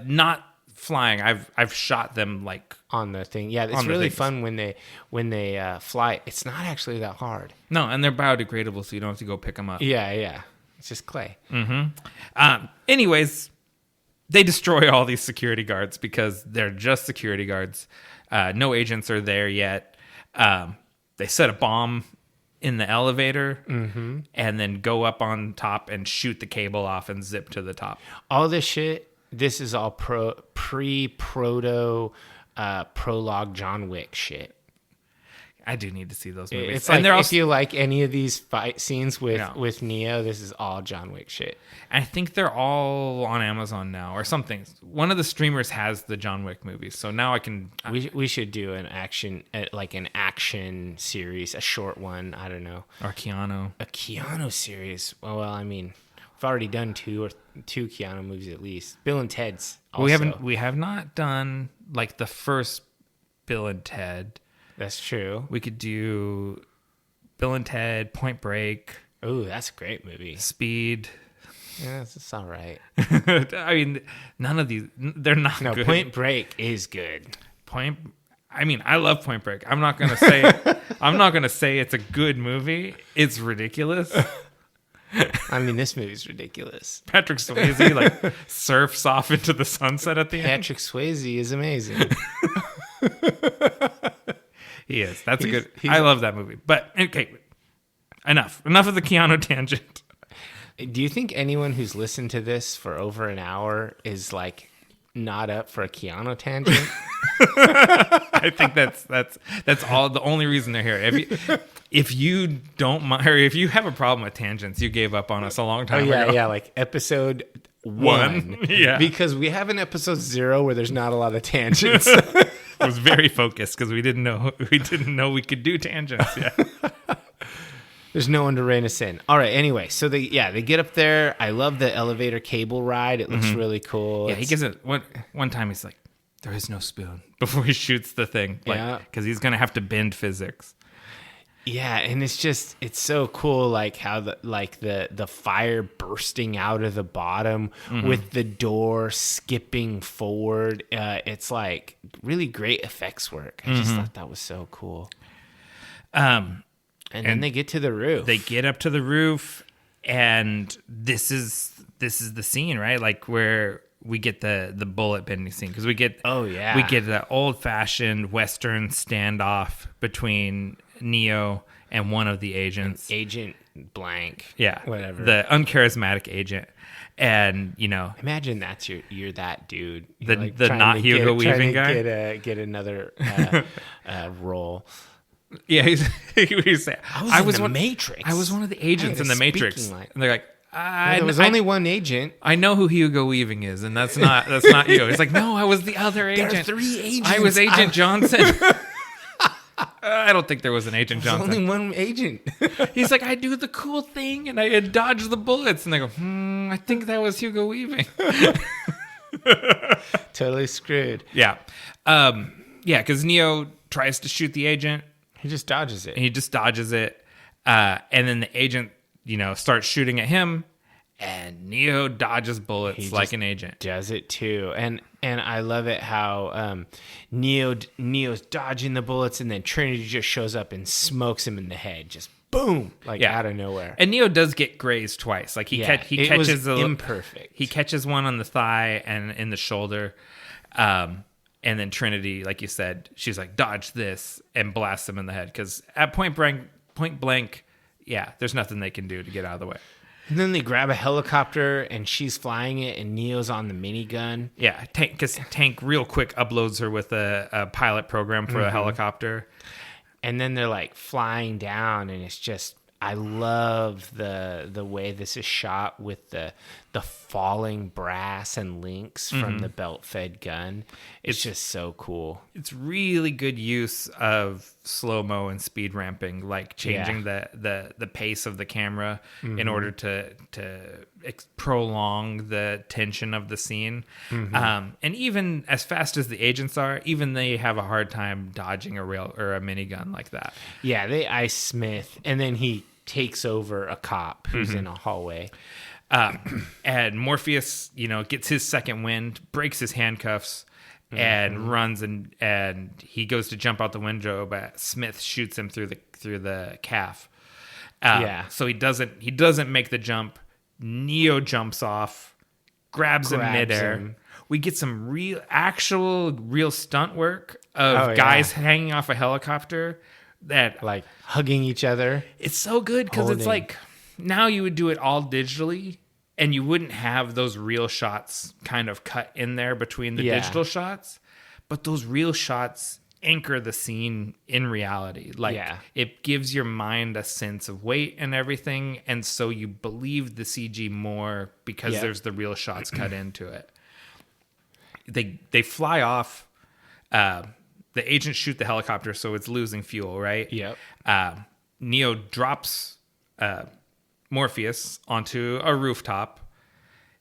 Not flying. I've shot them like on the thing. Yeah, it's really fun when they fly. It's not actually that hard. No, and they're biodegradable, so you don't have to go pick them up. Yeah. It's just clay. Anyways. They destroy all these security guards because they're just security guards. No agents are there yet. They set a bomb in the elevator and then go up on top and shoot the cable off and zip to the top. All this shit, this is all prologue John Wick shit. I do need to see those movies. It's like if you like any of these fight scenes with Neo, this is all John Wick shit. I think they're all on Amazon now or something. One of the streamers has the John Wick movies, so now I can. We should do an action series, a short one. I don't know. Or Keanu. A Keanu series. Well, I mean, we've already done two Keanu movies at least. Bill and Ted's. Also. We have not done like the first Bill and Ted. That's true. We could do Bill and Ted, Point Break. Ooh, that's a great movie. Speed. Yeah, it's all right. I mean, none of these, they're not good. Point Break is good. I love Point Break. I'm not gonna say it's a good movie. It's ridiculous. I mean, this movie's ridiculous. Patrick Swayze like surfs off into the sunset at the end. Patrick Swayze is amazing. He is. That's a good. I love that movie. But okay, enough of the Keanu tangent. Do you think anyone who's listened to this for over an hour is like not up for a Keanu tangent? I think that's all. The only reason they're here. If you don't mind, or if you have a problem with tangents, you gave up on us a long time ago. Yeah, like episode 1. Yeah, because we have an episode 0 where there's not a lot of tangents. It was very focused because we didn't know we could do tangents. Yeah. There's no one to rein us in. All right. Anyway, so they get up there. I love the elevator cable ride. It looks really cool. Yeah, he gives it one time. He's like, "There is no spoon," before he shoots the thing. Because he's gonna have to bend physics. Yeah, and it's so cool, like how the fire bursting out of the bottom with the door skipping forward. It's like really great effects work. I just thought that was so cool. And then they get to the roof. They get up to the roof, and this is the scene, right? Like where we get the bullet bending scene, because we get the old fashioned Western standoff between Neo and one of the agents, Agent Blank. Yeah, whatever. The uncharismatic agent, and imagine that's you're that dude. You're the not Hugo Weaving guy. Get another role. Yeah, he's saying, I was in the Matrix. I was one of the agents in the Matrix. And they're like, there was only one agent. I know who Hugo Weaving is, and that's not you. He's like, no, I was the other agent. There are 3 agents. I was Agent Johnson. I don't think there was an Agent Johnson. Only one agent. He's like, I do the cool thing, and I dodge the bullets. And they go, I think that was Hugo Weaving. Totally screwed. Yeah. Because Neo tries to shoot the agent. He just dodges it. And then the agent, starts shooting at him, and Neo dodges bullets like an agent. Does it too. And I love it how Neo's dodging the bullets, and then Trinity just shows up and smokes him in the head. Just boom, out of nowhere. And Neo does get grazed twice. Like he catches imperfect. He catches one on the thigh and in the shoulder. And then Trinity, like you said, she's like, dodge this, and blasts him in the head. Because at point blank, there's nothing they can do to get out of the way. And then they grab a helicopter, and she's flying it, and Neo's on the minigun. Yeah, because Tank real quick uploads her with a pilot program for a helicopter. And then they're like flying down, and it's just, I love the way this is shot with the falling brass and links from the belt-fed gun. It's just so cool. It's really good use of slow-mo and speed ramping, like changing the pace of the camera in order to prolong the tension of the scene. And even as fast as the agents are, even they have a hard time dodging a rail or a minigun like that. Yeah, they ice Smith, and then he takes over a cop who's in a hallway. And Morpheus, gets his second wind, breaks his handcuffs, and runs, and he goes to jump out the window, but Smith shoots him through the calf. So he doesn't make the jump. Neo jumps off, grabs him midair. We get some real stunt work of guys hanging off a helicopter that like hugging each other. It's so good because it's like, now you would do it all digitally, and you wouldn't have those real shots kind of cut in there between the digital shots, but those real shots anchor the scene in reality. Like it gives your mind a sense of weight and everything, and so you believe the CG more because there's the real shots cut into it. They fly off. The agents shoot the helicopter, so it's losing fuel, right? Yep. Neo drops Morpheus onto a rooftop.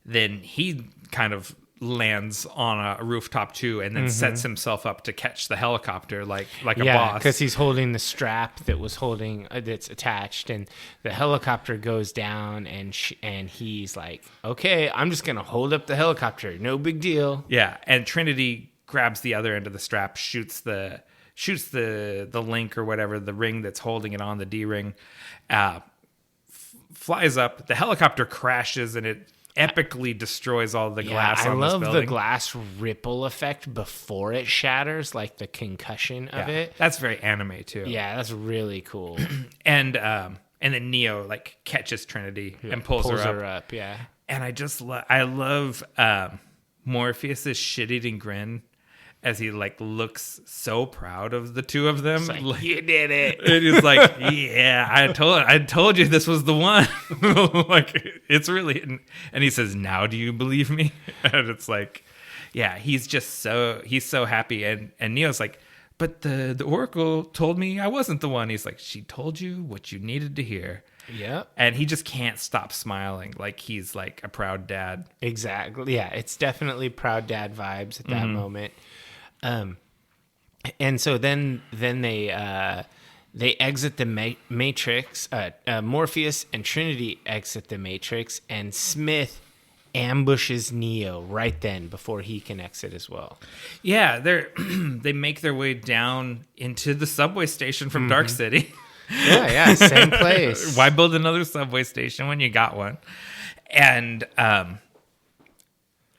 Then he kind of lands on a rooftop too, and then sets himself up to catch the helicopter like a Yeah, boss. because he's holding the strap that was holding that's attached, and the helicopter goes down, and he's like, "Okay, I'm just gonna hold up the helicopter, no big deal." Yeah, and Trinity grabs the other end of the strap, shoots the link or whatever, the ring that's holding it on, the D ring, flies up. The helicopter crashes, and it epically destroys all the glass on this building. I love the glass ripple effect before it shatters, like the concussion of it. That's very anime too. Yeah, that's really cool. And then Neo like catches Trinity and pulls her up. Yeah. And I love Morpheus's shit-eating grin as he like looks so proud of the two of them. Like, you did it. And he's like, yeah, I told you this was the one. Like, it's really, and he says, now do you believe me? And it's like, yeah, he's so happy. And Neo's like, but the Oracle told me I wasn't the one. He's like, she told you what you needed to hear. Yeah. And he just can't stop smiling. Like he's like a proud dad. Exactly. Yeah. It's definitely proud dad vibes at that moment. And so then they exit the Matrix. Morpheus and Trinity exit the Matrix, and Smith ambushes Neo right then before he can exit as well. Yeah, they make their way down into the subway station from Dark City. Yeah, same place. Why build another subway station when you got one? And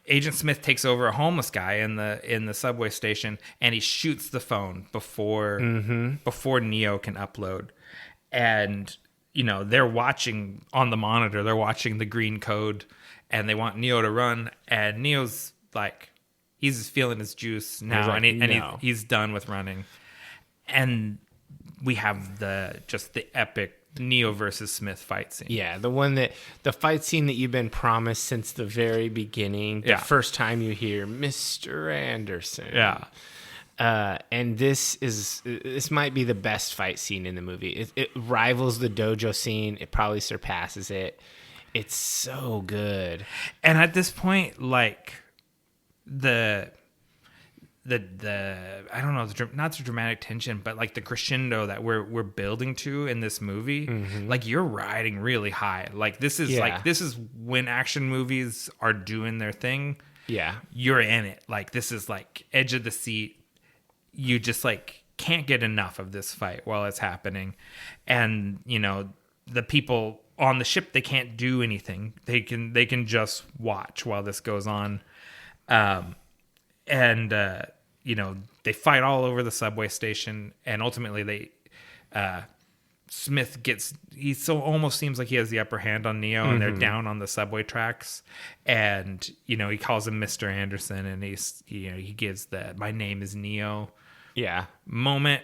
Agent Smith takes over a homeless guy in the subway station, and he shoots the phone before Neo can upload. And they're watching on the monitor. They're watching the green code, and they want Neo to run. And Neo's like, he's feeling his juice now, and he's done with running. And we have the epic Neo versus Smith fight scene. Yeah, the fight scene that you've been promised since the very beginning. The first time you hear Mr. Anderson. Yeah. And this might be the best fight scene in the movie. It rivals the dojo scene. It probably surpasses it. It's so good. And at this point, like the I don't know, not the dramatic tension, but like the crescendo that we're building to in this movie, like you're riding really high. Like this is when action movies are doing their thing. Yeah, you're in it. Like this is like edge of the seat. You just like can't get enough of this fight while it's happening, and the people on the ship, they can't do anything. They can just watch while this goes on. They fight all over the subway station, and ultimately Smith almost seems like he has the upper hand on Neo, and they're down on the subway tracks, and he calls him Mr. Anderson, and he gives the "my name is Neo" moment.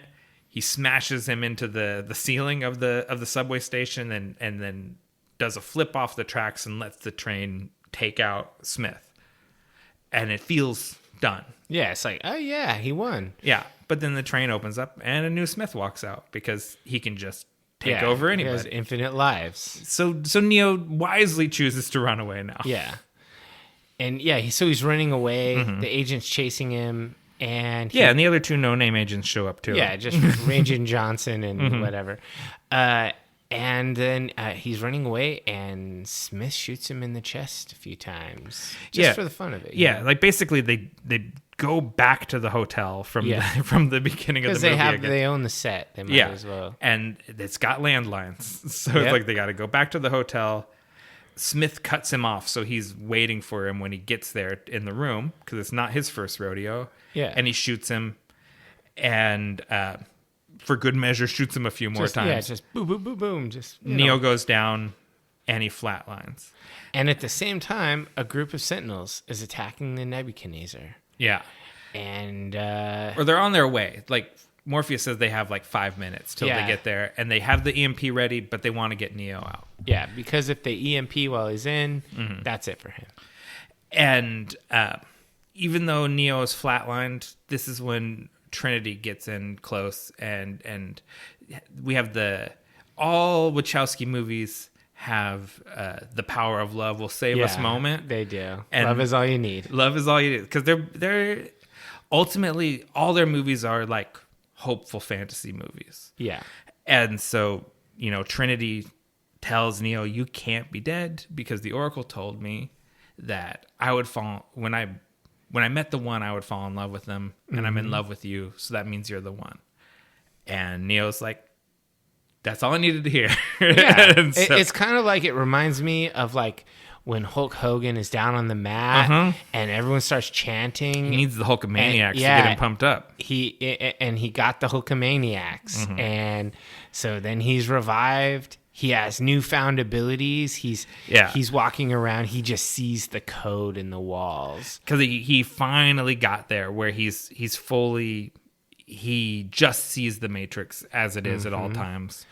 He smashes him into the ceiling of the subway station, and then does a flip off the tracks and lets the train take out Smith, and it feels done. Yeah, it's like, oh yeah, he won. Yeah, but then the train opens up and a new Smith walks out because he can just take over anybody. He has infinite lives. So Neo wisely chooses to run away now. Yeah, and so he's running away. The agent's chasing him, and and the other two no-name agents show up too. Yeah, just Agent Johnson and whatever. And then he's running away, and Smith shoots him in the chest a few times, just for the fun of it. Yeah, like basically they go back to the hotel from the beginning of the movie. Because they own the set, they might as well. And it's got landlines, so it's like they got to go back to the hotel. Smith cuts him off, so he's waiting for him when he gets there in the room, because it's not his first rodeo. Yeah, and he shoots him, and for good measure, shoots him a few more times. Yeah, just boom, boom, boom, boom. Just Neo goes down, and he flatlines. And at the same time, a group of Sentinels is attacking the Nebuchadnezzar. Yeah, and or they're on their way. Like Morpheus says, they have like 5 minutes till they get there, and they have the EMP ready, but they want to get Neo out. Yeah, because if they EMP while he's in, that's it for him. And even though Neo is flatlined, this is when Trinity gets in close, and we have all Wachowski movies have the power of love will save us moment. They do. And love is all you need. Love is all you need. Because they're ultimately, all their movies are like hopeful fantasy movies. Yeah. And so, Trinity tells Neo, you can't be dead because the Oracle told me that I would fall when I met the one, I would fall in love with them, and I'm in love with you, so that means you're the one. And Neo's like, that's all I needed to hear. Yeah. It's kind of like, it reminds me of like when Hulk Hogan is down on the mat and everyone starts chanting. He needs the Hulkamaniacs to get him pumped up. He got the Hulkamaniacs. And so then he's revived. He has newfound abilities. He's walking around. He just sees the code in the walls. Because he finally got there where he's fully... He just sees the Matrix as it is at all times.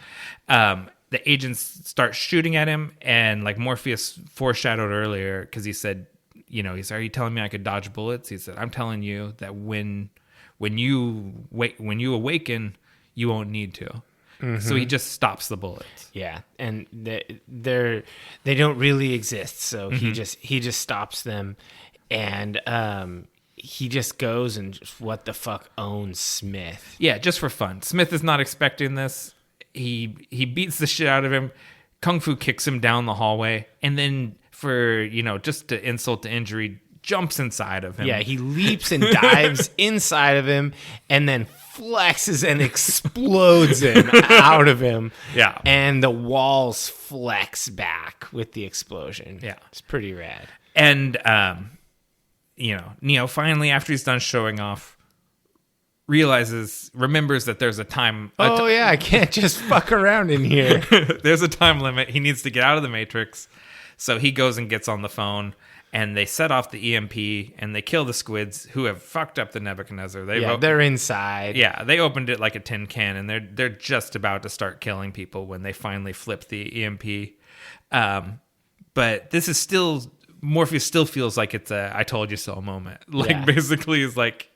The agents start shooting at him, and like Morpheus foreshadowed earlier, because he said, he said, "Are you telling me I could dodge bullets?" He said, "I'm telling you that when you awaken, you won't need to." So he just stops the bullets. Yeah, and they don't really exist. So he just stops them, and he just goes and what the fuck owns Smith. Yeah, just for fun. Smith is not expecting this. He beats the shit out of him. Kung Fu kicks him down the hallway, and then for just to insult to injury, jumps inside of him. Yeah, he leaps and dives inside of him, and then flexes and explodes him out of him. Yeah, and the walls flex back with the explosion. Yeah, it's pretty rad. And Neo finally, after he's done showing off, remembers that there's a time. I can't just fuck around in here. There's a time limit. He needs to get out of the Matrix. So he goes and gets on the phone, and they set off the EMP, and they kill the squids who have fucked up the Nebuchadnezzar. They're inside. Yeah, they opened it like a tin can, and they're just about to start killing people when they finally flip the EMP. But this is still... Morpheus still feels like it's a "I told you so" moment. Basically, is like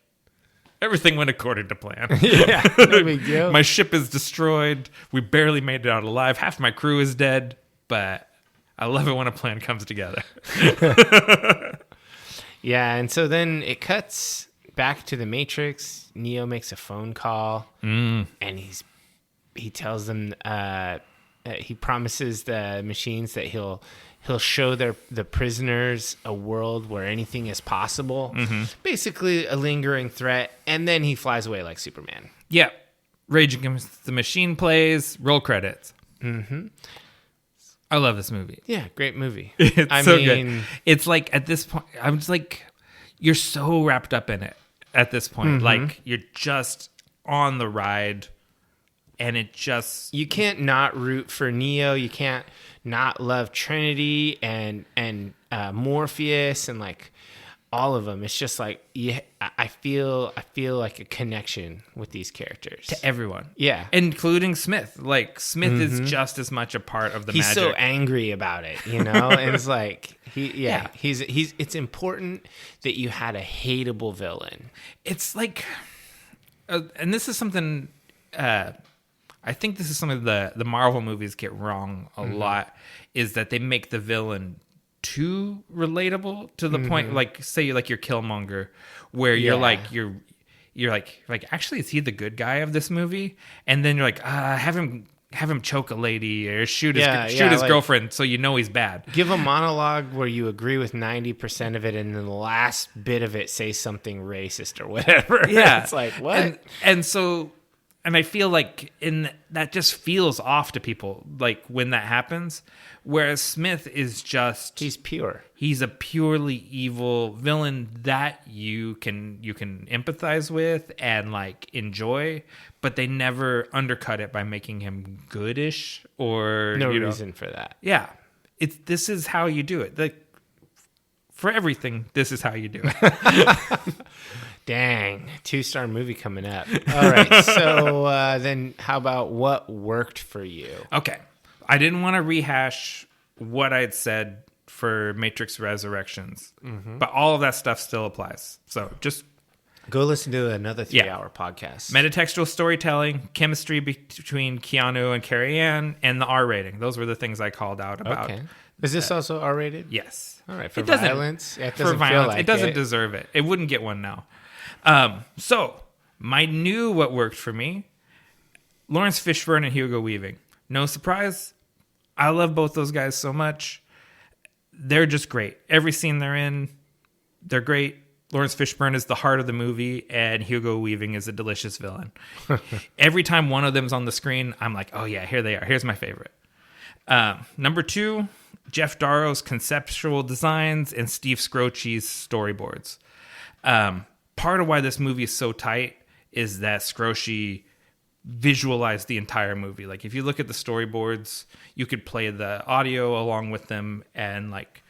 everything went according to plan. Yeah, no big deal. My ship is destroyed. We barely made it out alive. Half my crew is dead. But I love it when a plan comes together. Yeah, and so then it cuts back to the Matrix. Neo makes a phone call, and he tells them he promises the machines that he'll show the prisoners a world where anything is possible. Basically a lingering threat, and then he flies away like Superman. Yeah. Rage Against the Machine plays, roll credits. I love this movie. Yeah, great movie. It's so good. It's like, at this point, I'm just like, you're so wrapped up in it at this point. Like, you're just on the ride, and it just... You can't not root for Neo. You can't not love Trinity and Morpheus and like all of them. It's just like I feel like a connection with these characters to everyone. Yeah, including Smith. Like Smith is just as much a part of the he's magic. So angry about it, and it's like he's. It's important that you had a hateable villain. It's like, and this is something. I think this is something the Marvel movies get wrong a lot, is that they make the villain too relatable to the point, like say like you're Killmonger, where you're like actually is he the good guy of this movie? And then you're like have him choke a lady or shoot his girlfriend, so he's bad. Give a monologue where you agree with 90% of it, and then the last bit of it say something racist or whatever. Yeah, it's like what? And I feel like that just feels off to people, like when that happens. Whereas Smith is just... He's pure. He's a purely evil villain that you can empathize with and like enjoy, but they never undercut it by making him goodish or... No reason for that. Yeah. This is how you do it. Like, for everything, this is how you do it. Dang, 2-star movie coming up. All right, so then how about what worked for you? Okay, I didn't want to rehash what I had said for Matrix Resurrections, but all of that stuff still applies. So just Go listen to another 3-hour podcast. Metatextual storytelling, chemistry between Keanu and Carrie Ann, and the R rating. Those were the things I called out about. Okay. Is this also R-rated? Yes. All right. For violence? Yeah, it doesn't feel like it doesn't deserve it. It wouldn't get one now. So, my new what worked for me, Lawrence Fishburne and Hugo Weaving. No surprise. I love both those guys so much. They're just great. Every scene they're in, they're great. Lawrence Fishburne is the heart of the movie, and Hugo Weaving is a delicious villain. Every time one of them's on the screen, I'm like, oh yeah, here they are. Here's my favorite. Number 2, Jeff Darrow's conceptual designs and Steve Scroce's storyboards. Part of why this movie is so tight is that Scroce visualized the entire movie. Like, if you look at the storyboards, you could play the audio along with them, and like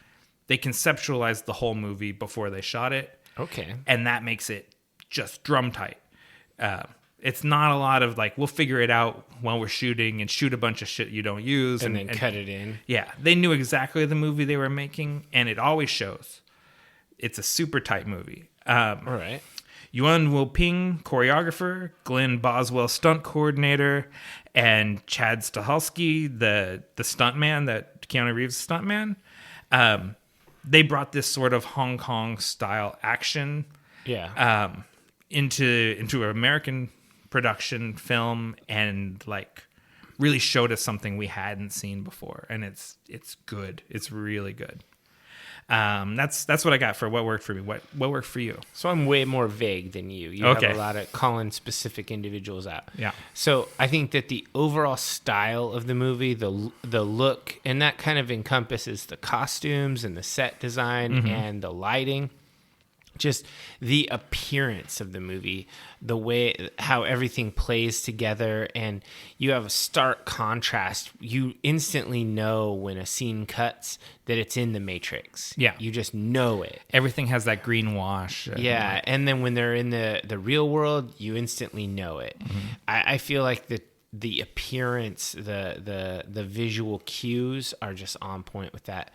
they conceptualized the whole movie before they shot it. Okay. And that makes it just drum tight. It's not a lot of like, we'll figure it out while we're shooting and shoot a bunch of shit you don't use. And then cut it in. Yeah. They knew exactly the movie they were making, and it always shows. It's a super tight movie. All right. Yuan Wu-ping, choreographer, Glenn Boswell, stunt coordinator, and Chad Stahelski, the stuntman, that Keanu Reeves stuntman. They brought this sort of Hong Kong style action into an American production film, and like really showed us something we hadn't seen before, and it's good. It's really good. That's what I got for what worked for me. What worked for you? So I'm way more vague than you. You have a lot of calling specific individuals out. Yeah. So I think that the overall style of the movie, the look, and that kind of encompasses the costumes and the set design and the lighting. Just the appearance of the movie, the way how everything plays together, and you have a stark contrast. You instantly know when a scene cuts that it's in the Matrix. Yeah. You just know it. Everything has that green wash. Yeah, and then when they're in the real world, you instantly know it. I feel like the appearance, the visual cues are just on point with that.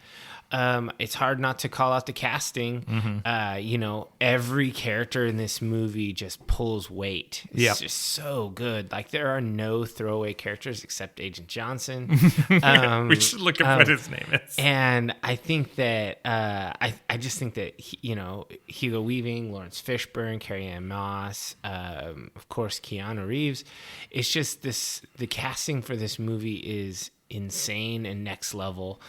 It's hard not to call out the casting. Every character in this movie just pulls weight. It's just so good. Like, there are no throwaway characters except Agent Johnson. We should look up what his name is. And I think that I just think that Hugo Weaving, Lawrence Fishburne, Carrie Ann Moss, of course Keanu Reeves. It's just the casting for this movie is insane and next level.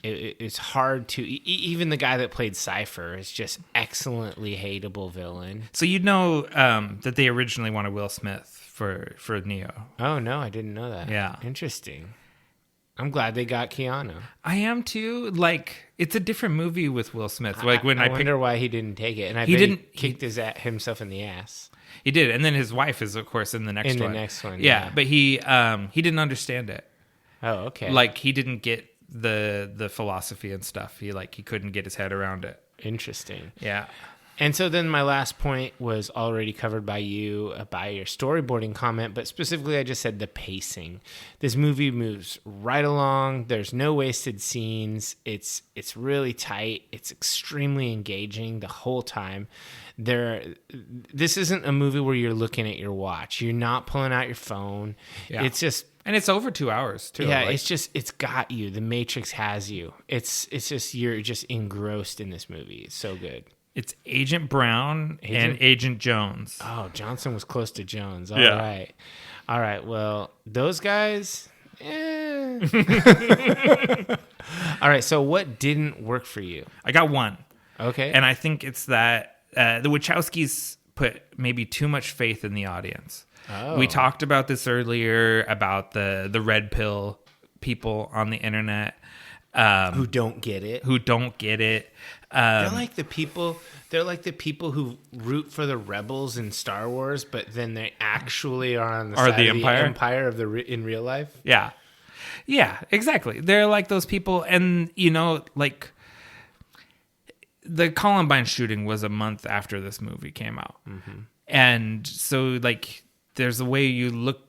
It's hard to even the guy that played Cypher is just excellently hateable villain. So that they originally wanted Will Smith for Neo. Oh no, I didn't know that. Yeah, interesting. I'm glad they got Keanu. I am too. Like, it's a different movie with Will Smith. Like, I wonder why he didn't take it, and he kicked himself in the ass. He did, and then his wife is, of course, in the next one. Yeah, but he didn't understand it. Oh, okay. Like, he didn't get the philosophy and stuff. He couldn't get his head around it. Interesting. Yeah. And so then my last point was already covered by you, by your storyboarding comment, but specifically I just said the pacing. This movie moves right along. There's no wasted scenes. It's really tight. It's extremely engaging the whole time. This isn't a movie where you're looking at your watch. You're not pulling out your phone. Yeah. It's just... And it's over 2 hours too. Yeah, it's got you. The Matrix has you. It's just, you're just engrossed in this movie. It's so good. It's Agent Brown and Agent Jones. Oh, Johnson was close to Jones. All right. Well, those guys. All right. So what didn't work for you? I got one. Okay. And I think it's that the Wachowskis put maybe too much faith in the audience. Oh. We talked about this earlier about the red pill people on the internet who don't get it. They're like the people who root for the rebels in Star Wars, but then they actually are on the side of the Empire in real life. Yeah, exactly. They're like those people, and like the Columbine shooting was a month after this movie came out, and so like. There's a way you look.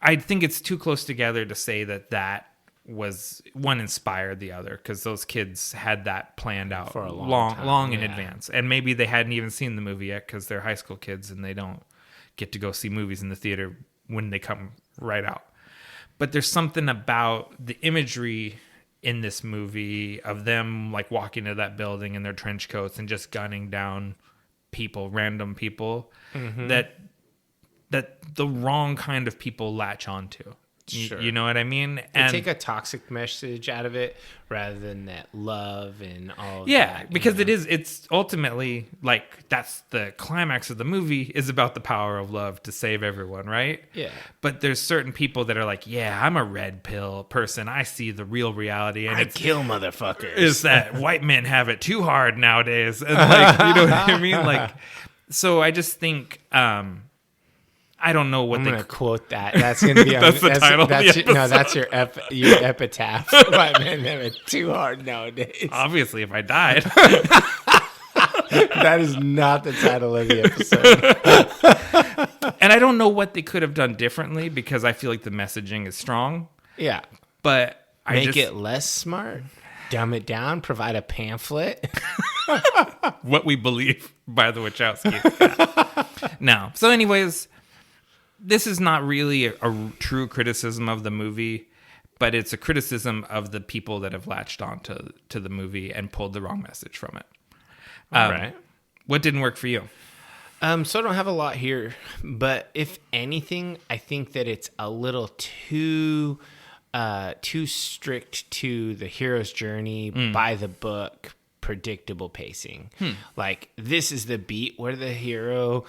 I think it's too close together to say that one inspired the other, because those kids had that planned out for a long in advance, and maybe they hadn't even seen the movie yet because they're high school kids and they don't get to go see movies in the theater when they come right out. But there's something about the imagery in this movie of them like walking to that building in their trench coats and just gunning down people, random people, that the wrong kind of people latch onto. Sure. You know what I mean? And take a toxic message out of it rather than that love and all of yeah, that, because it's ultimately like that's the climax of the movie is about the power of love to save everyone, right? Yeah. But there's certain people that are like, yeah, I'm a red pill person. I see the real reality, and I kill motherfuckers. Is that white men have it too hard nowadays? And like, you know what I mean? Like, so I just think I don't know what I'm going to quote that. That's going to be that's the title of the episode. No, that's your epitaph. White men have it too hard nowadays. Obviously, if I died. That is not the title of the episode. And I don't know what they could have done differently, because I feel like the messaging is strong. Yeah. But Make it less smart, dumb it down, provide a pamphlet. What we believe by the Wachowskis. No. So anyways, this is not really a true criticism of the movie, but it's a criticism of the people that have latched on to the movie and pulled the wrong message from it. All right. What didn't work for you? So I don't have a lot here, but if anything, I think that it's a little too strict to the hero's journey by the book, predictable pacing. Like, this is the beat where the hero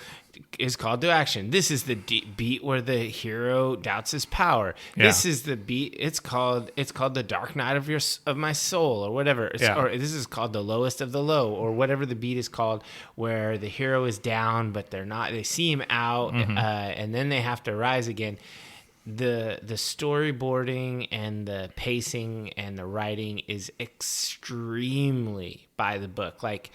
is called to action. This is the beat where the hero doubts his power. Yeah. This is the beat. It's called the Dark Night of my soul, or whatever. Or this is called the lowest of the low, or whatever the beat is called, where the hero is down, but they're not. They see him out, and then they have to rise again. The storyboarding and the pacing and the writing is extremely by the book. Like,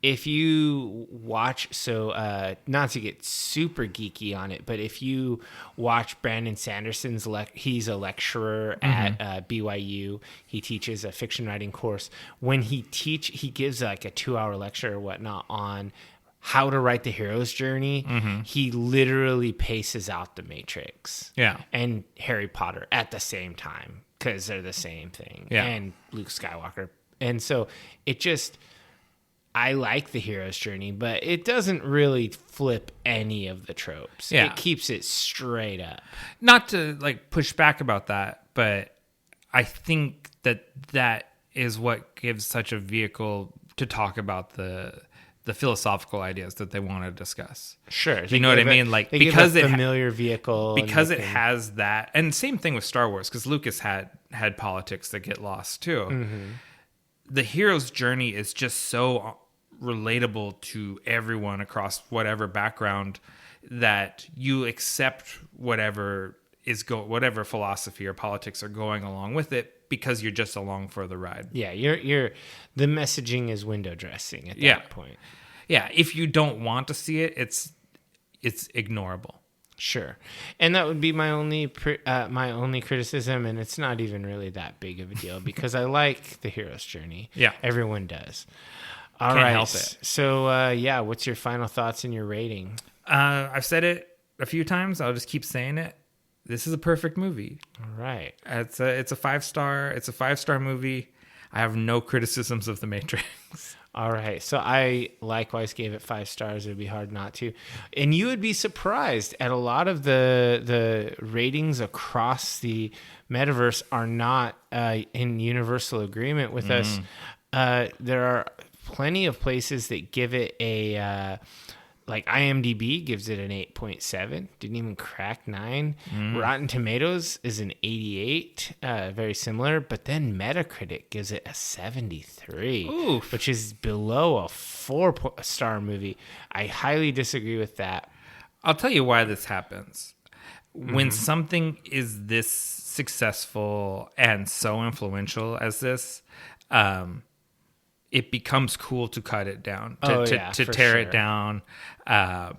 if you watch, not to get super geeky on it, but if you watch Brandon Sanderson's, he's a lecturer at BYU. He teaches a fiction writing course. When he gives like a 2-hour lecture or whatnot on how to write the hero's journey. He literally paces out The Matrix and Harry Potter at the same time, because they're the same thing, and Luke Skywalker. And so it just, I like the hero's journey, but it doesn't really flip any of the tropes. It keeps it straight up. Not to like push back about that, but I think that is what gives such a vehicle to talk about the philosophical ideas that they want to discuss. Sure. You know what I mean? Like, because it familiar vehicle. Because it has that. And same thing with Star Wars, because Lucas had politics that get lost too. The hero's journey is just so relatable to everyone across whatever background that you accept whatever philosophy or politics are going along with it, because you're just along for the ride. Yeah, you're the messaging is window dressing at that point. Yeah, if you don't want to see it, it's ignorable. Sure. And that would be my only criticism, and it's not even really that big of a deal because I like the hero's journey. Yeah. Everyone does. Can't help it. So, what's your final thoughts and your rating? I've said it a few times. I'll just keep saying it. This is a perfect movie. All right. It's a 5-star. It's a 5-star movie. I have no criticisms of The Matrix. All right. So I likewise gave it 5 stars. It would be hard not to. And you would be surprised at a lot of the ratings across the metaverse are not in universal agreement with us. There are plenty of places that give it a... like IMDb gives it an 8.7. Didn't even crack 9. Rotten Tomatoes is an 88. Very similar. But then Metacritic gives it a 73. Oof. Which is below a 4-star movie. I highly disagree with that. I'll tell you why this happens. When something is this successful and so influential as this, it becomes cool to cut it down, to tear sure. it down,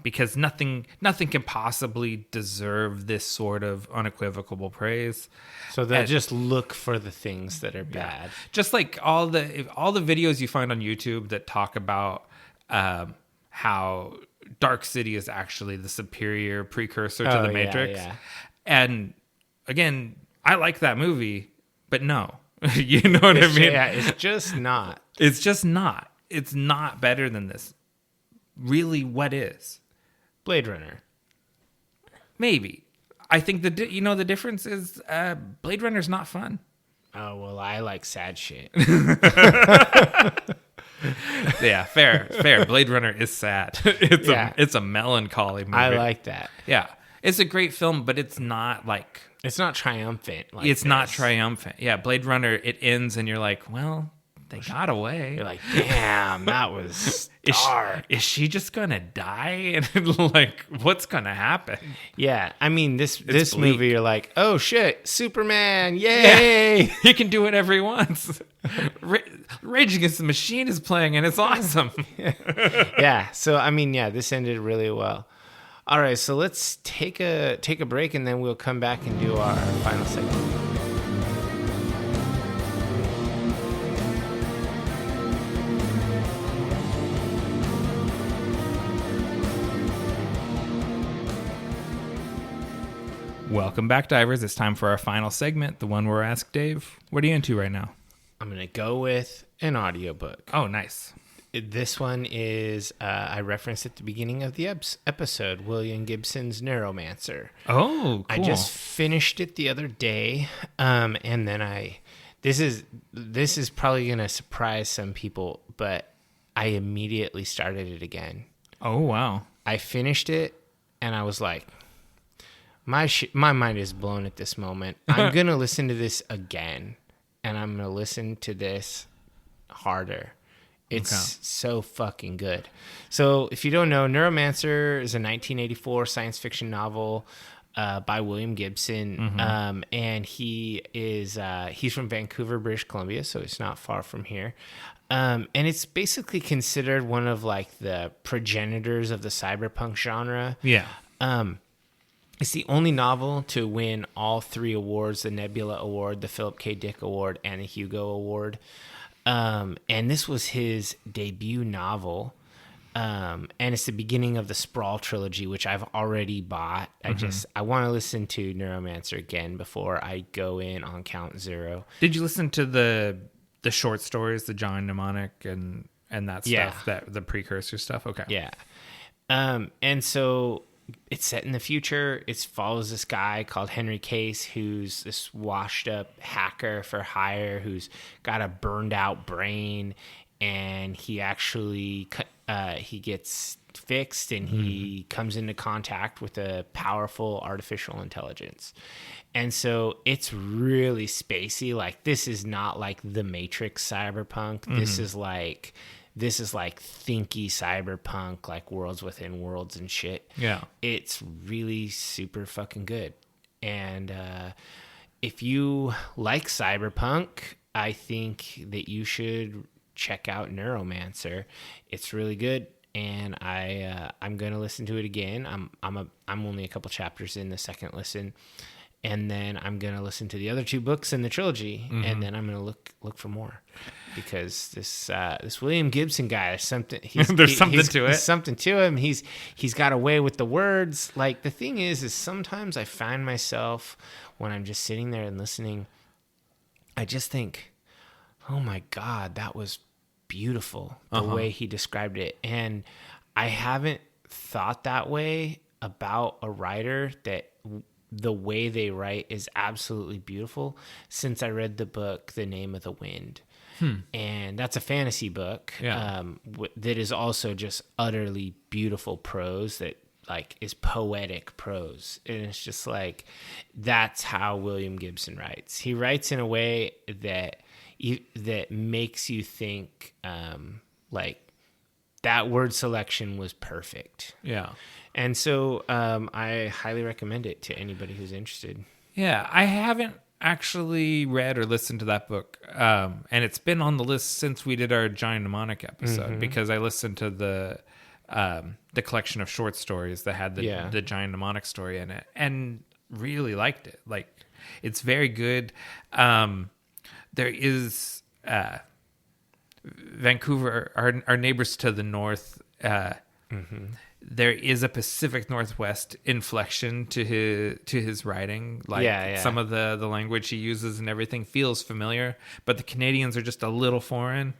because nothing can possibly deserve this sort of unequivocal praise. So they'll just look for the things that are bad. Just like all the videos you find on YouTube that talk about how Dark City is actually the superior precursor to the Matrix. Yeah. And again, I like that movie, but no. You know what I mean? Yeah, it's just not. It's just not. It's not better than this. Really, what is? Blade Runner. Maybe. I think the difference is Blade Runner's not fun. Oh, well, I like sad shit. Yeah, fair. Blade Runner is sad. It's a melancholy movie. I like that. Yeah. It's a great film, but it's not like... It's not triumphant. Not triumphant. Yeah, Blade Runner, it ends and you're like, well, they got away. You're like, damn, that was dark. Is she just going to die? And like, what's going to happen? Yeah, I mean, this movie, you're like, oh shit, Superman, yay! Yeah. He can do whatever he wants. Rage Against the Machine is playing and it's awesome. Yeah, so I mean, this ended really well. All right, so let's take a break and then we'll come back and do our final segment. Welcome back, divers. It's time for our final segment, the one where I ask Dave, what are you into right now? I'm going to go with an audiobook. Oh, nice. This one is, I referenced at the beginning of the episode, William Gibson's Neuromancer. Oh, cool. I just finished it the other day, and then this is probably going to surprise some people, but I immediately started it again. Oh, wow. I finished it, and I was like, my mind is blown at this moment. I'm going to listen to this again, and I'm going to listen to this harder. It's so fucking good. So if you don't know, Neuromancer is a 1984 science fiction novel by William Gibson. Mm-hmm. And he's from Vancouver, British Columbia, so it's not far from here. And it's basically considered one of like the progenitors of the cyberpunk genre. Yeah. It's the only novel to win all 3 awards, the Nebula Award, the Philip K. Dick Award, and the Hugo Award. And this was his debut novel. And it's the beginning of the Sprawl trilogy, which I've already bought. I want to listen to Neuromancer again before I go in on count 0. Did you listen to the short stories, the John Mnemonic and that stuff, that the precursor stuff? Okay. Yeah. And so it's set in the future. It follows this guy called Henry Case, who's this washed up hacker for hire who's got a burned out brain, and he actually he gets fixed and he comes into contact with a powerful artificial intelligence. And so it's really spacey. Like, this is not like the Matrix cyberpunk. This is like thinky cyberpunk, like worlds within worlds and shit. Yeah. It's really super fucking good. And if you like cyberpunk, I think that you should check out Neuromancer. It's really good. And I'm going to listen to it again. I'm only a couple chapters in the second listen. And then I'm going to listen to the other 2 books in the trilogy, and then I'm going to look for more, because this William Gibson guy, there's something to him. He's got a way with the words. Like, the thing is sometimes I find myself when I'm just sitting there and listening, I just think, oh my God, that was beautiful, the way he described it. And I haven't thought that way about a writer, that the way they write is absolutely beautiful, since I read the book The Name of the Wind. And that's a fantasy book that is also just utterly beautiful prose that like is poetic prose. And it's just like, that's how William Gibson writes. He writes in a way that makes you think like that word selection was perfect. Yeah. And so I highly recommend it to anybody who's interested. Yeah, I haven't actually read or listened to that book, and it's been on the list since we did our Giant Mnemonic episode, because I listened to the collection of short stories that had the Giant Mnemonic story in it, and really liked it. Like, it's very good. There is Vancouver, our neighbors to the north. There is a Pacific Northwest inflection to his writing. Like, some of the language he uses and everything feels familiar, but the Canadians are just a little foreign.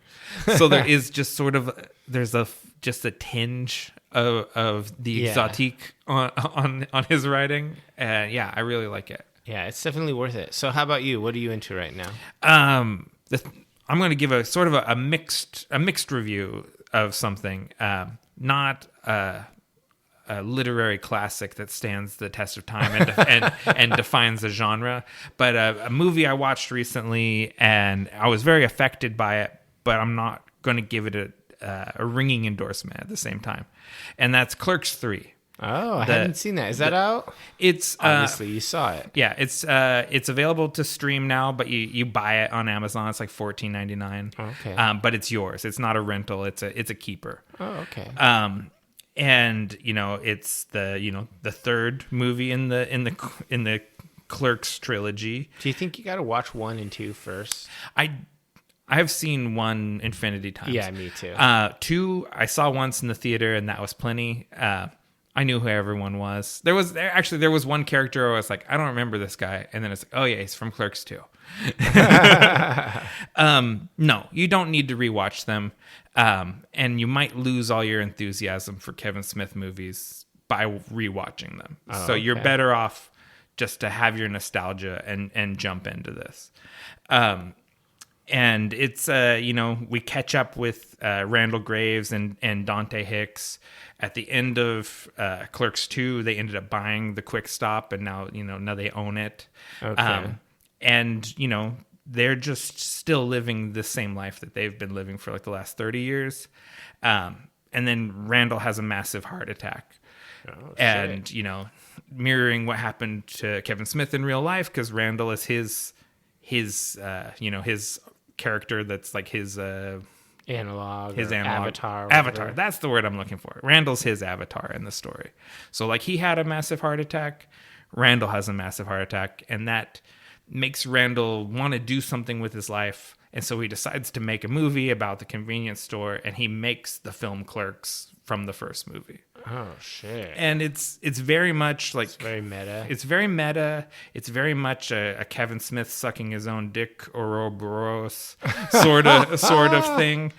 So there is just sort of just a tinge of the exotique on his writing. I really like it. Yeah, it's definitely worth it. So how about you? What are you into right now? I'm going to give a sort of a mixed review of something. Not a literary classic that stands the test of time and defines a genre, but a movie I watched recently, and I was very affected by it, but I'm not going to give it a ringing endorsement at the same time. And that's Clerks 3. Oh, I hadn't seen that. Is that out? It's obviously you saw it. Yeah, it's available to stream now, but you buy it on Amazon. It's like $14.99. Okay. But it's yours. It's not a rental. It's a keeper. Oh, okay. And it's the third movie in the Clerks trilogy. Do you think you got to watch 1 and 2 first? I have seen 1 infinity times. Yeah, me too. 2 I saw once in the theater, and that was plenty. I knew who everyone was. There was one character where I was like, I don't remember this guy, and then it's like, oh yeah, he's from Clerks 2. No, you don't need to rewatch them, and you might lose all your enthusiasm for Kevin Smith movies by rewatching them. So you're better off just to have your nostalgia and jump into this. And it's we catch up with Randall Graves and Dante Hicks. At the end of Clerks 2, they ended up buying the Quick Stop, and now they own it. Okay. And they're just still living the same life that they've been living for like the last 30 years. And then Randall has a massive heart attack. Oh, and mirroring what happened to Kevin Smith in real life, because Randall is his character that's like his analog avatar. Whatever. That's the word I'm looking for. Randall's his avatar in the story. So like, he had a massive heart attack, Randall has a massive heart attack, and that makes Randall want to do something with his life. And so he decides to make a movie about the convenience store, and he makes the film Clerks from the first movie. Oh shit. And it's very much like, it's very meta. It's very meta. It's very much a Kevin Smith sucking his own dick Ouroboros sort of thing.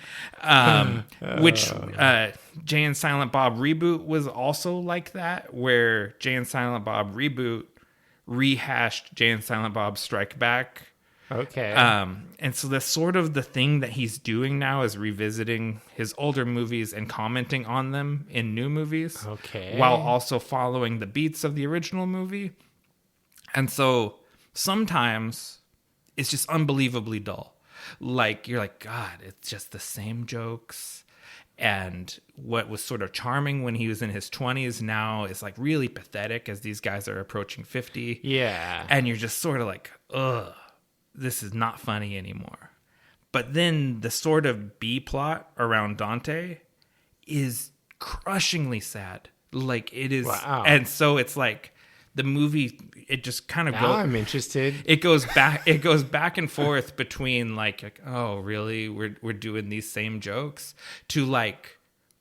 Which Jay and Silent Bob Reboot was also like that, where Jay and Silent Bob Reboot rehashed Jay and Silent Bob Strike Back. Okay. And so that's sort of the thing that he's doing now, is revisiting his older movies and commenting on them in new movies. Okay. While also following the beats of the original movie. And so sometimes it's just unbelievably dull. Like, you're like, God, it's just the same jokes. And what was sort of charming when he was in his 20s now is like really pathetic as these guys are approaching 50. Yeah. And you're just sort of like, ugh, this is not funny anymore. But then the sort of B plot around Dante is crushingly sad. Like, it is. Wow. And so it's like the movie, it just kind of now I'm interested. It goes back and forth between like, oh, really? We're doing these same jokes, to like,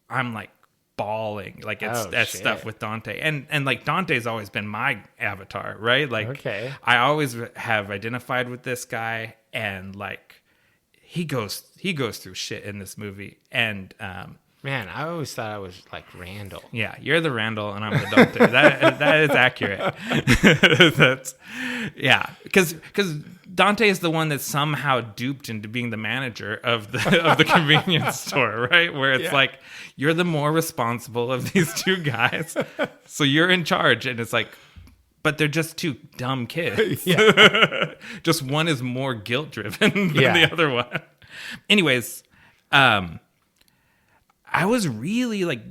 I'm like bawling. Like, that's stuff with Dante. And like, Dante's always been my avatar, right? Like, okay. I always have identified with this guy, and like, he goes through shit in this movie. And man, I always thought I was like Randall. Yeah, you're the Randall and I'm the Dante. that is accurate. That's, yeah, because Dante is the one that's somehow duped into being the manager of the convenience store, right? Where it's like, you're the more responsible of these two guys, so you're in charge, and it's like, but they're just two dumb kids. Yeah. Just one is more guilt driven than the other one. Anyways, I was really like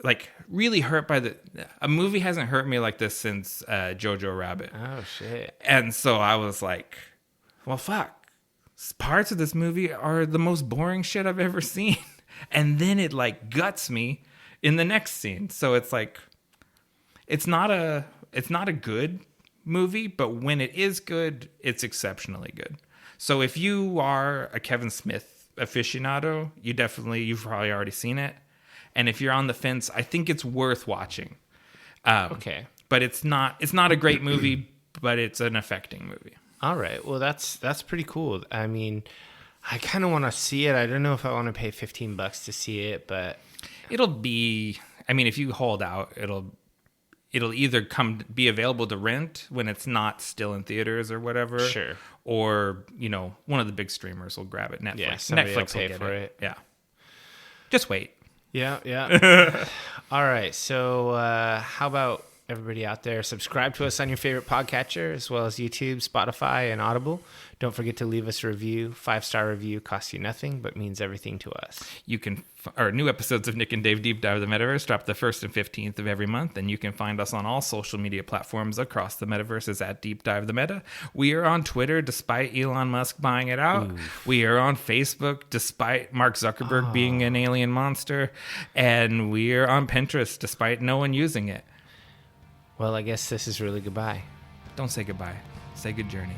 like really hurt by a movie hasn't hurt me like this since Jojo Rabbit. Oh shit. And so I was like, well, fuck. Parts of this movie are the most boring shit I've ever seen. And then it like guts me in the next scene. So it's like, it's not a good movie, but when it is good, it's exceptionally good. So if you are a Kevin Smith aficionado, you've probably already seen it. And if you're on the fence, I think it's worth watching. Okay. But it's not a great movie, but it's an affecting movie. All right. Well, that's pretty cool. I mean, I kind of want to see it. I don't know if I want to pay $15 to see it, but it'll be, I mean, if you hold out, it'll either be available to rent when it's not still in theaters or whatever. Sure. Or, one of the big streamers will grab it. Netflix. Yeah, somebody Netflix will pay for it. Yeah. Just wait. Yeah. All right. So how about everybody out there, subscribe to us on your favorite podcatcher, as well as YouTube, Spotify, and Audible. Don't forget to leave us a review. 5-star review costs you nothing, but means everything to us. You can, our new episodes of Nick and Dave Deep Dive the Metaverse drop the 1st and 15th of every month, and you can find us on all social media platforms across the Metaverse as at Deep Dive the Meta. We are on Twitter, despite Elon Musk buying it out. Ooh. We are on Facebook, despite Mark Zuckerberg being an alien monster, and we are on Pinterest, despite no one using it. Well, I guess this is really goodbye. Don't say goodbye. Say good journey.